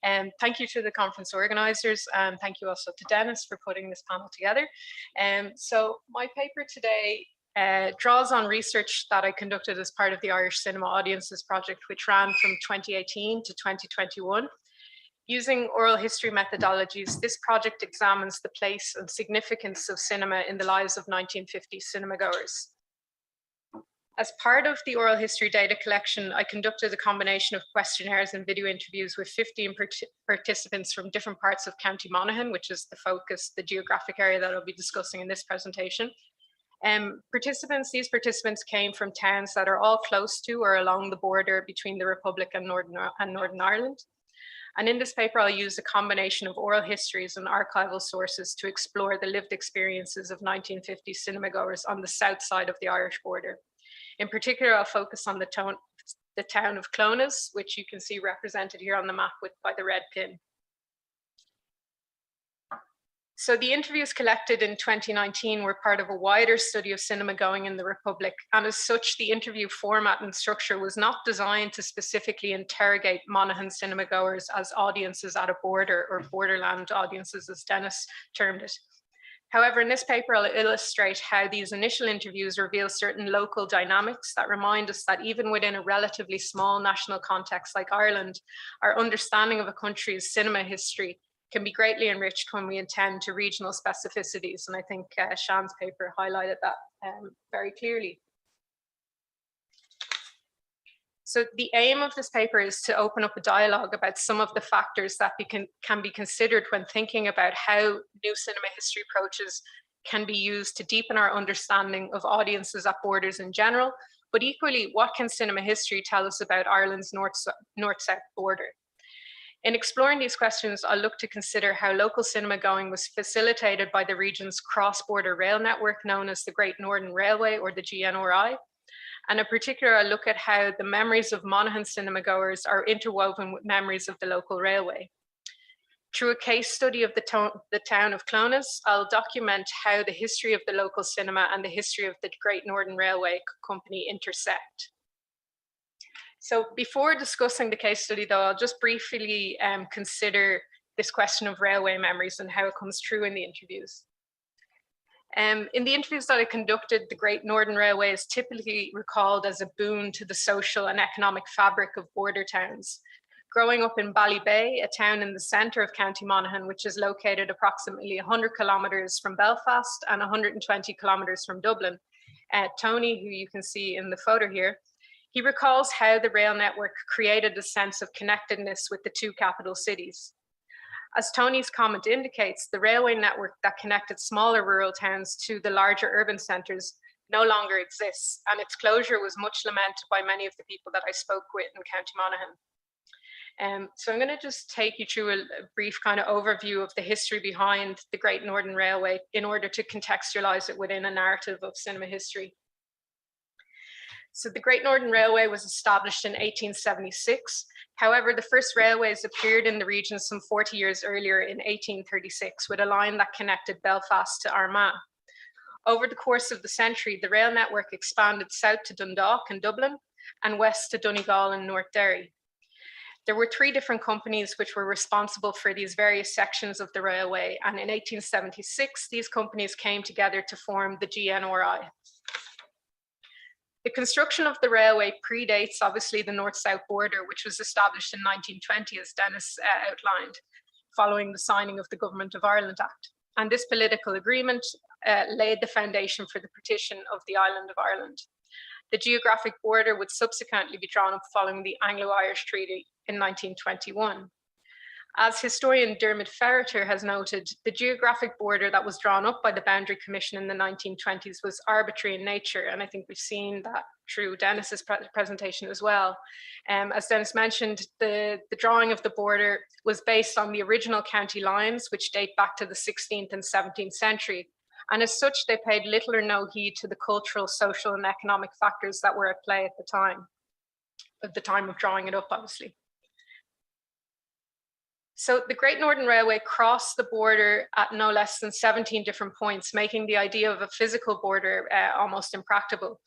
Thank you to the conference organizers, and thank you also to Dennis for putting this panel together. So my paper today draws on research that I conducted as part of the Irish Cinema Audiences Project, which ran from 2018 to 2021. Using oral history methodologies, this project examines the place and significance of cinema in the lives of 1950s cinema goers. As part of the oral history data collection, I conducted a combination of questionnaires and video interviews with 15 participants from different parts of County Monaghan, which is the focus, the geographic area that I'll be discussing in this presentation. These participants came from towns that are all close to or along the border between the Republic and Northern Ireland. And in this paper, I'll use a combination of oral histories and archival sources to explore the lived experiences of 1950s cinema goers on the south side of the Irish border. In particular, I'll focus on the town of Clones, which you can see represented here on the map by the red pin. So the interviews collected in 2019 were part of a wider study of cinema going in the Republic. And as such, the interview format and structure was not designed to specifically interrogate Monaghan cinema goers as audiences at a border, or borderland audiences, as Dennis termed it. However, in this paper, I'll illustrate how these initial interviews reveal certain local dynamics that remind us that even within a relatively small national context like Ireland, our understanding of a country's cinema history can be greatly enriched when we attend to regional specificities. And I think Shan's paper highlighted that very clearly. So the aim of this paper is to open up a dialogue about some of the factors that can be considered when thinking about how new cinema history approaches can be used to deepen our understanding of audiences at borders in general, but equally, what can cinema history tell us about Ireland's north-south border? In exploring these questions, I'll look to consider how local cinema going was facilitated by the region's cross-border rail network known as the Great Northern Railway, or the GNRI. And in particular, I look at how the memories of Monaghan cinema goers are interwoven with memories of the local railway. Through a case study of the town of Clones, I'll document how the history of the local cinema and the history of the Great Northern Railway Company intersect. So before discussing the case study, though, I'll just briefly consider this question of railway memories and how it comes through in the interviews. In the interviews that I conducted, the Great Northern Railway is typically recalled as a boon to the social and economic fabric of border towns. Growing up in Ballybay, a town in the centre of County Monaghan, which is located approximately 100 kilometres from Belfast and 120 kilometres from Dublin, Tony, who you can see in the photo here, he recalls how the rail network created a sense of connectedness with the two capital cities. As Tony's comment indicates, the railway network that connected smaller rural towns to the larger urban centres no longer exists, and its closure was much lamented by many of the people that I spoke with in County Monaghan. So I'm going to just take you through a brief kind of overview of the history behind the Great Northern Railway in order to contextualise it within a narrative of cinema history. So the Great Northern Railway was established in 1876 However, the first railways appeared in the region some 40 years earlier in 1836 with a line that connected Belfast to Armagh. Over the course of the century, the rail network expanded south to Dundalk and Dublin and west to Donegal and North Derry. There were 3 different companies which were responsible for these various sections of the railway, and in 1876, these companies came together to form the GNRI. The construction of the railway predates, obviously, the north-south border, which was established in 1920, as Dennis outlined, following the signing of the Government of Ireland Act. And this political agreement laid the foundation for the partition of the island of Ireland. The geographic border would subsequently be drawn up following the Anglo-Irish Treaty in 1921. As historian Dermot Ferreter has noted, the geographic border that was drawn up by the Boundary Commission in the 1920s was arbitrary in nature, and I think we've seen that through Dennis's presentation as well. As Dennis mentioned, the drawing of the border was based on the original county lines, which date back to the 16th and 17th century, and as such, they paid little or no heed to the cultural, social, and economic factors that were at play at the time of drawing it up, obviously. So the Great Northern Railway crossed the border at no less than 17 different points, making the idea of a physical border almost impractical.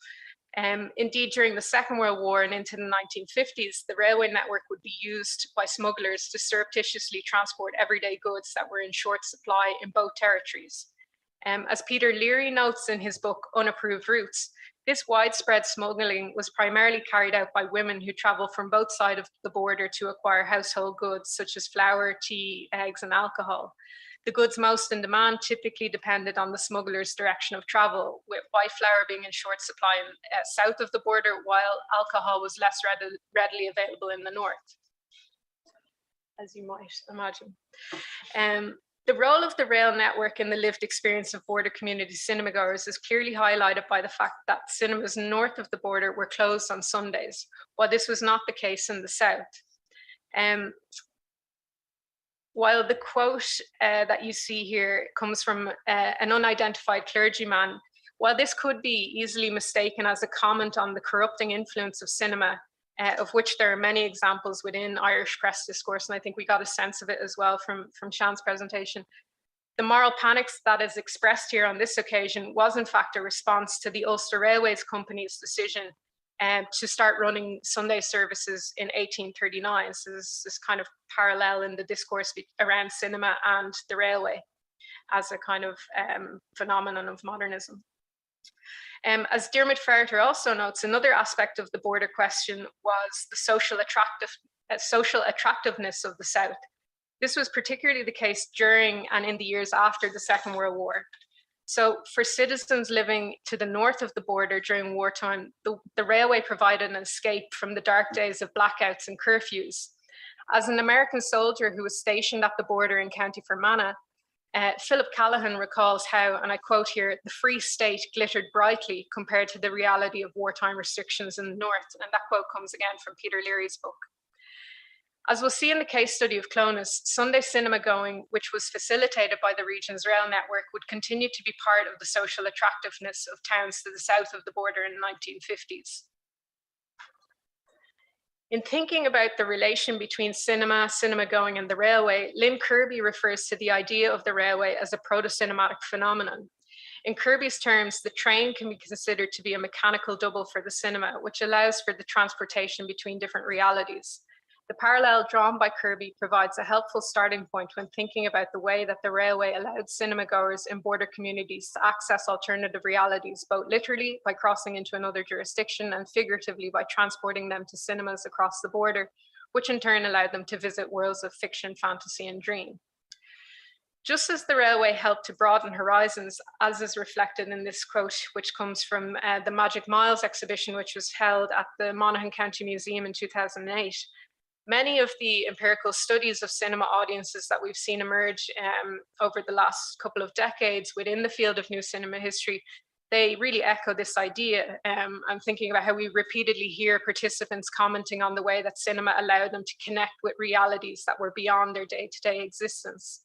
Indeed, during the Second World War and into the 1950s, the railway network would be used by smugglers to surreptitiously transport everyday goods that were in short supply in both territories. As Peter Leary notes in his book, Unapproved Routes, this widespread smuggling was primarily carried out by women who traveled from both sides of the border to acquire household goods such as flour, tea, eggs, and alcohol. The goods most in demand typically depended on the smugglers' direction of travel, with white flour being in short supply south of the border, while alcohol was less readily available in the north, as you might imagine. The role of the rail network in the lived experience of border community cinemagoers is clearly highlighted by the fact that cinemas north of the border were closed on Sundays, while this was not the case in the south. While the quote that you see here comes from an unidentified clergyman, while this could be easily mistaken as a comment on the corrupting influence of cinema, of which there are many examples within Irish press discourse, and I think we got a sense of it as well from Sean's presentation. The moral panic that is expressed here on this occasion was in fact a response to the Ulster Railways Company's decision to start running Sunday services in 1839. So there's this kind of parallel in the discourse around cinema and the railway as a kind of phenomenon of modernism. As Dermot Ferreter also notes, another aspect of the border question was the social attractiveness of the South. This was particularly the case during and in the years after the Second World War. So for citizens living to the north of the border during wartime, the railway provided an escape from the dark days of blackouts and curfews. As an American soldier who was stationed at the border in County Fermanagh, Philip Callaghan recalls how, and I quote here, the Free State glittered brightly compared to the reality of wartime restrictions in the north. And that quote comes again from Peter Leary's book. As we'll see in the case study of Clones, Sunday cinema going, which was facilitated by the region's rail network, would continue to be part of the social attractiveness of towns to the south of the border in the 1950s. In thinking about the relation between cinema going, and the railway, Lynn Kirby refers to the idea of the railway as a proto-cinematic phenomenon. In Kirby's terms, the train can be considered to be a mechanical double for the cinema, which allows for the transportation between different realities. The parallel drawn by Kirby provides a helpful starting point when thinking about the way that the railway allowed cinema goers in border communities to access alternative realities, both literally by crossing into another jurisdiction and figuratively by transporting them to cinemas across the border, which in turn allowed them to visit worlds of fiction, fantasy, and dream. Just as the railway helped to broaden horizons, as is reflected in this quote, which comes from the Magic Miles exhibition, which was held at the Monaghan County Museum in 2008, many of the empirical studies of cinema audiences that we've seen emerge over the last couple of decades within the field of new cinema history, they really echo this idea. I'm thinking about how we repeatedly hear participants commenting on the way that cinema allowed them to connect with realities that were beyond their day-to-day existence.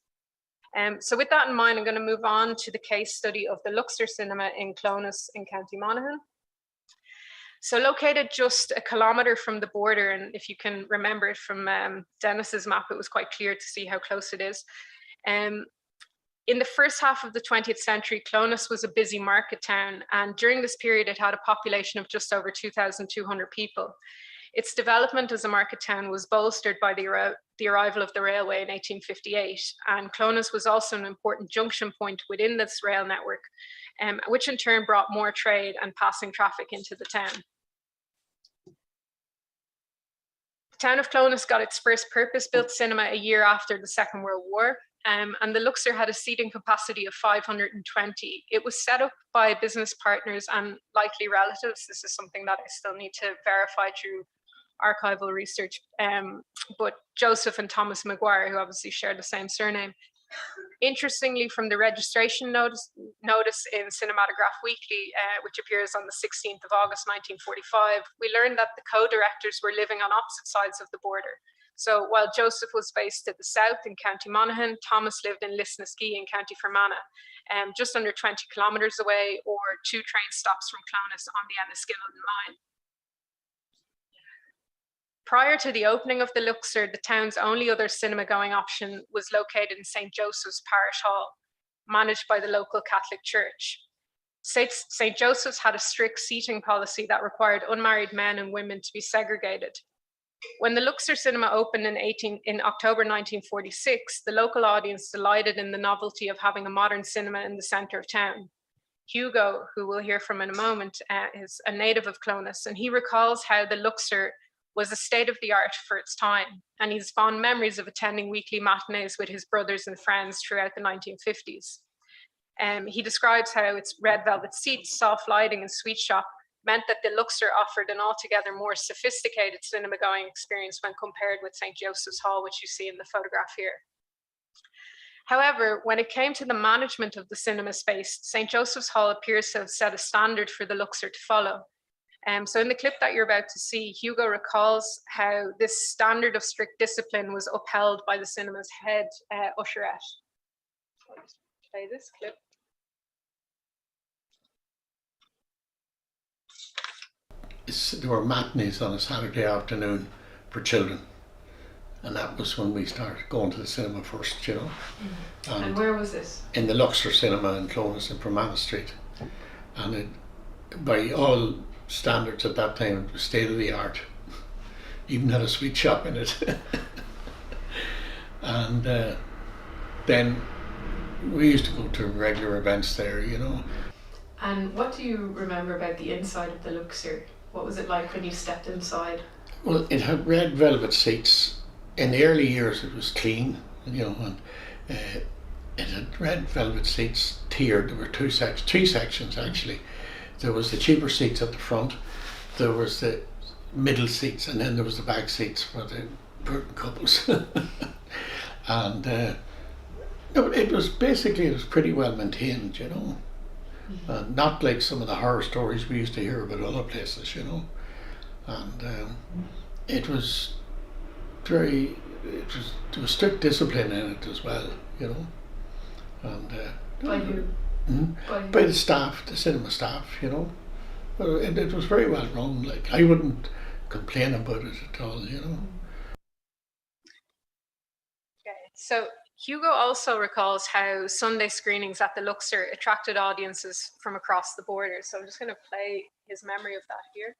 So with that in mind, I'm going to move on to the case study of the Luxor Cinema in Clones in County Monaghan. So located just a kilometre from the border, and if you can remember it from Dennis's map, it was quite clear to see how close it is. In the first half of the 20th century, Clones was a busy market town, and during this period it had a population of just over 2,200 people. Its development as a market town was bolstered by the arrival of the railway in 1858, and Clones was also an important junction point within this rail network, which in turn brought more trade and passing traffic into the town. The town of Clones got its first purpose-built cinema a year after the Second World War, and the Luxor had a seating capacity of 520. It was set up by business partners and likely relatives. This is something that I still need to verify through archival research, but Joseph and Thomas Maguire, who obviously share the same surname. Interestingly, from the registration notice in Cinematograph Weekly, which appears on the 16th of August 1945, we learned that the co-directors were living on opposite sides of the border. So while Joseph was based to the south in County Monaghan, Thomas lived in Lisnaskea in County Fermanagh, just under 20 kilometres away, or 2 train stops from Clones on the Enniskillen line. Prior to the opening of the Luxor, the town's only other cinema-going option was located in St. Joseph's Parish Hall, managed by the local Catholic Church. St. Joseph's had a strict seating policy that required unmarried men and women to be segregated. When the Luxor cinema opened in October 1946, the local audience delighted in the novelty of having a modern cinema in the centre of town. Hugo, who we'll hear from in a moment, is a native of Clones, and he recalls how the Luxor was a state of the art for its time, and he's fond memories of attending weekly matinees with his brothers and friends throughout the 1950s. He describes how its red velvet seats, soft lighting, and sweet shop meant that the Luxor offered an altogether more sophisticated cinema-going experience when compared with St. Joseph's Hall, which you see in the photograph here. However, when it came to the management of the cinema space, St. Joseph's Hall appears to have set a standard for the Luxor to follow. So in the clip that you're about to see, Hugo recalls how this standard of strict discipline was upheld by the cinema's head usherette. I'll just play this clip. There were matinees on a Saturday afternoon for children, and that was when we started going to the cinema first, you know. And where was this? In the Luxor Cinema in Clones in Fermanagh Street, and it, by all standards at that time, it was state of the art. Even had a sweet shop in it. And then we used to go to regular events there, you know. And what do you remember about the inside of the Luxor? What was it like when you stepped inside? Well, it had red velvet seats. In the early years it was clean, you know, and it had red velvet seats tiered. There were three sections actually. There was the cheaper seats at the front, there was the middle seats, and then there was the back seats for the important couples. And it was pretty well maintained, you know. Not like some of the horror stories we used to hear about other places, you know. And there was strict discipline in it as well, you know. And By who? By the staff, the cinema staff, you know. But it was very well run. Like, I wouldn't complain about it at all, you know. Okay, so Hugo also recalls how Sunday screenings at the Luxor attracted audiences from across the border. So I'm just going to play his memory of that here.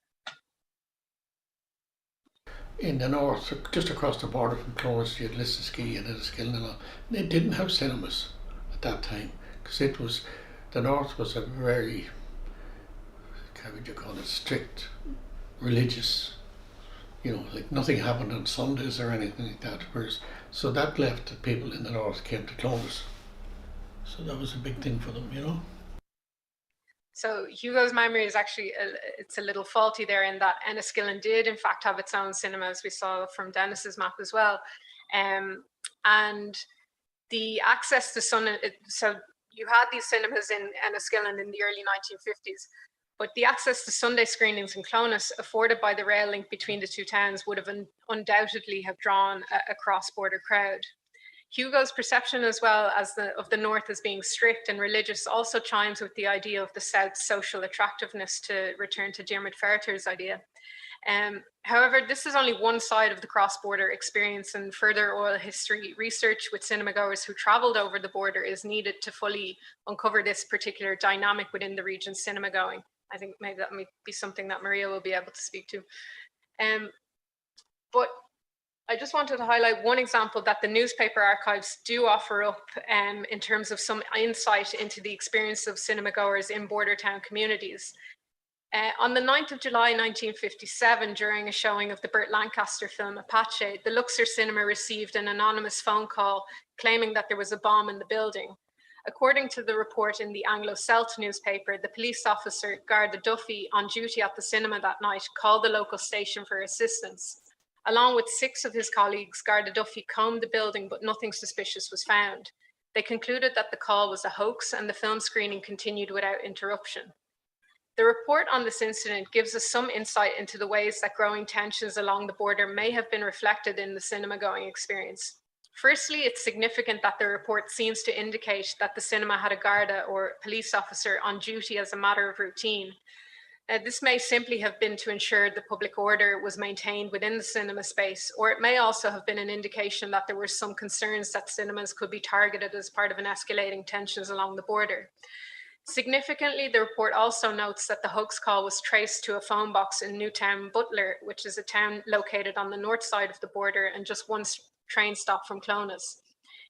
In the north, just across the border from Clones, you had Lisnaskea and Enniskillen and all. They didn't have cinemas at that time, because the north was a very, how would you call it, strict religious, you know, like nothing happened on Sundays or anything like that. Whereas, so that left the people in the north came to Clones. So that was a big thing for them, you know. So Hugo's memory is actually, it's a little faulty there, in that Enniskillen did in fact have its own cinema, as we saw from Dennis's map as well. And the access to so you had these cinemas in Enniskillen in the early 1950s, but the access to Sunday screenings in Clones afforded by the rail link between the two towns would have undoubtedly have drawn a cross-border crowd. Hugo's perception as well as of the North as being strict and religious also chimes with the idea of the South's social attractiveness, to return to Diarmaid Ferreter's idea. However, this is only one side of the cross-border experience, and further oral history research with cinemagoers who traveled over the border is needed to fully uncover this particular dynamic within the region's cinema going. I think maybe that might be something that Maria will be able to speak to. But I just wanted to highlight one example that the newspaper archives do offer up in terms of some insight into the experience of cinema goers in border town communities. On the 9th of July 1957, during a showing of the Burt Lancaster film Apache, the Luxor Cinema received an anonymous phone call claiming that there was a bomb in the building. According to the report in the Anglo-Celt newspaper, the police officer, Garda Duffy, on duty at the cinema that night, called the local station for assistance. Along with 6 of his colleagues, Garda Duffy combed the building, but nothing suspicious was found. They concluded that the call was a hoax, and the film screening continued without interruption. The report on this incident gives us some insight into the ways that growing tensions along the border may have been reflected in the cinema-going experience. Firstly, it's significant that the report seems to indicate that the cinema had a Garda or police officer on duty as a matter of routine. This may simply have been to ensure the public order was maintained within the cinema space, or it may also have been an indication that there were some concerns that cinemas could be targeted as part of an escalating tensions along the border. Significantly, the report also notes that the hoax call was traced to a phone box in Newtown Butler, which is a town located on the north side of the border and just one train stop from Clones.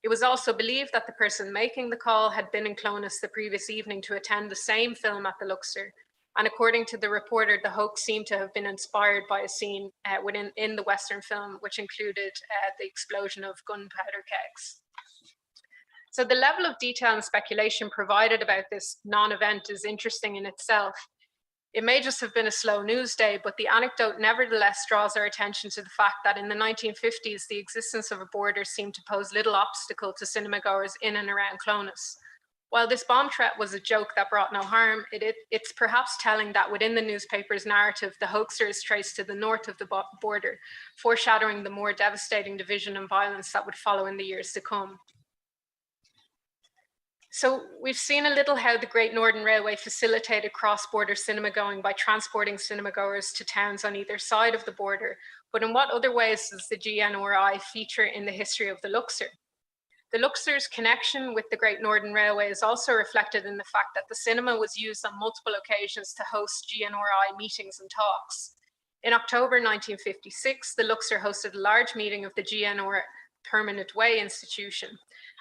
It was also believed that the person making the call had been in Clones the previous evening to attend the same film at the Luxor. And according to the reporter, the hoax seemed to have been inspired by a scene in the Western film, which included the explosion of gunpowder kegs. So the level of detail and speculation provided about this non-event is interesting in itself. It may just have been a slow news day, but the anecdote nevertheless draws our attention to the fact that in the 1950s, the existence of a border seemed to pose little obstacle to cinema goers in and around Clones. While this bomb threat was a joke that brought no harm, it's perhaps telling that within the newspaper's narrative, the hoaxer is traced to the north of the border, foreshadowing the more devastating division and violence that would follow in the years to come. So we've seen a little how the Great Northern Railway facilitated cross-border cinema going by transporting cinema goers to towns on either side of the border, but in what other ways does the GNRI feature in the history of the Luxor? The Luxor's connection with the Great Northern Railway is also reflected in the fact that the cinema was used on multiple occasions to host GNRI meetings and talks. In October 1956, the Luxor hosted a large meeting of the GNR Permanent Way Institution,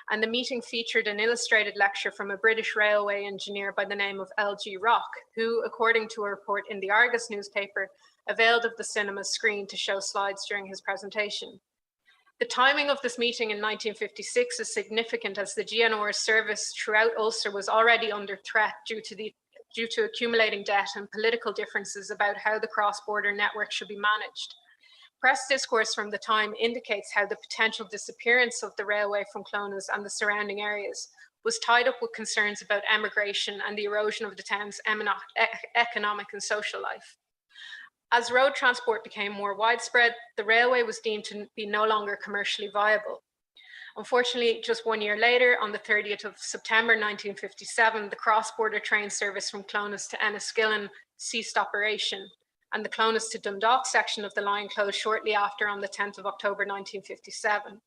and the meeting featured an illustrated lecture from a British railway engineer by the name of L.G. Rock, who, according to a report in the Argus newspaper, availed of the cinema's screen to show slides during his presentation. The timing of this meeting in 1956 is significant, as the GNR's service throughout Ulster was already under threat due to accumulating debt and political differences about how the cross-border network should be managed. Press discourse from the time indicates how the potential disappearance of the railway from Clones and the surrounding areas was tied up with concerns about emigration and the erosion of the town's economic and social life. As road transport became more widespread, the railway was deemed to be no longer commercially viable. Unfortunately, just 1 year later, on the 30th of September 1957, the cross-border train service from Clones to Enniskillen ceased operation, and the Clones to Dundalk section of the line closed shortly after on the 10th of October 1957.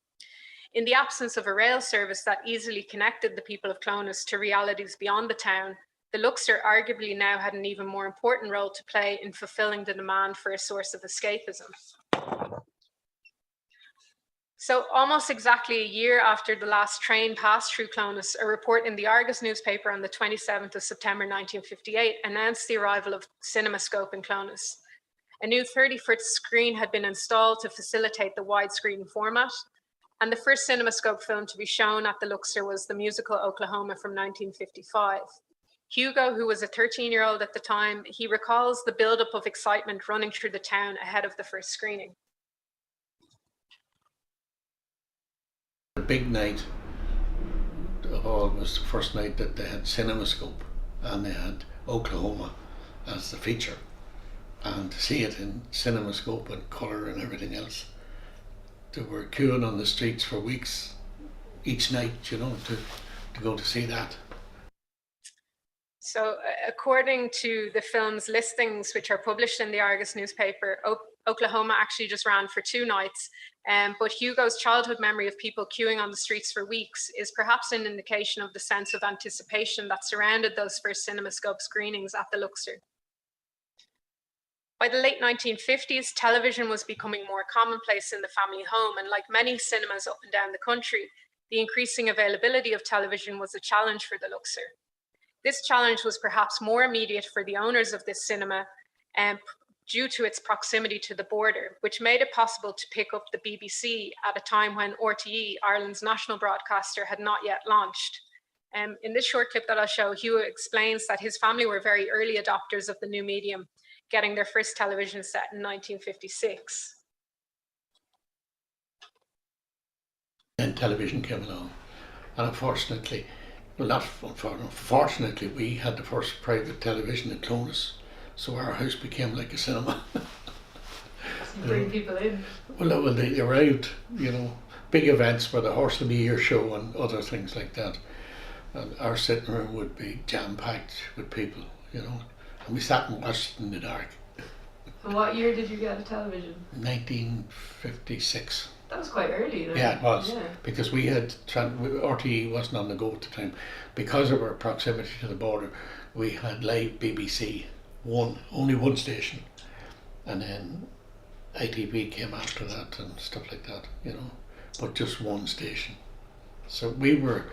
In the absence of a rail service that easily connected the people of Clones to realities beyond the town, the Luxor arguably now had an even more important role to play in fulfilling the demand for a source of escapism. So almost exactly a year after the last train passed through Clones, a report in the Argus newspaper on the 27th of September 1958 announced the arrival of CinemaScope in Clones. A new 30-foot screen had been installed to facilitate the widescreen format, and the first CinemaScope film to be shown at the Luxor was the musical Oklahoma from 1955. Hugo, who was a 13-year-old at the time, he recalls the buildup of excitement running through the town ahead of the first screening. The big night of all was the first night that they had CinemaScope, and they had Oklahoma as the feature. And to see it in CinemaScope and colour and everything else, they were queuing on the streets for weeks each night, you know, to go to see that. So according to the film's listings, which are published in the Argus newspaper, Oklahoma actually just ran for 2 nights. But Hugo's childhood memory of people queuing on the streets for weeks is perhaps an indication of the sense of anticipation that surrounded those first CinemaScope screenings at the Luxor. By the late 1950s, television was becoming more commonplace in the family home, and like many cinemas up and down the country, the increasing availability of television was a challenge for the Luxor. This challenge was perhaps more immediate for the owners of this cinema due to its proximity to the border, which made it possible to pick up the BBC at a time when RTE, Ireland's national broadcaster, had not yet launched. In this short clip that I'll show, Hugh explains that his family were very early adopters of the new medium, getting their first television set in 1956. Then television came along, and unfortunately, well, not unfortunately, we had the first private television in Clonus, so our house became like a cinema. You bring people in. Well, they arrived, you know, big events for the Horse of the Year show and other things like that. And our sitting room would be jam-packed with people, you know, and we sat and watched in the dark. And what year did you get a television? 1956. That was quite early then. Yeah, it was, Yeah. because we had, RTE wasn't on the go at the time. Because of our proximity to the border, we had live BBC, only one station, and then ITV came after that and stuff like that, you know, but just one station. So we were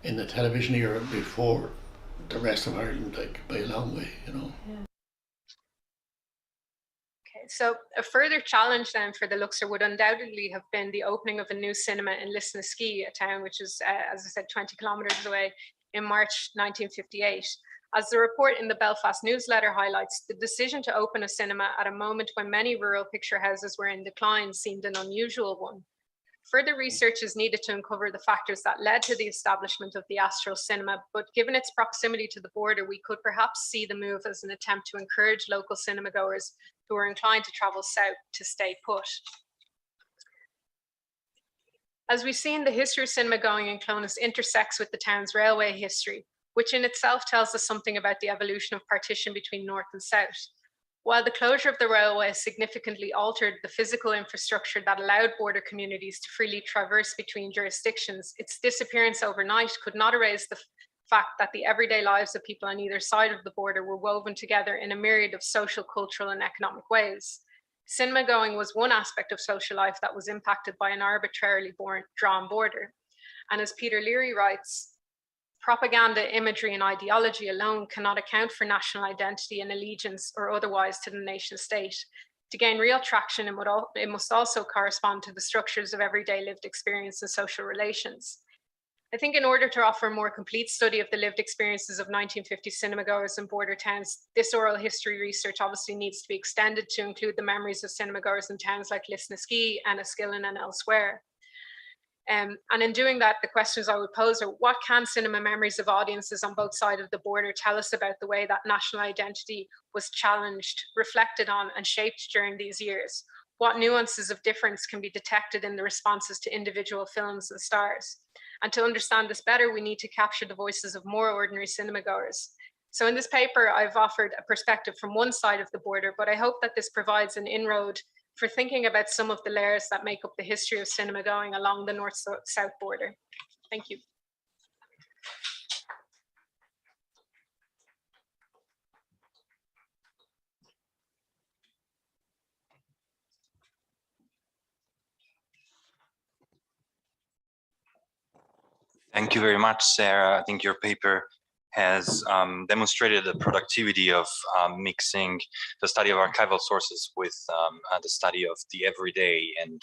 in the television era before the rest of Ireland, like by a long way, you know. Yeah. So a further challenge then for the Luxor would undoubtedly have been the opening of a new cinema in Lisnaskea, a town which is, as I said, 20 kilometres away, in March 1958. As the report in the Belfast newsletter highlights, the decision to open a cinema at a moment when many rural picture houses were in decline seemed an unusual one. Further research is needed to uncover the factors that led to the establishment of the Astral Cinema, but given its proximity to the border, we could perhaps see the move as an attempt to encourage local cinema goers who are inclined to travel south to stay put. As we've seen, the history of cinema going in Clonus intersects with the town's railway history, which in itself tells us something about the evolution of partition between north and south. While the closure of the railway significantly altered the physical infrastructure that allowed border communities to freely traverse between jurisdictions, its disappearance overnight could not erase the fact that the everyday lives of people on either side of the border were woven together in a myriad of social, cultural, and economic ways. Cinema going was one aspect of social life that was impacted by an arbitrarily drawn border. And as Peter Leary writes, propaganda, imagery, and ideology alone cannot account for national identity and allegiance or otherwise to the nation state. To gain real traction, it must also correspond to the structures of everyday lived experience and social relations. I think in order to offer a more complete study of the lived experiences of 1950 cinema goers in border towns, this oral history research obviously needs to be extended to include the memories of cinema goers in towns like Lisnaskea, Enniskillen, and elsewhere. And in doing that, the questions I would pose are, what can cinema memories of audiences on both sides of the border tell us about the way that national identity was challenged, reflected on, and shaped during these years? What nuances of difference can be detected in the responses to individual films and stars? And to understand this better, we need to capture the voices of more ordinary cinema goers. So in this paper, I've offered a perspective from one side of the border, but I hope that this provides an inroad for thinking about some of the layers that make up the history of cinema going along the north-south border. Thank you. Thank you very much, Sarah. I think your paper has demonstrated the productivity of mixing the study of archival sources with the study of the everyday and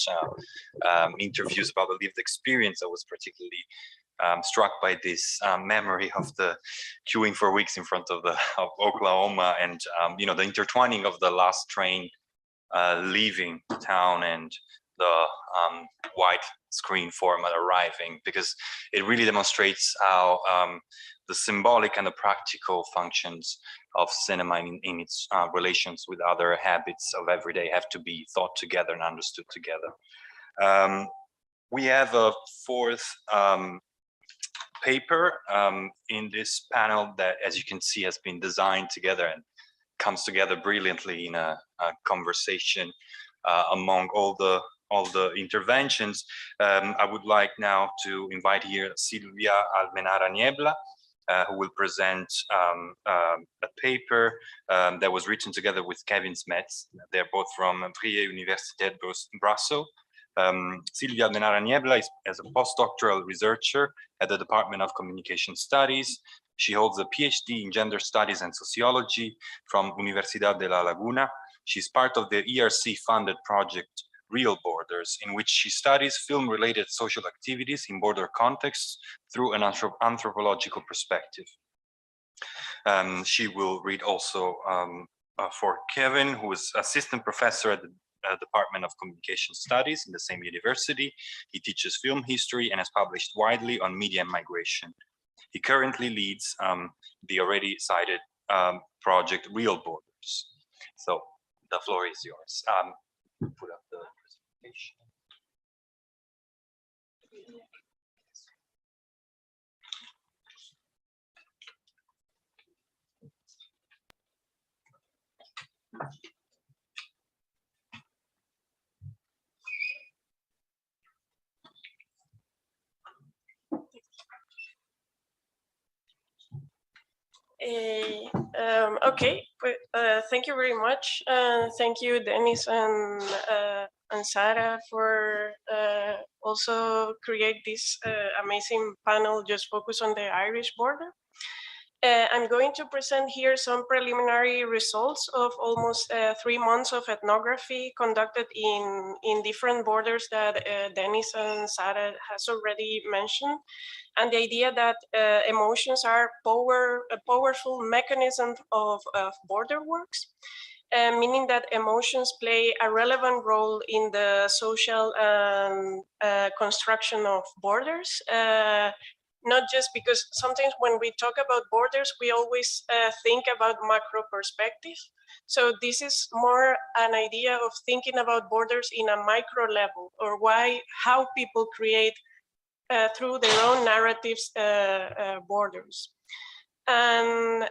interviews about the lived experience. I was particularly struck by this memory of the queuing for weeks in front of Oklahoma, and you know, the intertwining of the last train leaving town and the white screen format arriving, because it really demonstrates how the symbolic and the practical functions of cinema in its relations with other habits of everyday have to be thought together and understood together. We have a fourth paper in this panel that, as you can see, has been designed together and comes together brilliantly in a conversation among all the interventions. I would like now to invite here Silvia Almenara Niebla, who will present a paper that was written together with Kevin Smets. They're both from Vrije Universiteit Brussels. Silvia Almenara Niebla is a postdoctoral researcher at the Department of Communication Studies. She holds a PhD in Gender Studies and Sociology from Universidad de La Laguna. She's part of the ERC-funded project Real Borders, in which she studies film-related social activities in border contexts through an anthropological perspective. She will read also for Kevin, who is assistant professor at the Department of Communication Studies in the same university. He teaches film history and has published widely on media and migration. He currently leads the already cited project Real Borders. So the floor is yours. Put up the presentation. Okay, thank you very much. Thank you, Dennis and Sarah, for also create this amazing panel just focused on the Irish border. I'm going to present here some preliminary results of almost 3 months of ethnography conducted in different borders that Dennis and Sarah has already mentioned. And the idea that emotions are a powerful mechanism of border works, meaning that emotions play a relevant role in the social construction of borders. Not just because sometimes when we talk about borders, we always think about macro perspective. So this is more an idea of thinking about borders in a micro level, or how people create through their own narratives borders. And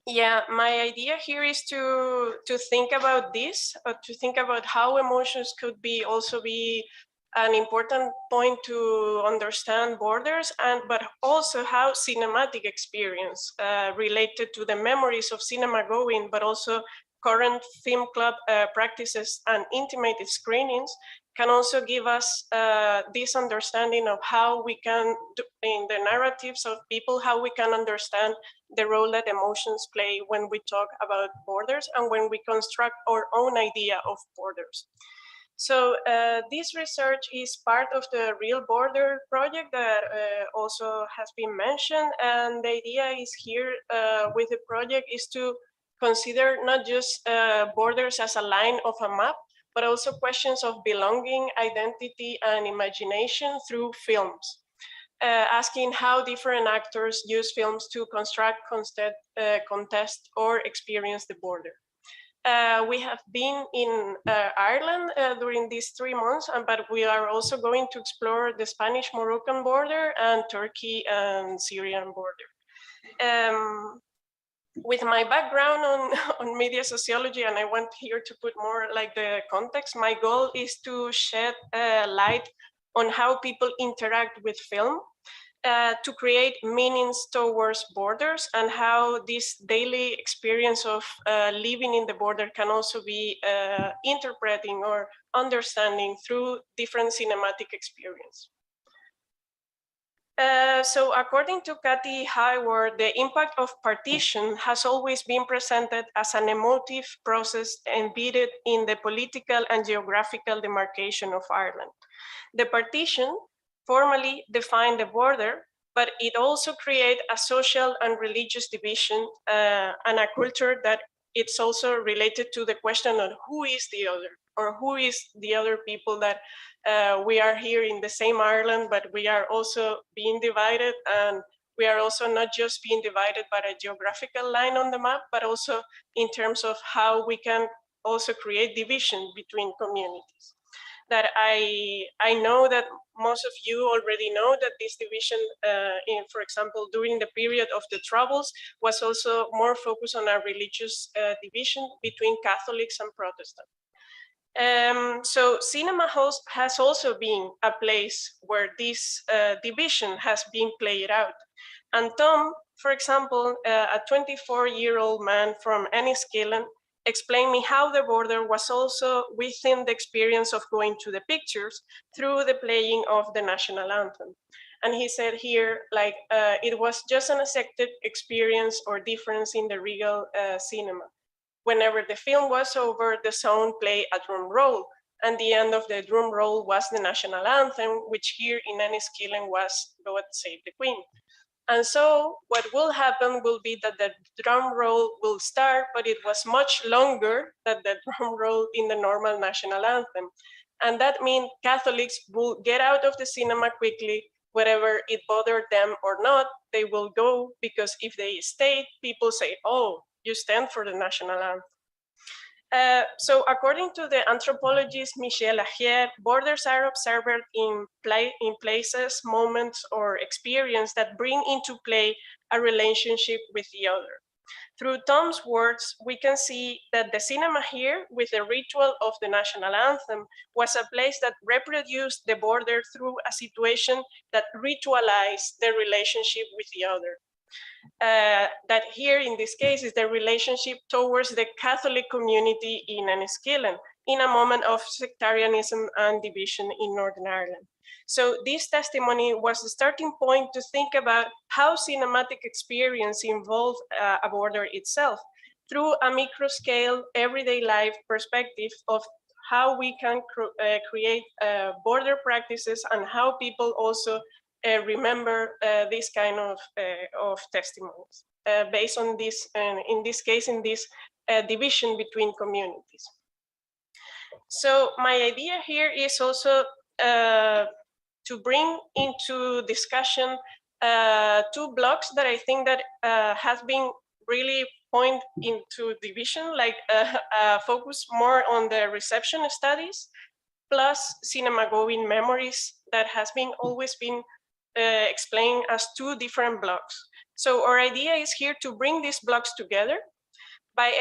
yeah, my idea here is to think about this, to think about how emotions could also be an important point to understand borders, but also how cinematic experience related to the memories of cinema going, but also current film club practices and intimate screenings can also give us this understanding of how we can, in the narratives of people, how we can understand the role that emotions play when we talk about borders and when we construct our own idea of borders. So this research is part of the Real Border project that also has been mentioned. And the idea is here with the project is to consider not just borders as a line of a map, but also questions of belonging, identity, and imagination through films. Asking how different actors use films to construct, contest, or experience the border. We have been in Ireland during these 3 months, but we are also going to explore the Spanish-Moroccan border and Turkey and Syrian border. With my background on media sociology, and I want here to put more like the context, my goal is to shed light on how people interact with film, to create meanings towards borders, and how this daily experience of living in the border can also be interpreting or understanding through different cinematic experience. So according to Kathy Hayward, the impact of partition has always been presented as an emotive process embedded in the political and geographical demarcation of Ireland. The partition formally defined the border, but it also created a social and religious division and a culture that it's also related to the question of who is the other, or who is the other people that we are here in the same Ireland, but we are also being divided, and we are also not just being divided by a geographical line on the map, but also in terms of how we can also create division between communities. that I know that most of you already know that this division, for example, during the period of the Troubles, was also more focused on a religious division between Catholics and Protestants. So cinema has also been a place where this division has been played out. And Tom, for example, a 24-year-old man from Enniskillen, explained me how the border was also within the experience of going to the pictures through the playing of the national anthem. And he said here, like, it was just an accepted experience or difference in the regal cinema. Whenever the film was over, the sound played a drum roll, and the end of the drum roll was the national anthem, which here in Enniskillen was God Save the Queen. And so what will happen will be that the drum roll will start, but it was much longer than the drum roll in the normal national anthem. And that means Catholics will get out of the cinema quickly, whatever it bothered them or not, they will go, because if they stay, people say, oh, you stand for the national anthem. So according to the anthropologist Michel Agier, borders are observed in places, moments, or experience that bring into play a relationship with the other. Through Tom's words, we can see that the cinema here, with the ritual of the national anthem, was a place that reproduced the border through a situation that ritualized the relationship with the other. That here in this case is the relationship towards the Catholic community in Enniskillen in a moment of sectarianism and division in Northern Ireland. So this testimony was the starting point to think about how cinematic experience involved a border itself through a micro-scale everyday life perspective of how we can create border practices and how people also remember this kind of testimonies based on this, in this case, in this division between communities. So my idea here is also to bring into discussion two blocks that I think that has been really point into division, like focus more on the reception studies, plus cinema-going memories that has been always been explained as two different blocks. So our idea is here to bring these blocks together by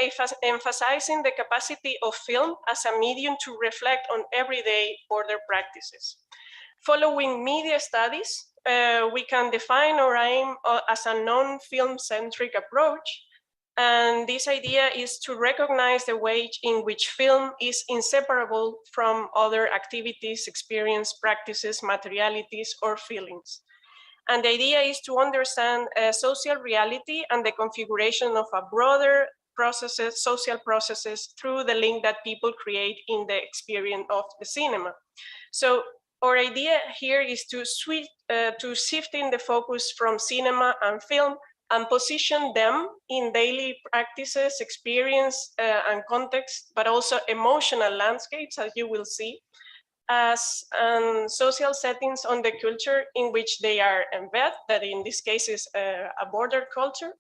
emphasizing the capacity of film as a medium to reflect on everyday border practices. Following media studies, we can define our aim as a non-film-centric approach. And this idea is to recognize the way in which film is inseparable from other activities, experience, practices, materialities, or feelings. And the idea is to understand social reality and the configuration of a broader processes, social processes, through the link that people create in the experience of the cinema. So our idea here is to shift in the focus from cinema and film and position them in daily practices, experience, and context, but also emotional landscapes, as you will see, as social settings on the culture in which they are embedded, that in this case is a border culture,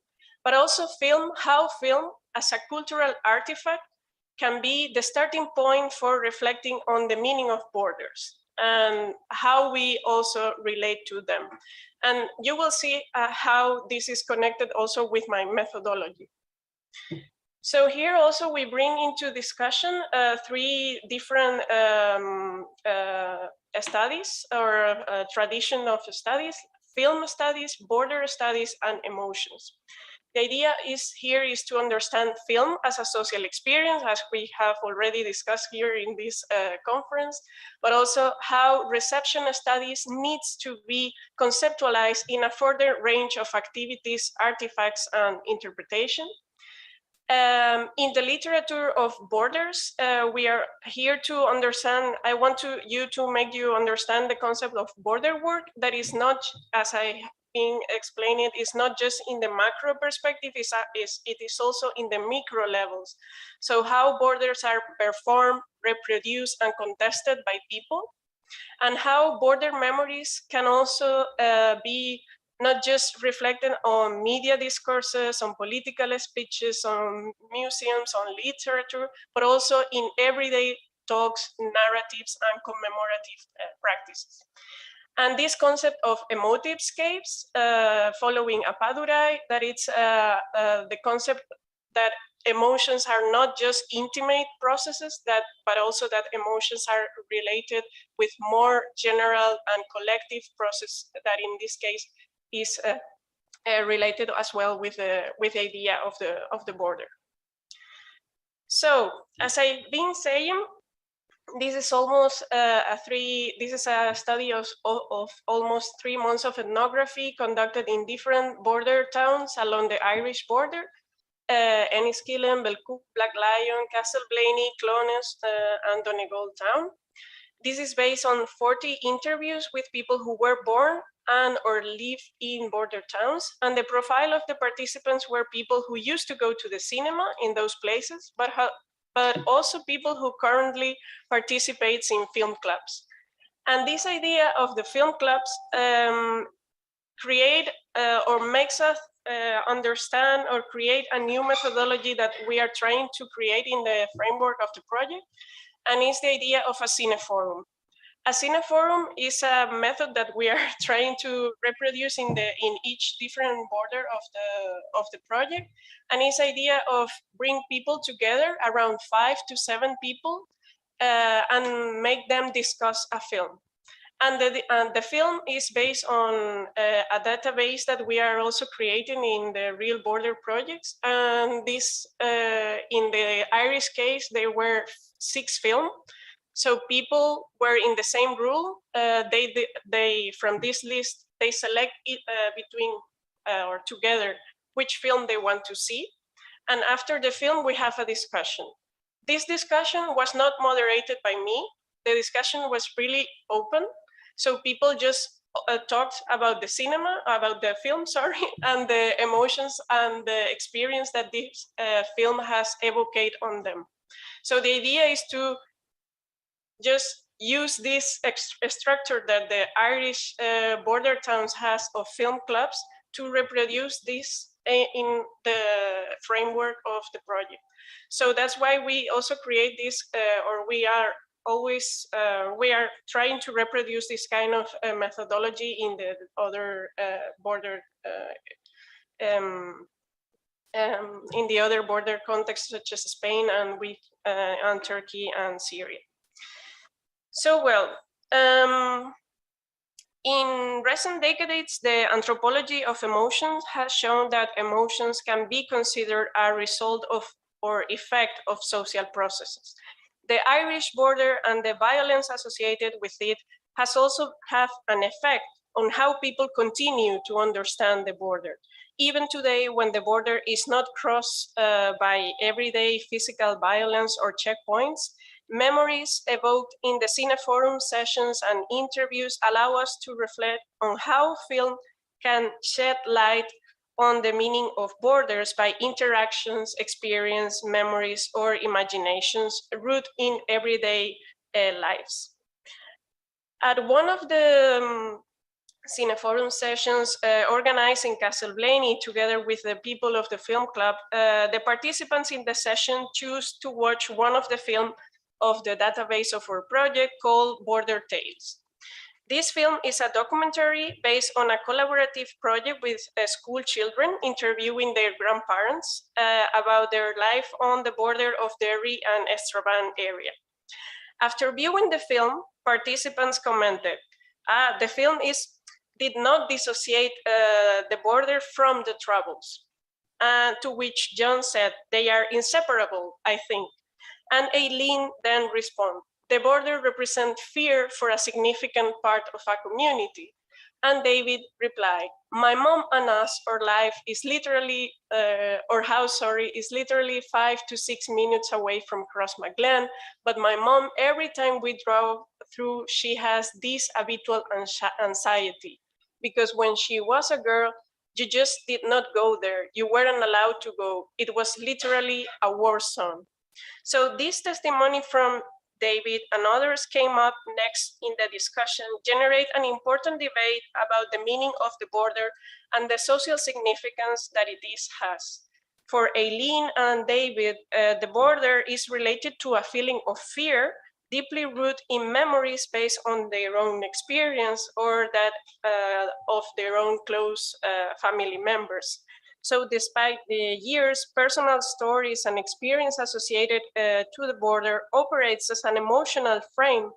but also film, how film as a cultural artifact can be the starting point for reflecting on the meaning of borders and how we also relate to them. And you will see how this is connected also with my methodology. So here also we bring into discussion three different studies or tradition of studies: film studies, border studies, and emotions. The idea is here is to understand film as a social experience, as we have already discussed here in this conference, but also how reception studies needs to be conceptualized in a further range of activities, artifacts, and interpretation. In the literature of borders, we are here to understand, I want you to make you understand the concept of border work that is not, as I been explaining, is not just in the macro perspective, it is also in the micro levels. So how borders are performed, reproduced, and contested by people, and how border memories can also be not just reflected on media discourses, on political speeches, on museums, on literature, but also in everyday talks, narratives, and commemorative practices. And this concept of emotive scapes, following Appadurai, that it's the concept that emotions are not just intimate processes, but also that emotions are related with more general and collective process that in this case is related as well with the idea of the border. So as I've been saying, this is almost this is a study of almost 3 months of ethnography conducted in different border towns along the Irish border. Enniskillen, Belcook, Black Lion, Castleblaney, Clones, and Donegal town. This is based on 40 interviews with people who were born and or live in border towns. And the profile of the participants were people who used to go to the cinema in those places, but also people who currently participates in film clubs. And this idea of the film clubs create or makes us understand or create a new methodology that we are trying to create in the framework of the project, and it's the idea of a cineforum. A cineforum is a method that we are trying to reproduce in each different border of the project, and it's the idea of bring people together, around 5 to 7 people, and make them discuss a film. And the film is based on a database that we are also creating in the Real Border projects. And this, in the Irish case, there were 6 films. So people were in the same rule. They from this list, they select between or together which film they want to see. And after the film, we have a discussion. This discussion was not moderated by me. The discussion was really open. So people just talked about the cinema, about the film, sorry, and the emotions and the experience that this film has evoked on them. So the idea is to just use this structure that the Irish border towns has of film clubs to reproduce this in the framework of the project. So that's why we also create this, or we are always, we are trying to reproduce this kind of methodology in the other border, in the other border contexts such as Spain and with and Turkey and Syria. So well, in recent decades, the anthropology of emotions has shown that emotions can be considered a result of or effect of social processes. The Irish border and the violence associated with it has also have an effect on how people continue to understand the border. Even today, when the border is not crossed by everyday physical violence or checkpoints, memories evoked in the cineforum sessions and interviews allow us to reflect on how film can shed light on the meaning of borders by interactions, experience, memories, or imaginations rooted in everyday lives. At one of the cineforum sessions organized in Castleblaney together with the people of the film club, the participants in the session choose to watch one of the films of the database of our project called Border Tales. This film is a documentary based on a collaborative project with school children interviewing their grandparents about their life on the border of Derry and Strabane area. After viewing the film, participants commented, the film did not dissociate the border from the troubles. To which John said, they are inseparable, I think. And Aileen then responded, the border represents fear for a significant part of a community. And David replied, my mom and us, our life is literally, our house, is literally 5 to 6 minutes away from Crossmaglen. But my mom, every time we drove through, she has this habitual anxiety. Because when she was a girl, you just did not go there. You weren't allowed to go. It was literally a war zone. So this testimony from David and others came up next in the discussion, generate an important debate about the meaning of the border and the social significance that it has. For Aileen and David, the border is related to a feeling of fear deeply rooted in memories based on their own experience or that of their own close family members. So despite the years, personal stories and experience associated to the border operates as an emotional frame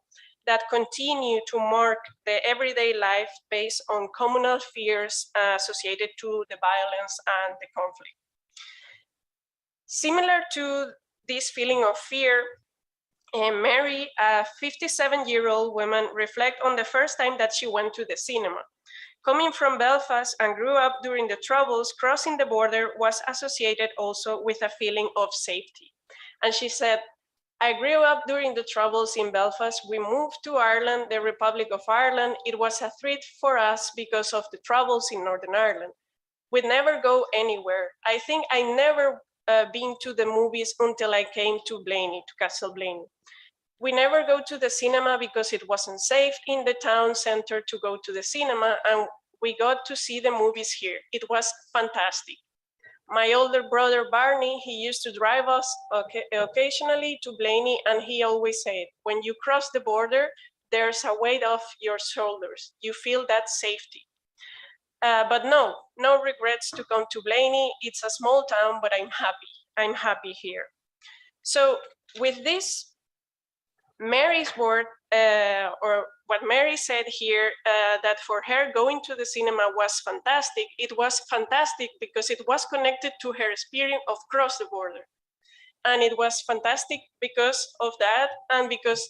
that continue to mark the everyday life based on communal fears associated to the violence and the conflict. Similar to this feeling of fear, Mary, a 57-year-old woman, reflect on the first time that she went to the cinema. Coming from Belfast and grew up during the Troubles, crossing the border was associated also with a feeling of safety. And she said, I grew up during the Troubles in Belfast. We moved to Ireland, the Republic of Ireland. It was a threat for us because of the Troubles in Northern Ireland. We'd never go anywhere. I think I never been to the movies until I came to Blaney, to Castle Blaney. We never go to the cinema because it wasn't safe in the town center to go to the cinema, and we got to see the movies here. It was fantastic. My older brother Barney, he used to drive us occasionally to Blaney, and he always said, when you cross the border, there's a weight off your shoulders. You feel that safety. But no regrets to come to Blaney. It's a small town, but I'm happy. I'm happy here. So with this, Mary's word, or what Mary said here, that for her going to the cinema was fantastic. It was fantastic because it was connected to her experience of cross the border. And it was fantastic because of that, and because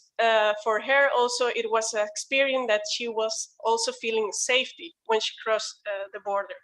for her also it was an experience that she was also feeling safety when she crossed the border.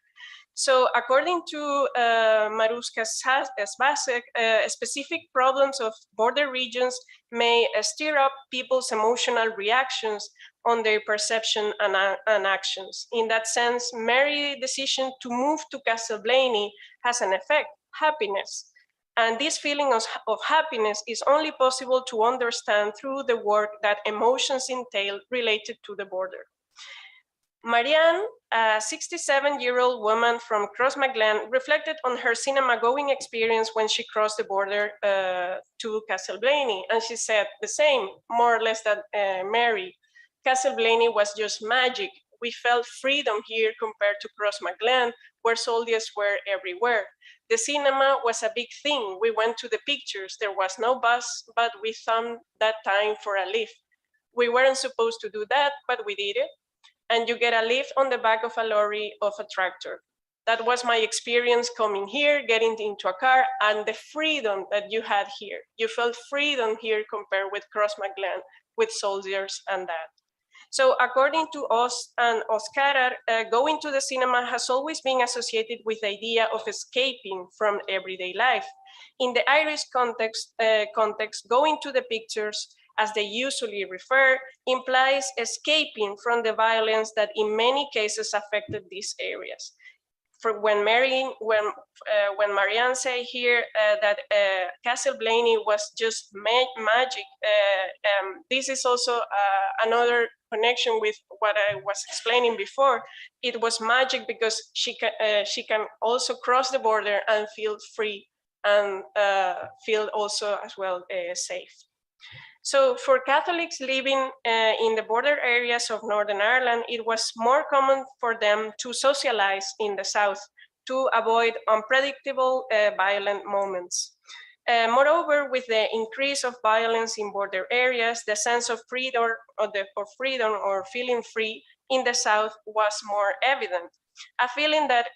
So according to Maruska Sbasek, specific problems of border regions may stir up people's emotional reactions on their perception and actions. In that sense, Mary's decision to move to Castle Blaney has an effect, happiness. And this feeling of happiness is only possible to understand through the work that emotions entail related to the border. Marianne, a 67-year-old woman from Crossmaglen, reflected on her cinema-going experience when she crossed the border to Castle Blaney. And she said the same, more or less, that Mary. Castle Blaney was just magic. We felt freedom here compared to Crossmaglen, where soldiers were everywhere. The cinema was a big thing. We went to the pictures. There was no bus, but we thumbed that time for a lift. We weren't supposed to do that, but we did it. And you get a lift on the back of a lorry of a tractor. That was my experience coming here, getting into a car, and the freedom that you had here. You felt freedom here compared with Crossmaglen, with soldiers and that. So according to Oz and Oskarar, going to the cinema has always been associated with the idea of escaping from everyday life. In the Irish context, going to the pictures, as they usually refer, implies escaping from the violence that in many cases affected these areas. For when Marianne say here that Castle Blaney was just magic, this is also another connection with what I was explaining before. It was magic because she can also cross the border and feel free and feel also as well safe. So for Catholics living in the border areas of Northern Ireland, it was more common for them to socialize in the south to avoid unpredictable violent moments. Moreover, with the increase of violence in border areas, the sense of freedom or feeling free in the south was more evident, a feeling that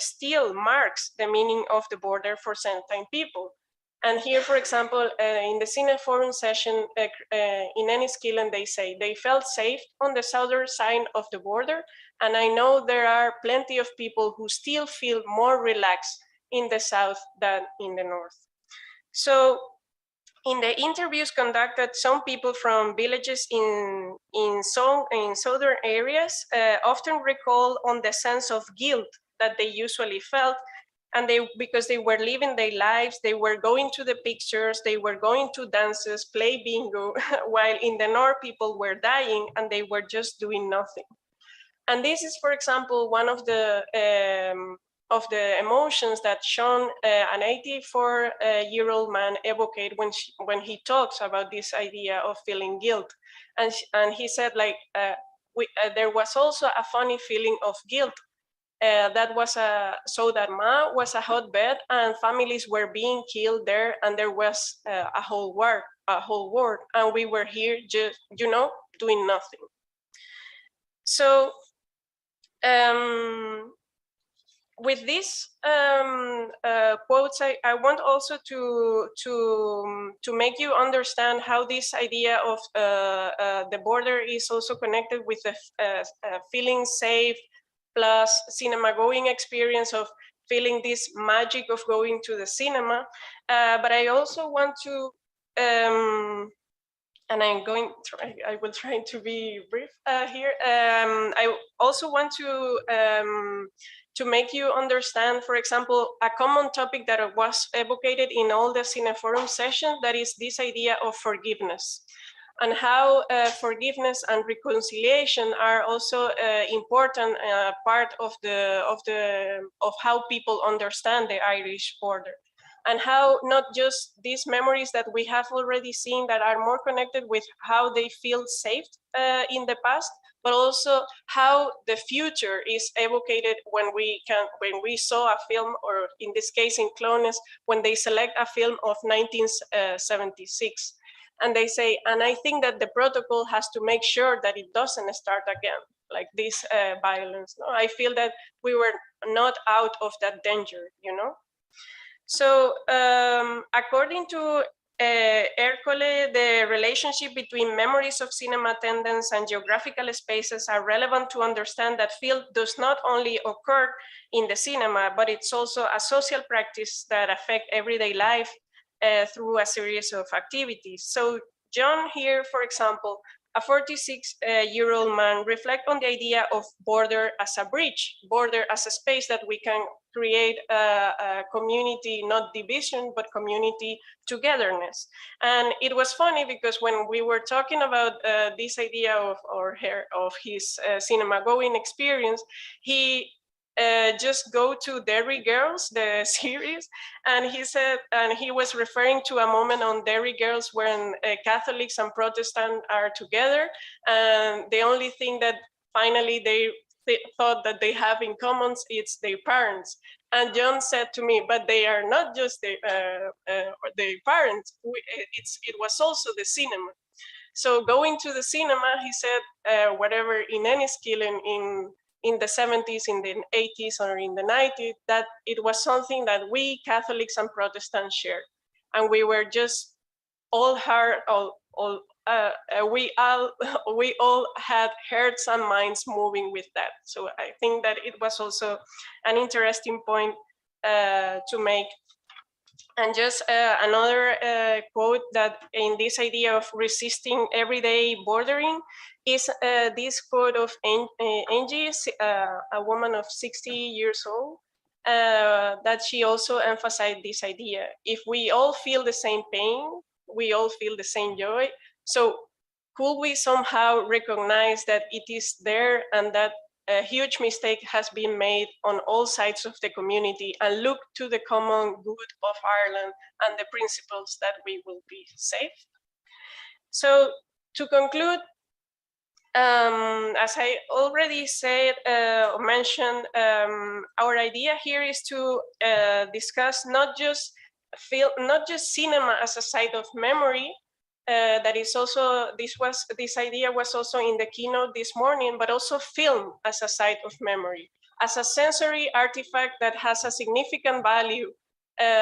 still marks the meaning of the border for certain people. And here, for example, in the Cine Forum session in Enniskillen, they say they felt safe on the southern side of the border. And I know there are plenty of people who still feel more relaxed in the south than in the north. So in the interviews conducted, some people from villages in southern areas often recall on the sense of guilt that they usually felt, and because they were living their lives, they were going to the pictures, they were going to dances, play bingo, while in the north people were dying and they were just doing nothing. And this is, for example, one of the of the emotions that Sean, an 84-year-old man, evocate when he talks about this idea of feeling guilt. And he said, like, there was also a funny feeling of guilt. That was so that Ma was a hotbed and families were being killed there, and there was a whole war, and we were here just, doing nothing. So with these quotes, I want also to make you understand how this idea of the border is also connected with the feeling safe plus cinema going experience of feeling this magic of going to the cinema. But I also want to, and I will try to be brief here. I also want to make you understand, for example, a common topic that was advocated in all the Cineforum sessions, that is this idea of forgiveness, and how forgiveness and reconciliation are also important part of how people understand the Irish border, and how not just these memories that we have already seen that are more connected with how they feel safe in the past, but also how the future is evocated when we saw a film, or in this case in Clones, when they select a film of 1976. And they say, and I think that the protocol has to make sure that it doesn't start again, like this violence. No, I feel that we were not out of that danger, So according to Ercole, the relationship between memories of cinema attendance and geographical spaces are relevant to understand that film does not only occur in the cinema, but it's also a social practice that affect everyday life through a series of activities. So John here, for example, a 46-year-old man, reflect on the idea of border as a bridge, border as a space that we can create a community, not division, but community togetherness. And it was funny because when we were talking about this idea of his cinema going experience, he just go to Derry Girls, the series, and he said, and he was referring to a moment on Derry Girls when Catholics and Protestants are together, and the only thing that finally they thought that they have in common is their parents. And John said to me, but they are not just their parents, it was also the cinema. So going to the cinema, he said, whatever in any skill in the 70s, in the 80s, or in the 90s, that it was something that we Catholics and Protestants shared. And we were just we all had hearts and minds moving with that. So I think that it was also an interesting point to make. And just another quote that in this idea of resisting everyday bordering is this quote of Angie, a woman of 60 years old, that she also emphasized this idea. If we all feel the same pain, we all feel the same joy. So could we somehow recognize that it is there, and that a huge mistake has been made on all sides of the community, and look to the common good of Ireland and the principles that we will be safe? So to conclude, as I already said or mentioned, our idea here is to discuss not just cinema as a site of memory. That is also, this idea was also in the keynote this morning, but also film as a site of memory, as a sensory artifact that has a significant value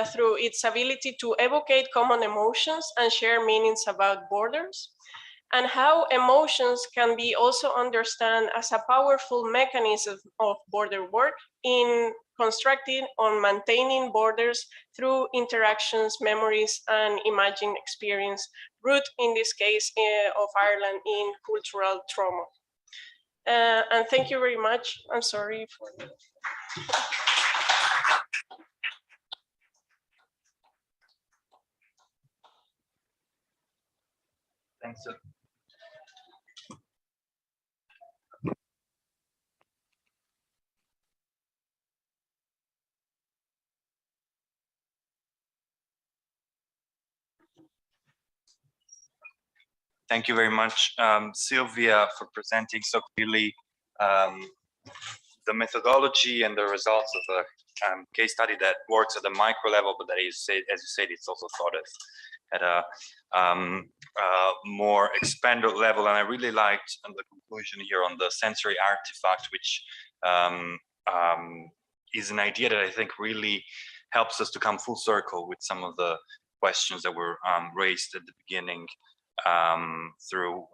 through its ability to evocate common emotions and share meanings about borders, and how emotions can be also understood as a powerful mechanism of border work in constructing or maintaining borders through interactions, memories, and imagined experience, root in this case of Ireland in cultural trauma. And thank you very much. I'm sorry for that. Thanks. Thank you very much, Sylvia, for presenting so clearly the methodology and the results of the case study that works at the micro level, but that is, as you said, it's also thought of at a more expanded level. And I really liked the conclusion here on the sensory artifact, which is an idea that I think really helps us to come full circle with some of the questions that were raised at the beginning through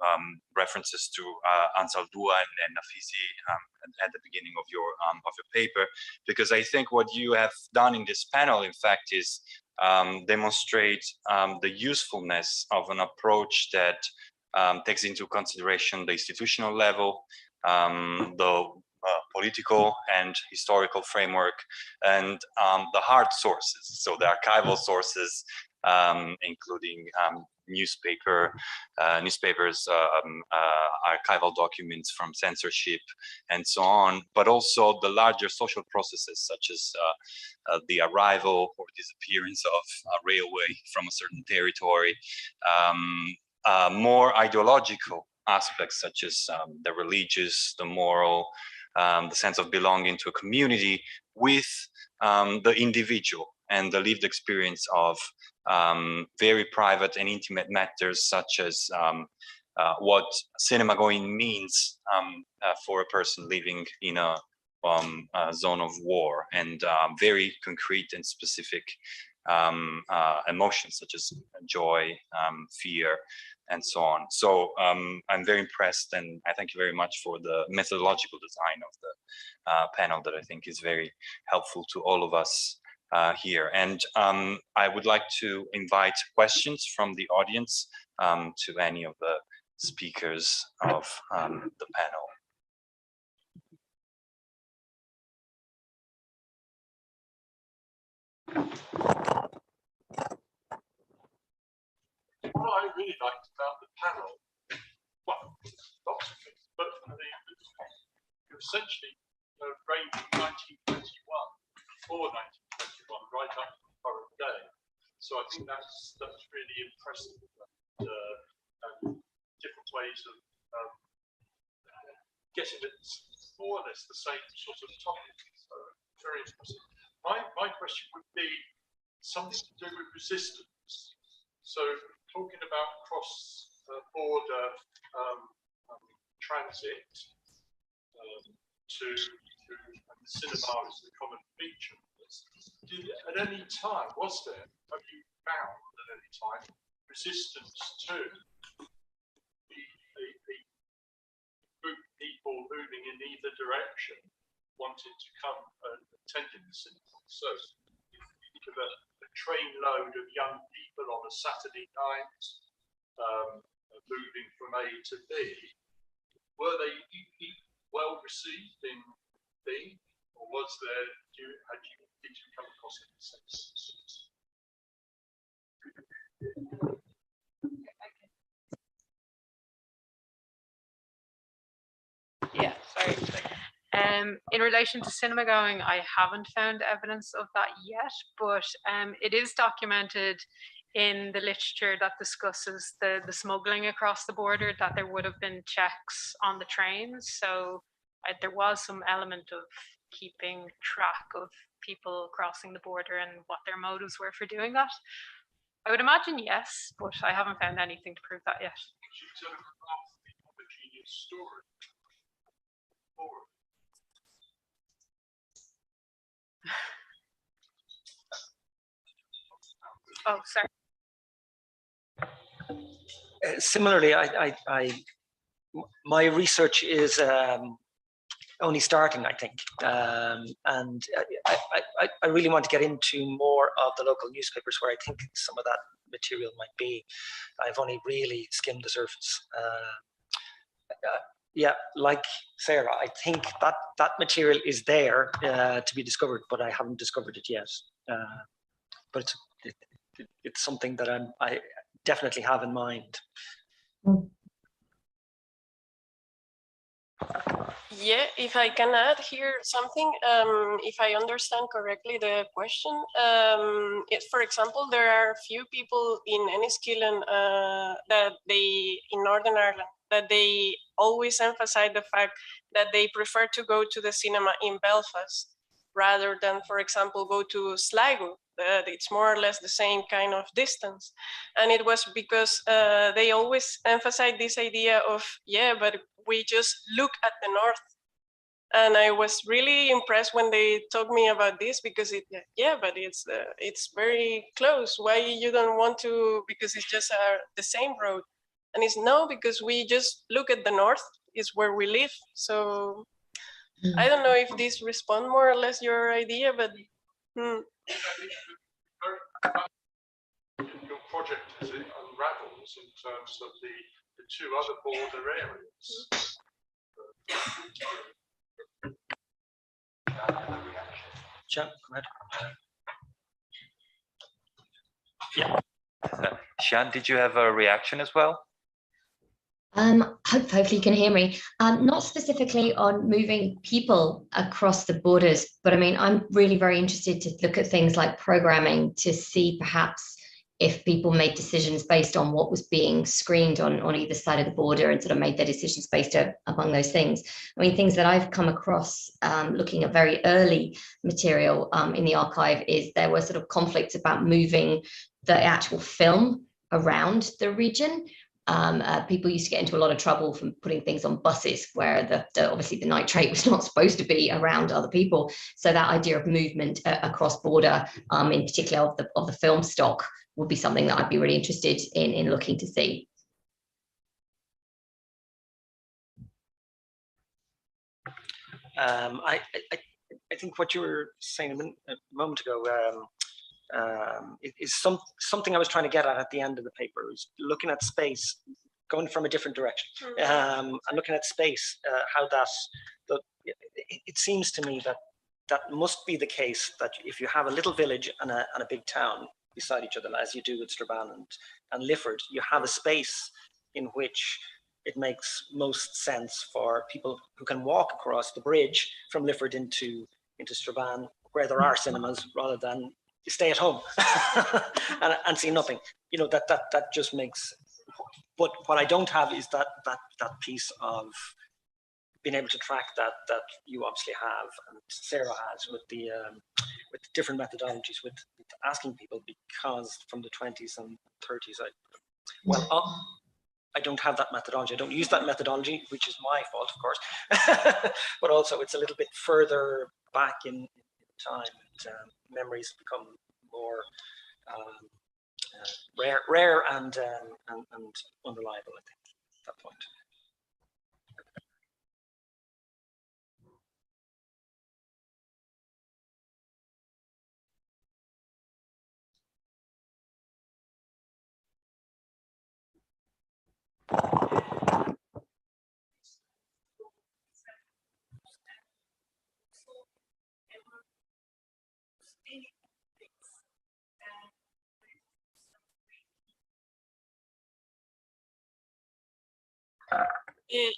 references to Ansal Dua and Nafisi at the beginning of your paper, because I think what you have done in this panel, in fact, is demonstrate the usefulness of an approach that takes into consideration the institutional level, the political and historical framework, and the hard sources, so the archival sources, including newspapers, archival documents from censorship, and so on, but also the larger social processes, such as the arrival or disappearance of a railway from a certain territory, more ideological aspects such as the religious, the moral, the sense of belonging to a community, with the individual and the lived experience of very private and intimate matters, such as what cinema going means for a person living in a zone of war, and very concrete and specific emotions such as joy, fear, and so on. So I'm very impressed, and I thank you very much for the methodological design of the panel that I think is very helpful to all of us here. And I would like to invite questions from the audience to any of the speakers of the panel. What I really liked about the panel, well, lots of things, but you essentially reigned from 1921, before 1921, right up to the current day. So I think that's really impressive. And different ways of getting it more or less the same sort of topic. So very impressive. My question would be something to do with resistance. So talking about cross-border transit to cinema is the common feature of this. At any time, have you found at any time resistance to the group of people moving in either direction wanting to come and attend the cinema? So if you think of a train load of young people on a Saturday night moving from A to B, were they well received in B, or was there, did you come across any sense? Yeah, sorry. In relation to cinema going, I haven't found evidence of that yet, but it is documented in the literature that discusses the smuggling across the border, that there would have been checks on the trains. So there was some element of keeping track of people crossing the border and what their motives were for doing that. I would imagine yes, but I haven't found anything to prove that yet. Oh, sorry. Similarly, my research is only starting, I think, and I really want to get into more of the local newspapers where I think some of that material might be. I've only really skimmed the surface. Yeah, like Sarah, I think that material is there to be discovered, but I haven't discovered it yet. But it's something that I definitely have in mind. Yeah, if I can add here something, if I understand correctly the question, for example, there are few people in Enniskillen that in Northern Ireland, that they always emphasize the fact that they prefer to go to the cinema in Belfast rather than, for example, go to Sligo. It's more or less the same kind of distance. And it was because they always emphasize this idea of, yeah, but we just look at the north. And I was really impressed when they told me about this, because but it's very close. Why you don't want to? Because it's just the same road. And it's no, because we just look at the north, is where we live. So I don't know if this responds more or less your idea, but Your project, as it unravels in terms of the two other border areas. John, go ahead. Yeah. Sian, did you have a reaction as well? Hopefully you can hear me. Not specifically on moving people across the borders, but I mean, I'm really very interested to look at things like programming to see perhaps if people made decisions based on what was being screened on either side of the border and sort of made their decisions based among those things. I mean, things that I've come across looking at very early material in the archive is there were sort of conflicts about moving the actual film around the region. People used to get into a lot of trouble from putting things on buses where obviously the nitrate was not supposed to be around other people. So that idea of movement across border, in particular of the film stock, would be something that I'd be really interested in looking to see. I think what you were saying a moment ago is something I was trying to get at the end of the paper, is looking at space, going from a different direction, and looking at space, how it seems to me that must be the case, that if you have a little village and a big town beside each other, as you do with Strabane and Lifford, you have a space in which it makes most sense for people who can walk across the bridge from Lifford into Strabane, where there are cinemas, rather than stay at home and see nothing. You know, that just makes. But what I don't have is that piece of being able to track that you obviously have, and Sarah has, with the different methodologies, with asking people, because from the 20s and 30s, I don't have that methodology. I don't use that methodology, which is my fault, of course. But also, it's a little bit further back in time. Memories become more rare and unreliable, I think, at that point.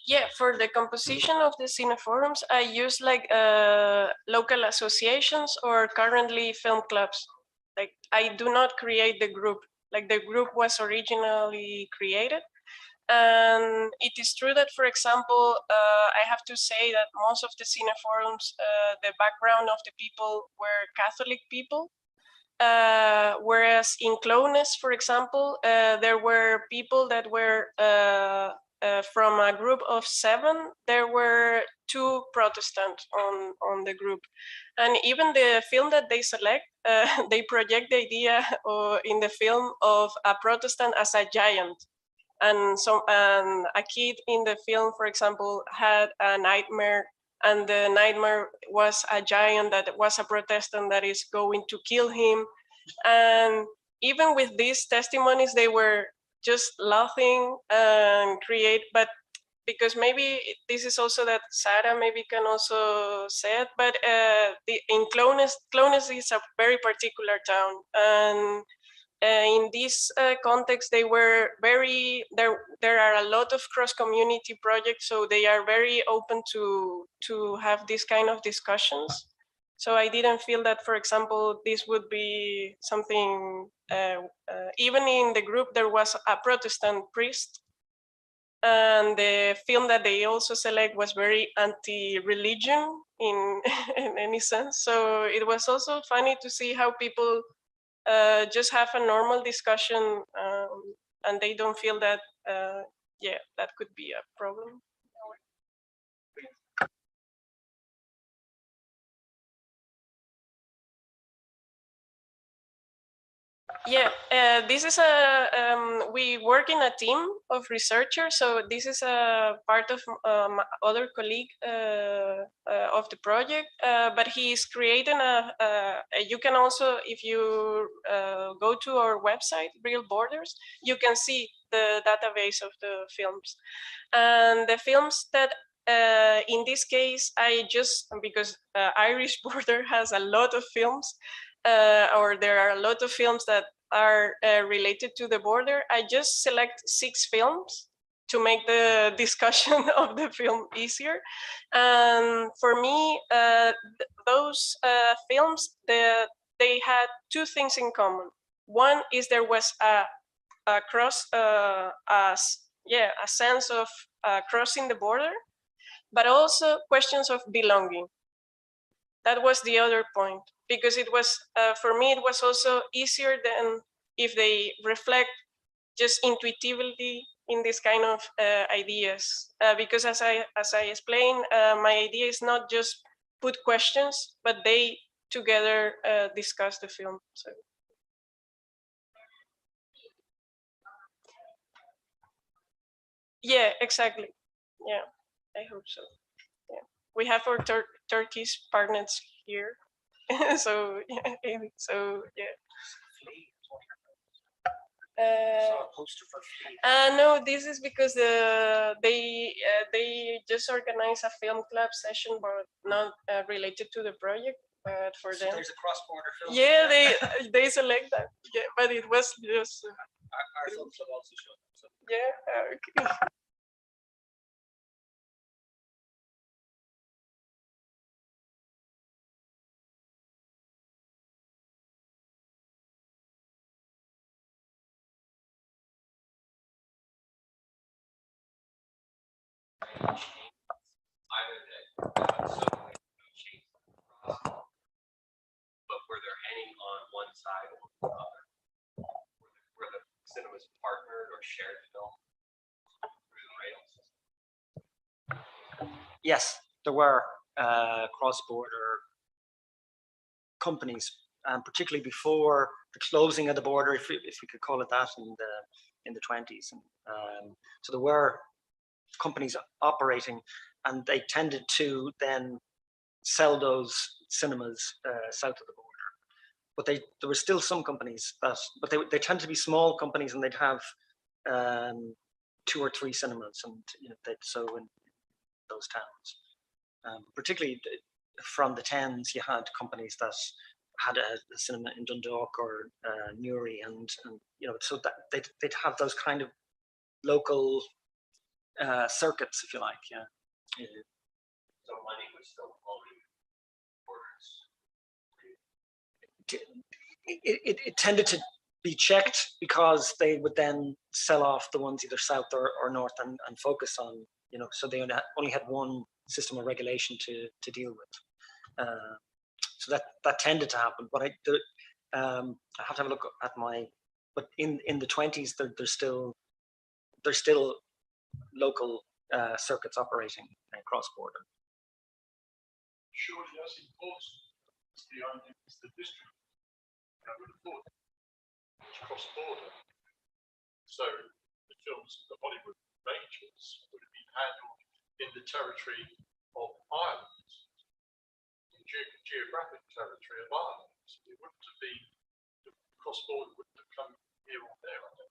Yeah, for the composition of the cineforums, I use like local associations or currently film clubs. Like, I do not create the group. Like, the group was originally created. And it is true that, for example, I have to say that most of the cineforums, the background of the people were Catholic people. Whereas in Clones, for example, there were people that were from a group of 7, there were 2 Protestant on the group. And even the film that they select, they project the idea in the film of a Protestant as a giant. And a kid in the film, for example, had a nightmare, and the nightmare was a giant that was a Protestant that is going to kill him. And even with these testimonies, they were just laughing and create, but because maybe this is also that Sarah maybe can also say it, but in Clones is a very particular town, and in this context, they were there are a lot of cross-community projects, so they are very open to have this kind of discussions. So I didn't feel that, for example, this would be something, even in the group, there was a Protestant priest, and the film that they also select was very anti-religion in, in any sense. So it was also funny to see how people just have a normal discussion, and they don't feel that, yeah, that could be a problem. Yeah, this is we work in a team of researchers. So this is a part of my other colleague of the project, but he's creating you can also, if you go to our website, Real Borders, you can see the database of the films. And the films that in this case, I just, because Irish Border has a lot of films, or there are a lot of films that are related to the border, I just select 6 films to make the discussion of the film easier. And for me, those films, they had 2 things in common. One is there was a sense of crossing the border, but also questions of belonging. That was the other point, because it was, for me, it was also easier than if they reflect just intuitively in this kind of ideas. Because as I explained, my idea is not just put questions, but they together discuss the film. So. Yeah, exactly. Yeah, I hope so. Yeah, we have our Turkish partners here, so yeah, so yeah. No, this is because they just organize a film club session, but not related to the project. But for them, there's a cross-border film. Yeah, they select that. Yeah, but it was just. Our films have also shown. So. Yeah. Okay. But where they're hanging on one side or the other, where the cinemas partnered or shared film through the rails. Yes, there were cross-border companies, particularly before the closing of the border, if we could call it that, in the 20s. So there were companies operating, and they tended to then sell those cinemas south of the border. But there were still some companies that, but they tend to be small companies, and they'd have 2 or 3 cinemas, and so in those towns, particularly from the 10s, you had companies that had a cinema in Dundalk or Newry, and so that they'd have those kind of local circuits, if you like. Yeah. So money was still flowing borders. It tended to be checked, because they would then sell off the ones either south or north, and focus on, so they only had one system of regulation to deal with. So that tended to happen. But I have to have a look at but in the 20s, there's still local circuits operating cross border. Surely that's important. It's the district. I would have thought it's cross border. So the films of the Hollywood Rangers would have been handled in the territory of Ireland, the geographic territory of Ireland. It wouldn't have been, the cross border wouldn't have come here or there. I don't know.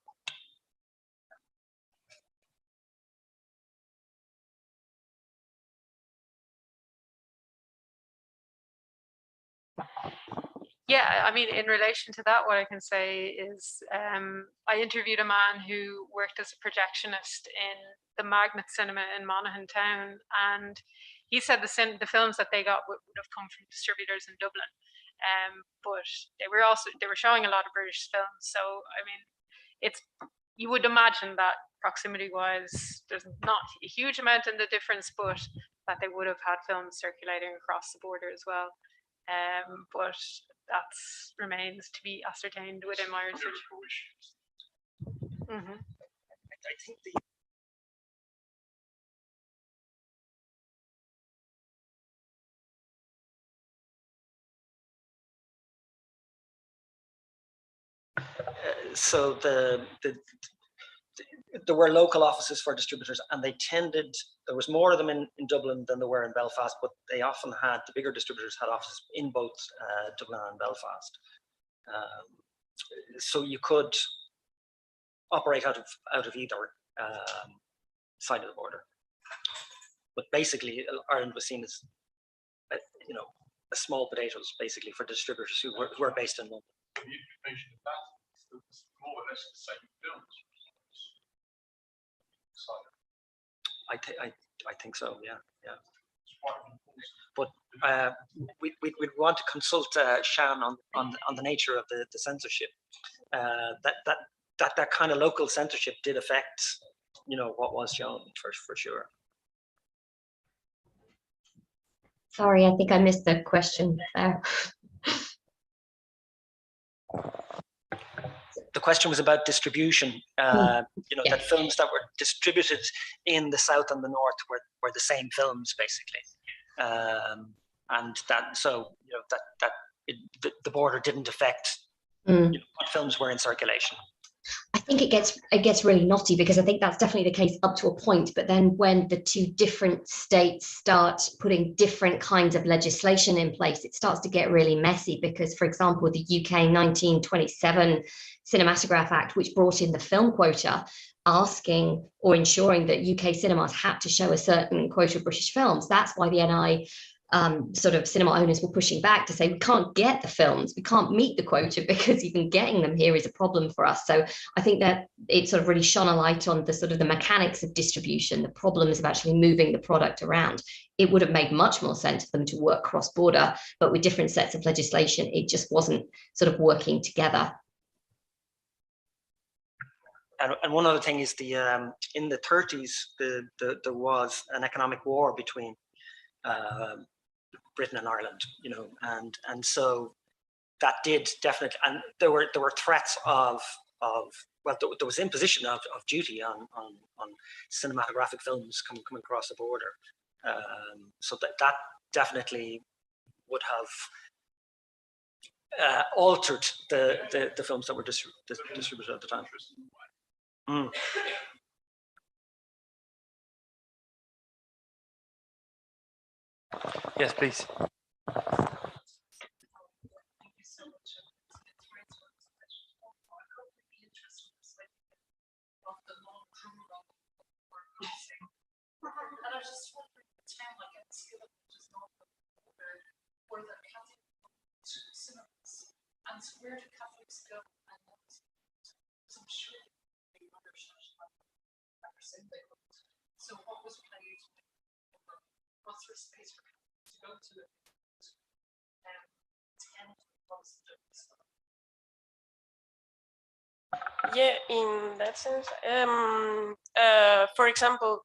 Yeah, I mean, in relation to that, what I can say is I interviewed a man who worked as a projectionist in the Magnet Cinema in Monaghan Town, and he said the films that they got would have come from distributors in Dublin, but they were showing a lot of British films. So I mean, you would imagine that proximity-wise, there's not a huge amount in the difference, but that they would have had films circulating across the border as well. But that remains to be ascertained within my research. Mm-hmm. I think so there were local offices for distributors, and they tended, there was more of them in Dublin than there were in Belfast, but they often had, the bigger distributors had offices in both Dublin and Belfast. So you could operate out of either side of the border. But basically, Ireland was seen as, you know, a small potatoes, basically, for distributors who were based in London. The information about it was more or less the same films. I think so. Yeah. But we'd want to consult Shan on the nature of the censorship. That kind of local censorship did affect, you know, what was shown for sure. Sorry, I think I missed the question there. The question was about distribution. You know, that films that were distributed in the south and the north were the same films, basically, and that, so you know, the border didn't affect you know, what films were in circulation. I think it gets really knotty, because I think that's definitely the case up to a point, but then when the two different states start putting different kinds of legislation in place, it starts to get really messy, because, for example, the UK 1927 Cinematograph Act, which brought in the film quota, asking or ensuring that UK cinemas had to show a certain quota of British films. That's why the NI sort of cinema owners were pushing back to say, we can't get the films, we can't meet the quota, because even getting them here is a problem for us. So I think that it sort of really shone a light on the sort of the mechanics of distribution, the problems of actually moving the product around. It would have made much more sense for them to work cross-border, but with different sets of legislation, it just wasn't sort of working together. And one other thing is in the 30s, there was an economic war between Britain and Ireland, you know, and so that did definitely, and there were threats of well, there was imposition of duty on cinematographic films coming across the border, so that definitely would have altered the films that were distributed at the time. Yes, please. And I was just wondering, a town like Enniskillen, which is north of the border, where the Catholic cinemas, and so where do Catholics go? And so I'm sure the other churches they would. So what was played? What's there space for Catholics to go to? Yeah, in that sense, for example,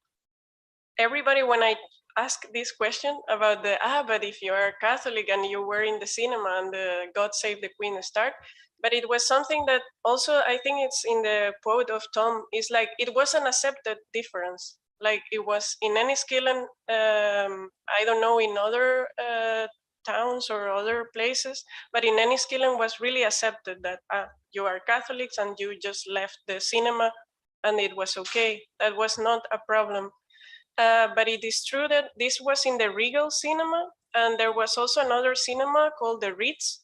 everybody, when I ask this question about but if you are Catholic and you were in the cinema and the God Save the Queen start, but it was something that also, I think it's in the quote of Tom, is like, it was an accepted difference. Like it was in Enniskillen, I don't know, in other towns or other places, but in Enniskillen was really accepted that you are Catholics and you just left the cinema and it was okay. That was not a problem. But it is true that this was in the Regal Cinema, and there was also another cinema called the Ritz.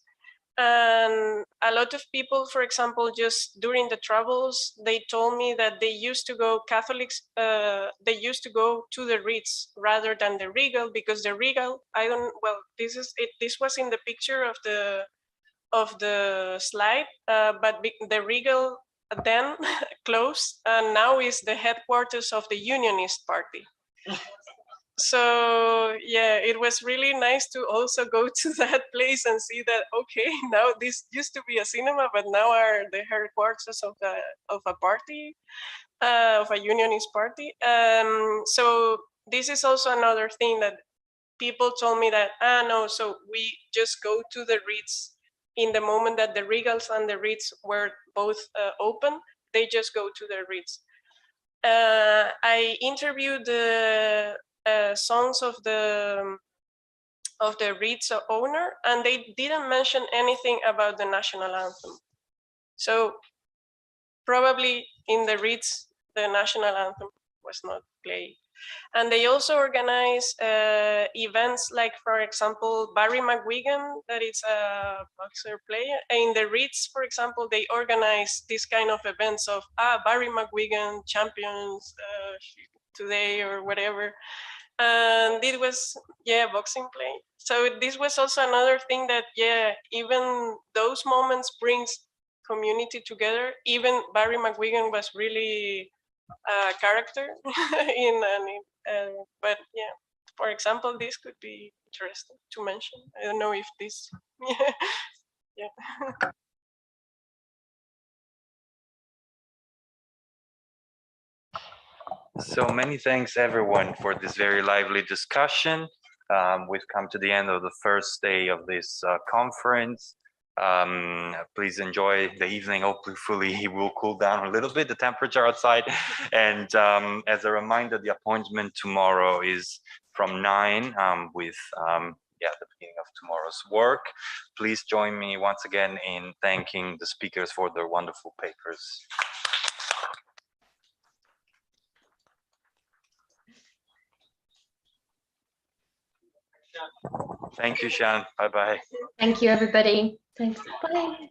And a lot of people, for example, just during the Troubles, they told me that they used to go, Catholics, they used to go to the Ritz rather than the Regal, because the Regal, this was in the picture of the slide, but the Regal then closed, and now is the headquarters of the Unionist Party. So yeah, it was really nice to also go to that place and see that, okay, now this used to be a cinema, but now are the headquarters of a party, of a Unionist party. So this is also another thing that people told me that, no, so we just go to the Ritz in the moment that the Regals and the Ritz were both open, they just go to the Ritz. I interviewed the sons of the Ritz owner, and they didn't mention anything about the national anthem. So probably in the Ritz, the national anthem was not played. And they also organize events like, for example, Barry McGuigan, that is a boxer player. In the Ritz, for example, they organize this kind of events of Barry McGuigan champions today or whatever. And it was, yeah, boxing play. So this was also another thing that, yeah, even those moments brings community together. Even Barry McGuigan was really a character but yeah, for example, this could be interesting to mention. I don't know if this, yeah. So many thanks everyone for this very lively discussion. We've come to the end of the first day of this conference. Please enjoy the evening. Hopefully it will cool down a little bit, the temperature outside. And as a reminder, the appointment tomorrow is from 9 with the beginning of tomorrow's work. Please join me once again in thanking the speakers for their wonderful papers. Thank you, Shan. Bye-bye. Thank you, everybody. Thanks. Bye.